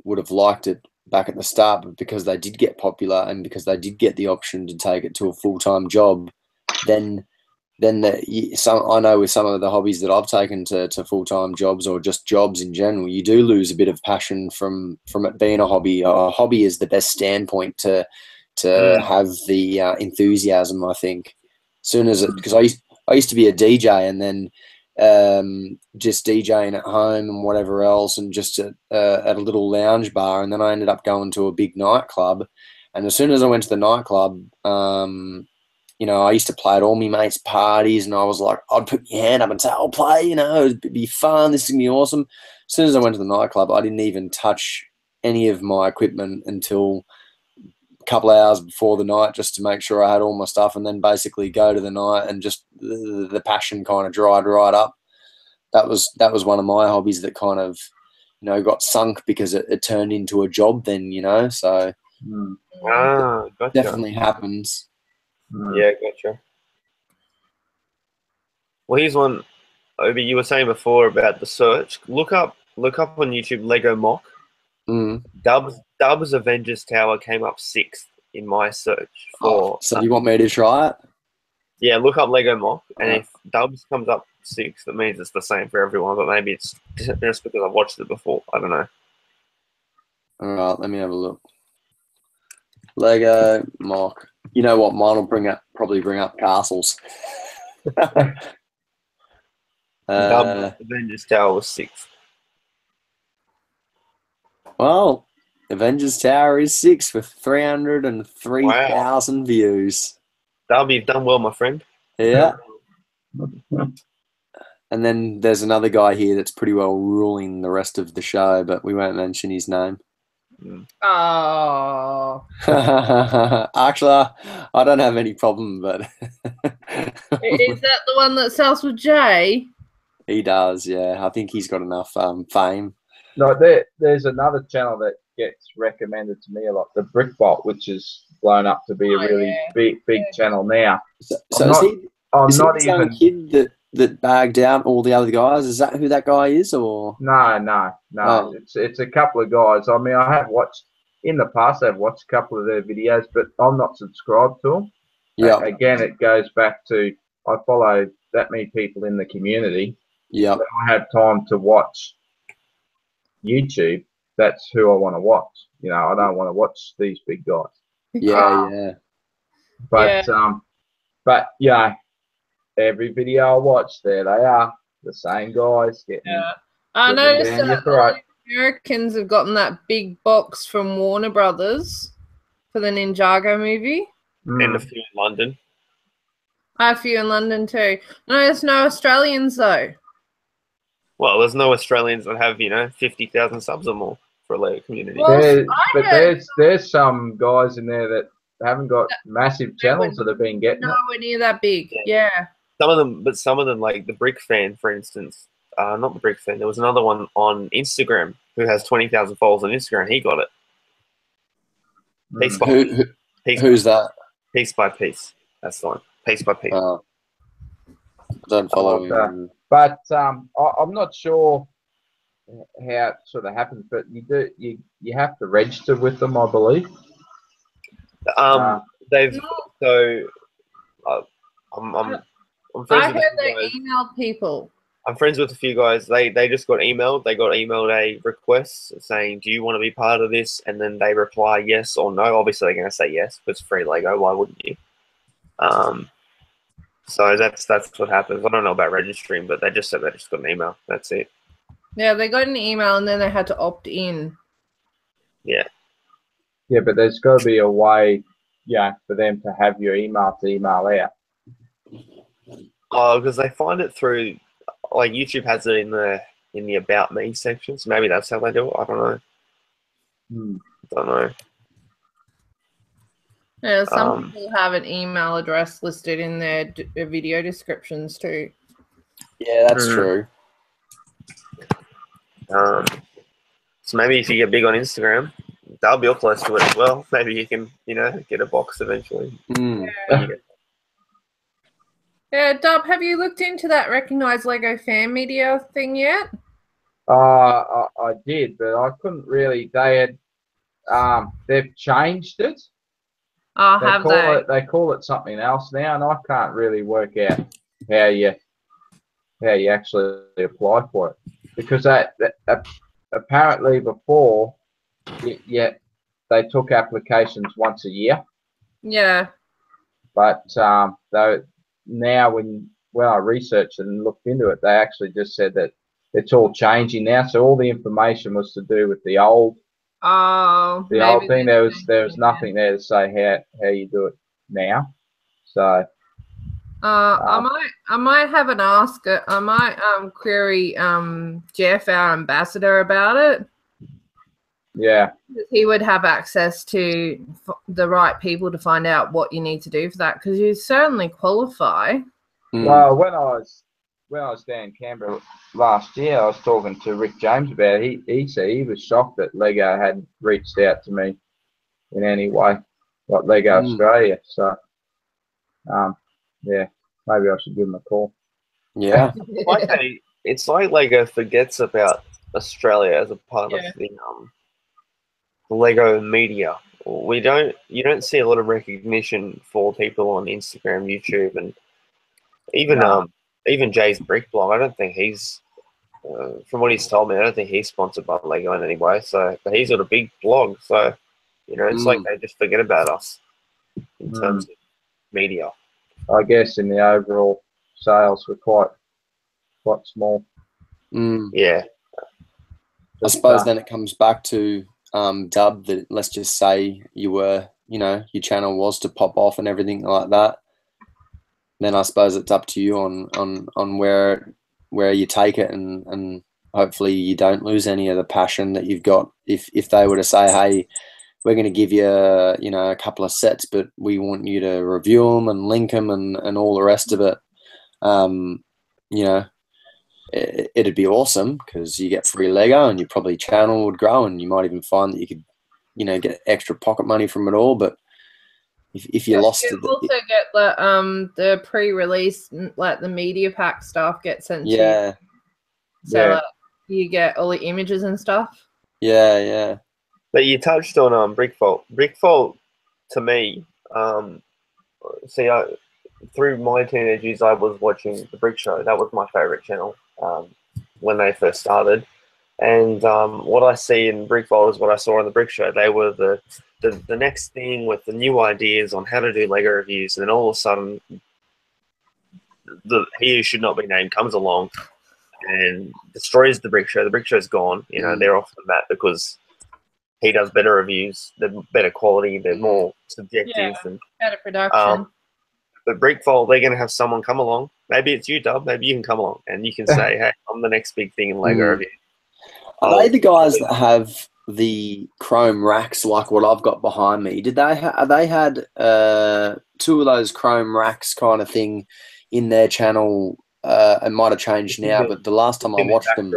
would have liked it back at the start, but because they did get popular and because they did get the option to take it to a full-time job, then I know with some of the hobbies that I've taken to full-time jobs or just jobs in general, you do lose a bit of passion from it being a hobby. A hobby is the best standpoint to have the enthusiasm, I think. Soon as it, because I used to be a DJ, and then just DJing at home and whatever else, and just at a little lounge bar, and then I ended up going to a big nightclub. And as soon as I went to the nightclub, I used to play at all my mates' parties, and I was like, I'd put my hand up and say, I'll play, it'd be fun, this is going to be awesome. As soon as I went to the nightclub, I didn't even touch any of my equipment until a couple of hours before the night, just to make sure I had all my stuff, and then basically go to the night, and just the passion kind of dried right up. That was one of my hobbies that kind of, got sunk because it turned into a job then, so gotcha. Definitely happens. Yeah, gotcha. Well, here's one, Obi, you were saying before about the search. Look up on YouTube Lego Mock. Dub's Avengers Tower came up 6th in my search for. So you want me to try it? Yeah, look up Lego Mock, and if Dubs comes up 6th, that means it's the same for everyone. But maybe it's just because I've watched it before. I don't know. All right, let me have a look. Lego Mock. You know what? Mine will probably bring up castles. Avengers Tower was 6th. Well, Avengers Tower is 6 with 303,000 views. Darby, you've done well, my friend. Yeah. And then there's another guy here that's pretty well ruling the rest of the show, but we won't mention his name. Oh. Actually, I don't have any problem, but Is that the one that starts with J? he does, yeah. I think he's got enough fame. No, there's another channel that gets recommended to me a lot, the Brickbot, which is blown up to be a really big channel now. So is he not the young even kid that bagged out all the other guys? Is that who that guy is, or no. Oh. It's a couple of guys. I mean, I have watched in the past. I've watched a couple of their videos, but I'm not subscribed to them. Yeah. Again, it goes back to I follow that many people in the community. Yeah. I have time to watch YouTube. That's who I want to watch. You know, I don't want to watch these big guys. Yeah. But yeah, every video I watch, there they are, the same guys getting. I noticed down your that throat. all the Americans have gotten that big box from Warner Brothers for the Ninjago movie. And a few in London. I have a few in London too. No, there's no Australians though. Well, there's no Australians that have 50,000 subs or more for a Lego community. Well, there's some guys in there that haven't got massive channels that have been getting it. Nowhere near that big. Yeah. Some of them, like the Brick Fan, for instance. Not the Brick Fan. There was another one on Instagram who has 20,000 followers on Instagram. He got it. Piece by piece. Who's that? Piece by piece. That's the one. Piece by piece. I don't follow him. But I'm not sure how it sort of happens. But you have to register with them, I believe. I'm friends I with heard they guys. emailed people. I'm friends with a few guys. They just got emailed. They got emailed a request saying, "Do you want to be part of this?" And then they reply yes or no. Obviously, they're going to say yes. But it's free Lego. Why wouldn't you? So that's what happens. I don't know about registering, but they just said they just got an email. That's it. Yeah, they got an email and then they had to opt in. Yeah. Yeah, but there's got to be a way, for them to have your email to email out. Oh, because they find it through, like YouTube has it in the About Me section. So maybe that's how they do it. I don't know. Don't know. Yeah, some people have an email address listed in their video descriptions too. Yeah, that's true. So maybe if you get big on Instagram, they'll be close to it as well. Maybe you can, get a box eventually. Yeah, Dub, have you looked into that Recognized Lego Fan Media thing yet? I did, but I couldn't really. They had, they've changed it. Oh, have they? They call it something else now, and I can't really work out how you actually apply for it, because that apparently before, they took applications once a year. Yeah. But now when I researched it and looked into it, they actually just said that it's all changing now. So all the information was to do with the old. Oh, the old thing. There was nothing there to say how you do it now. So I might have an ask. I might query Jeff, our ambassador, about it. Yeah, he would have access to the right people to find out what you need to do for that, because you certainly qualify. Well, when I was down in Canberra last year, I was talking to Rick James about it. He said he was shocked that Lego hadn't reached out to me in any way, like Lego Australia. So, yeah, maybe I should give him a call. Yeah. It's like Lego forgets about Australia as a part of the Lego media. You don't see a lot of recognition for people on Instagram, YouTube, and even Jay's Brick blog. I don't think he's, from what he's told me, I don't think he's sponsored by Lego in any way. So, but he's got a big blog, so it's like they just forget about us in terms of media. I guess in the overall sales, we're quite quite small. Yeah. I suppose then it comes back to Dub, that let's just say you were, your channel was to pop off and everything like that. Then I suppose it's up to you on where you take it, and hopefully you don't lose any of the passion that you've got. If they were to say, hey, we're going to give you a couple of sets, but we want you to review them and link them and all the rest of it, it'd be awesome because you get free Lego and your probably channel would grow, and you might even find that you could get extra pocket money from it all. But if you lost you it, also get the pre-release, like the media pack stuff gets sent to you. So like, you get all the images and stuff. Yeah. But you touched on Brickfault. Brickfault, to me, through my teenage years, I was watching the Brick Show. That was my favorite channel when they first started. And what I see in Brickfault is what I saw on the Brick Show. They were the next thing with the new ideas on how to do Lego reviews. And then all of a sudden, he who should not be named comes along and destroys the Brick Show. The Brick Show's gone. They're off the map because he does better reviews. They're better quality. They're more subjective. And better production. But Brickfault, they're going to have someone come along. Maybe it's you, Dub. Maybe you can come along and you can say, hey, I'm the next big thing in Lego review. Are they the guys that have the chrome racks like what I've got behind me? Did they they had 2 of those chrome racks kind of thing in their channel? It might have changed now, but the last time I watched them,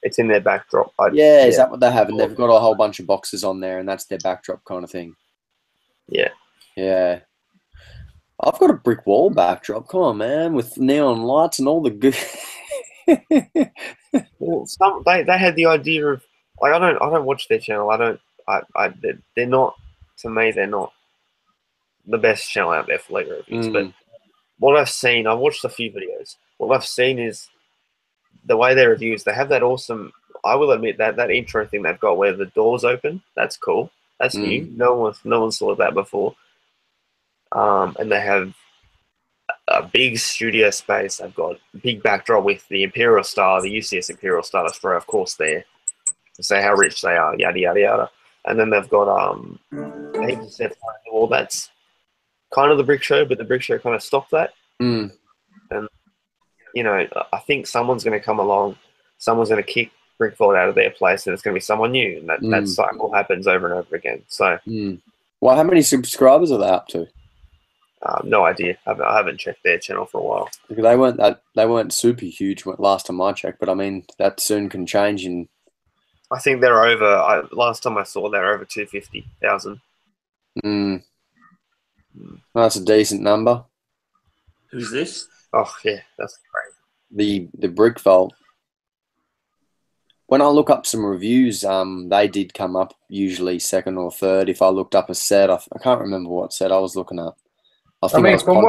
it's in their backdrop. Is that what they have? And they've got a whole bunch of boxes on there, and that's their backdrop kind of thing. Yeah. I've got a brick wall backdrop. Come on, man, with neon lights and all the good. Well, they had the idea of like I don't watch their channel. They're not, to me, they're not the best channel out there for Lego reviews. But what I've seen, I've watched a few videos. What I've seen is the way they reviews. They have that awesome. I will admit that intro thing they've got where the doors open. That's cool. That's new. No one saw that before. And they have a big studio space. They've got a big backdrop with the Imperial Star, the UCS Imperial Star Destroyer, of course, there to say how rich they are, yada, yada, yada. And then they've got heaps of sets on the wall. That's kind of the Brick Show, but the Brick Show kind of stopped that. And, I think someone's going to come along, someone's going to kick Brickfault out of their place, and it's going to be someone new. And that cycle happens over and over again. So, well, how many subscribers are they up to? No idea. I haven't checked their channel for a while. Because they weren't super huge last time I checked, but I mean that soon can change. And I think they're over. Last time I saw, they're over 250,000. That's a decent number. Who's this? Oh yeah, that's great. The Brickfault. When I look up some reviews, they did come up usually second or third. If I looked up a set, I can't remember what set I was looking up. I mean, from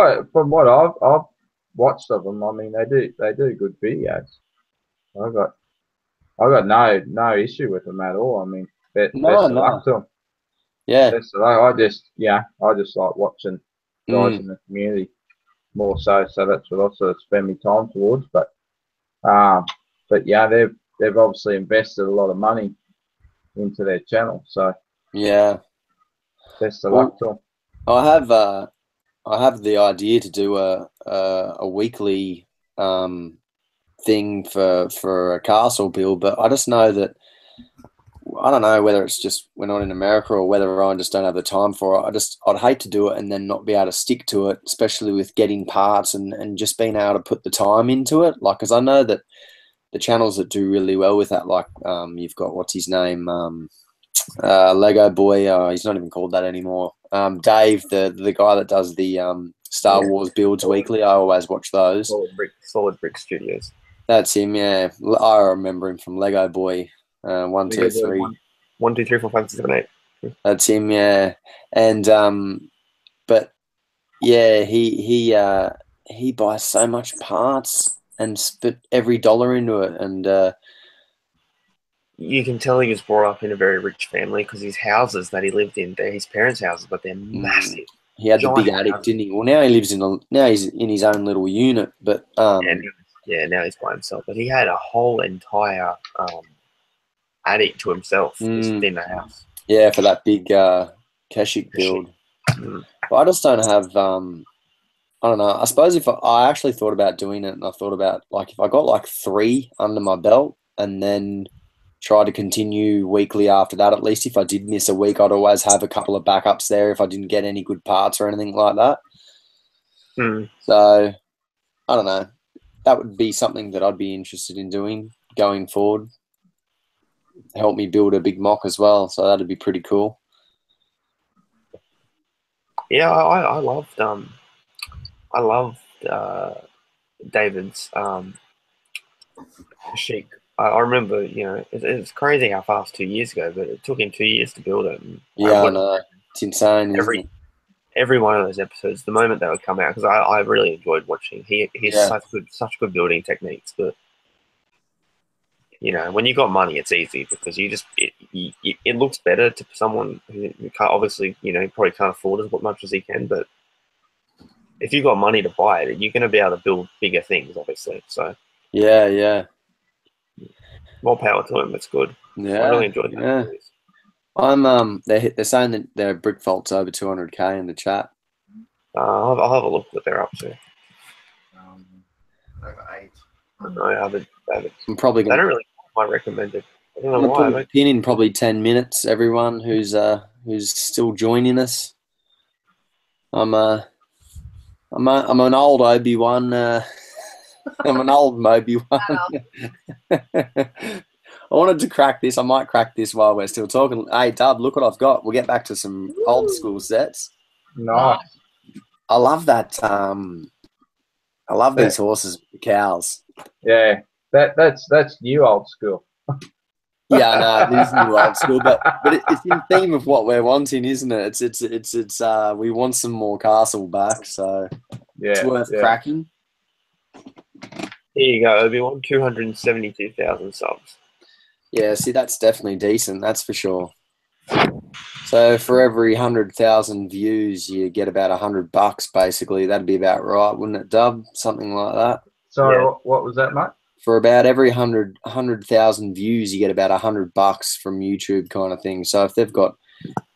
what I've watched of them, I mean they do good videos. I got no issue with them at all. I mean, best of luck to them. Yeah, I just like watching guys in the community more so. So that's what I sort of spend my time towards. But yeah, they've obviously invested a lot of money into their channel. So yeah, best of luck to them. I have the idea to do a weekly thing for a castle build, but I just know that I don't know whether it's just we're not in America or whether I just don't have the time for it. I'd hate to do it and then not be able to stick to it, especially with getting parts and just being able to put the time into it. Like, because I know that the channels that do really well with that, like you've got what's his name, Lego Boy. He's not even called that anymore. Dave, the guy that does the Star Wars builds weekly. I always watch those. Solid Brick Studios. That's him. Yeah, I remember him from Lego Boy. 1, 2, 3. 1, 2, 3, 4, 5, 6, 7, 8. That's him. Yeah, and but yeah, he buys so much parts and spit every dollar into it, and you can tell he was brought up in a very rich family because his houses that he lived in, they're his parents' houses, but they're massive. He had the big attic, didn't he? Well, now he's in his own little unit, but Yeah, now he's by himself. But he had a whole entire attic to himself just in the house. Yeah, for that big Keshik build. But I just don't have. I don't know. I suppose if I actually thought about doing it, and I thought about like if I got like 3 under my belt, and then try to continue weekly after that. At least if I did miss a week, I'd always have a couple of backups there if I didn't get any good parts or anything like that. So I don't know. That would be something that I'd be interested in doing going forward. Help me build a big mock as well. So that'd be pretty cool. Yeah, I loved David's Sheik. I remember, you know, it's crazy how fast 2 years ago, but it took him 2 years to build it. And yeah, I know. It's insane, isn't it? Every one of those episodes, the moment they would come out, because I really enjoyed watching. He has such good building techniques, but you know, when you got money, it's easy because it looks better to someone who can't, obviously, you know, he probably can't afford as much as he can, but if you've got money to buy it, you're going to be able to build bigger things, obviously. So yeah. More power to him. It's good. Yeah, I really enjoyed that. Yeah. I'm they're saying that their brick vault's over 200K in the chat. I'll have a look what they're up to. Over 8. I'm probably they don't really my recommended. I don't know I'm why. gonna put a pin in probably 10 minutes. Everyone who's still joining us. I'm an old Obi-Wan. I'm an old Moby-Wan. I wanted to crack this. I might crack this while we're still talking. Hey, Dub, look what I've got. We'll get back to some old school sets. Nice. I love that. I love these horses, cows. Yeah, that's new old school. Yeah, I know it is new old school, but it's in theme of what we're wanting, isn't it? It's we want some more castle back, so it's worth cracking. Here you go, Obi-Wan. 272,000 subs. Yeah, see, that's definitely decent. That's for sure. So for every 100,000 views, you get about $100, basically. That'd be about right, wouldn't it, Dub? Something like that. So what was that, mate? For about every 100,000 views, you get about $100 from YouTube, kind of thing. So if they've got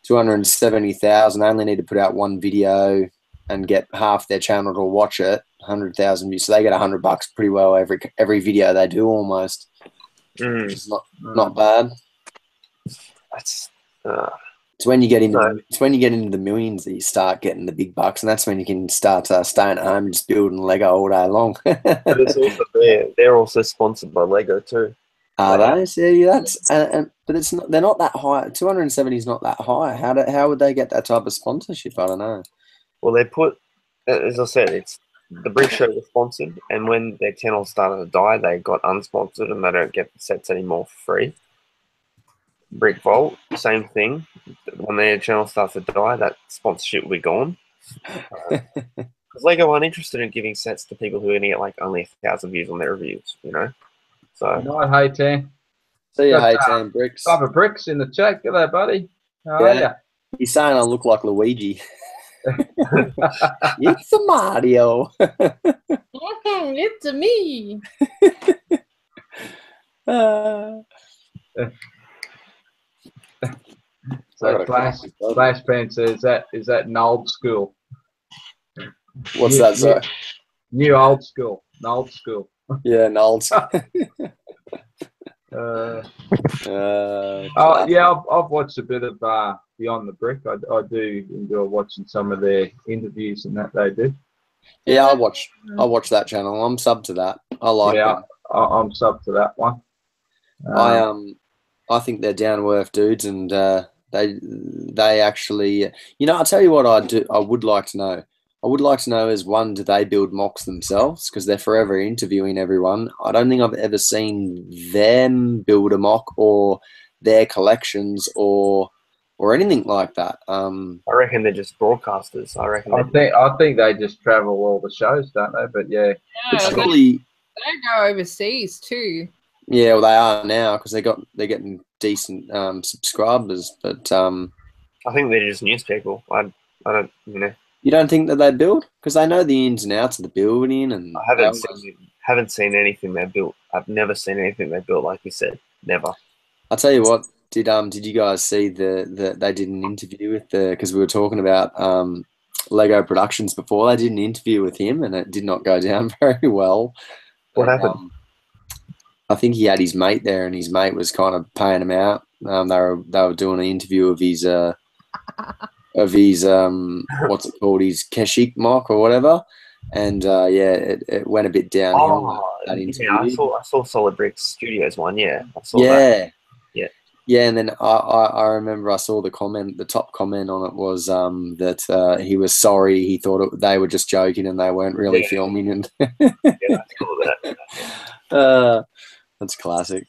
270,000, they only need to put out one video and get half their channel to watch it. 100,000 views, so they get $100 pretty well every video they do, almost. Which is not bad. That's it's when you get into the millions that you start getting the big bucks, and that's when you can start staying at home and just building Lego all day long. But it's also they're also sponsored by Lego too. Are they? See, that's but it's not. They're not that high. 270 is not that high. How would they get that type of sponsorship? I don't know. Well, they put, as I said, it's the Brick Show was sponsored, and when their channel started to die, they got unsponsored, and they don't get the sets anymore for free. Brick Vault, same thing. When their channel starts to die, that sponsorship will be gone. Because Lego aren't interested in giving sets to people who are going to get like only 1,000 views on their reviews, you know. So. Night, hey Tan. See you, hey Tan Bricks. Bubba Bricks in the chat. G'day, buddy. How are you? He's saying I look like Luigi. It's a Mario. It's a me. So Flash Pants says is that an old school? What's that, sir? New old school. An old school. Yeah, an old school. I've watched a bit of Beyond the Brick. I do enjoy watching some of their interviews and that they do. Yeah, I watch that channel. I'm sub to that. I like it. I'm sub to that one. I think they're down to earth dudes, and they actually, you know, I'll tell you what I would like to know. I would like to know is, one, do they build mocks themselves? Because they're forever interviewing everyone. I don't think I've ever seen them build a mock or their collections or anything like that. I reckon they're just broadcasters. I think they just travel all the shows, don't they? But yeah, they go overseas too. Yeah, well, they are now because they're getting decent subscribers. But I think they're just news people. I don't, you know. You don't think that they build? Because they know the ins and outs of the building, and I haven't seen haven't seen anything they built. I've never seen anything they built like you said. Never. I'll tell you what. Did you guys see the they did an interview with because we were talking about Lego Productions before. They did an interview with him and it did not go down very well. What happened? I think he had his mate there, and his mate was kind of paying him out. They were doing an interview of his what's it called, his Keshik mock or whatever, and it went a bit downhill. That interview. Yeah, I saw Solid Bricks Studios one. Yeah, I saw that. Yeah, and then I remember I saw the comment. The top comment on it was that he was sorry. He thought they were just joking and they weren't really filming. And yeah, I saw that. That's classic.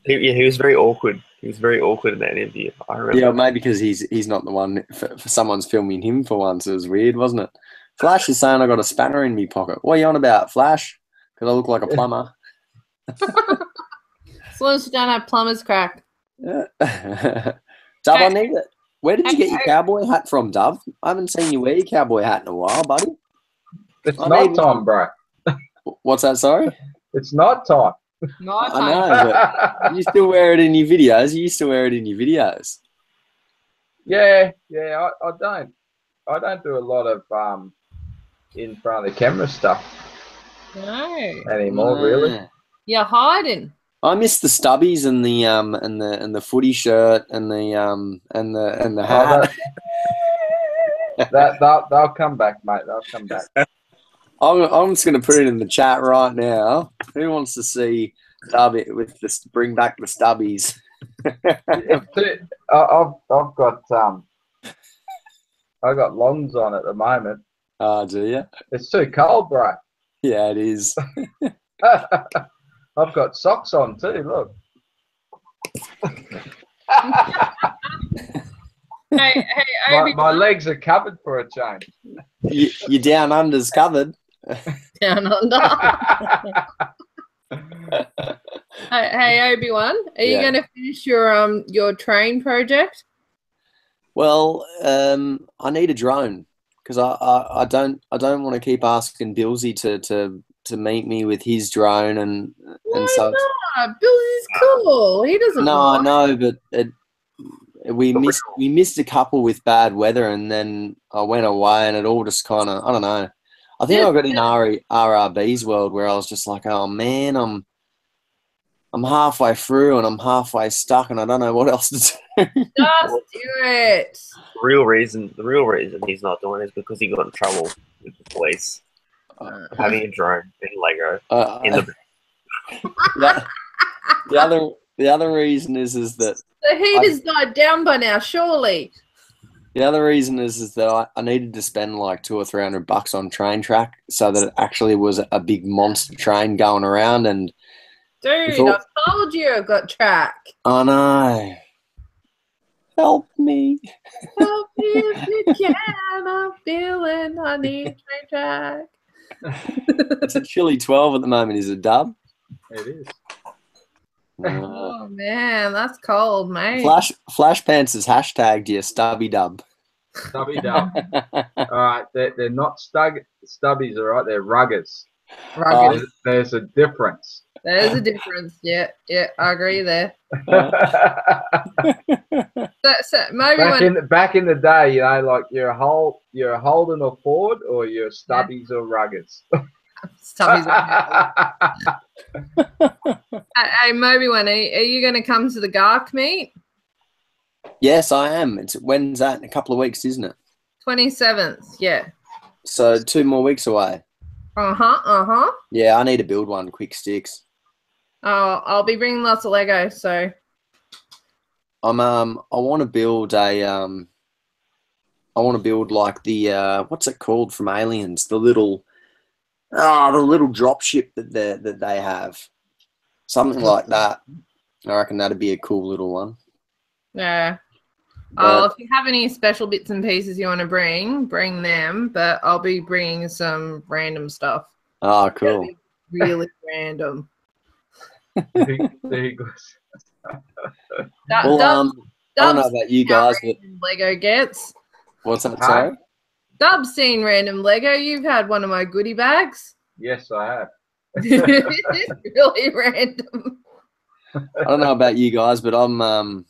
He was very awkward. He was very awkward in that interview. I remember. Yeah, maybe because he's not the one. For someone's filming him for once. It was weird, wasn't it? Flash is saying I got a spanner in my pocket. What are you on about, Flash? Because I look like a plumber. As long as you don't have plumber's crack. Dub, I need it. Where did you get your cowboy hat from, Dub? I haven't seen you wear your cowboy hat in a while, buddy. It's night time, bro. What's that, sorry? It's night time. Night I time. know, but you still wear it in your videos. You used to wear it in your videos. Yeah, I don't do a lot of in front of the camera stuff No. anymore, really. You're hiding. I miss the stubbies and the footy shirt and the hat. They'll come back, mate. They'll come back. I'm just going to put it in the chat right now. Who wants to see Dub with this? Bring back the stubbies. I've got longs on at the moment. Oh, do you? It's too cold, bro. Yeah, it is. I've got socks on too. Look. Hey, Obi. My legs are covered for a change. Your down under's covered. Down under. Hey, Obi-Wan, are you going to finish your train project? Well, I need a drone because I don't want to keep asking Billsy to meet me with his drone and so. Not? Billsy's cool. He doesn't. No, I know, but we missed a couple with bad weather, and then I went away, and it all just kind of, I don't know. I think I got in RRB's world where I was just like, oh man, I'm halfway through and I'm halfway stuck and I don't know what else to do. Just do it. The real reason he's not doing it is because he got in trouble with the police having a drone in Lego. The other reason is that the heat has died down by now, surely. The other reason is that I needed to spend like $200 or $300 on train track so that it actually was a big monster train going around. And dude, I told you I got track. I know. Help me. Help me if you can. I'm feeling I need train track. It's a chilly 12 at the moment, is it, Dub? It is. Oh man, that's cold, mate. Flash Pants is hashtagged you, Stubby Dub. Stubby Dub. All right, they're not stubbies, all right? They're ruggers. Ruggers. There's a difference. There's a difference. Yeah, I agree there. so maybe back in the day, you know, like you're a Holden or Ford, or you're stubbies or ruggers. Stubbies. Hey, Moby-One, are you going to come to the Gark meet? Yes, I am. When's that? In a couple of weeks, isn't it? 27th, yeah. So 2 more weeks away. Yeah, I need to build one quick sticks. Oh, I'll be bringing lots of Lego, so. I want to build like the what's it called from Aliens? The little drop ship that they have. Something like that. I reckon that'd be a cool little one. Yeah. If you have any special bits and pieces you want to bring them. But I'll be bringing some random stuff. Oh, cool. Really random. There you go. I don't know about you guys, but Lego gets. What's that? Sorry? Dub's seen random Lego. You've had one of my goodie bags. Yes, I have. It's really random. I don't know about you guys, but I'm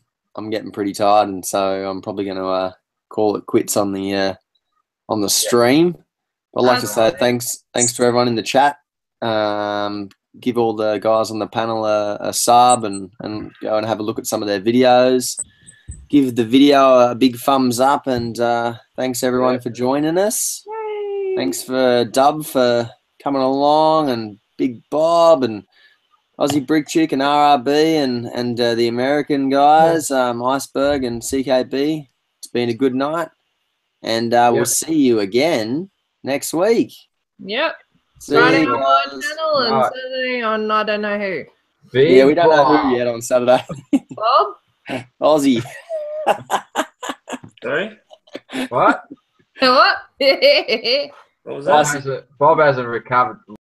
getting pretty tired, and so I'm probably going to call it quits on the stream. I'd like to say thanks to everyone in the chat. Give all the guys on the panel a sub and go and have a look at some of their videos. Give the video a big thumbs up, and thanks everyone for joining us. Yay. Thanks for Dub for coming along, and Big Bob and Aussie Brick Chick and RRB and the American guys, Iceberg and CKB. It's been a good night, and we'll see you again next week. Yep. See Friday you on my guys. channel and Saturday on I don't know who. Yeah, we don't know who yet on Saturday. Bob? Aussie. Sorry? What? What? What was that? Bob hasn't recovered from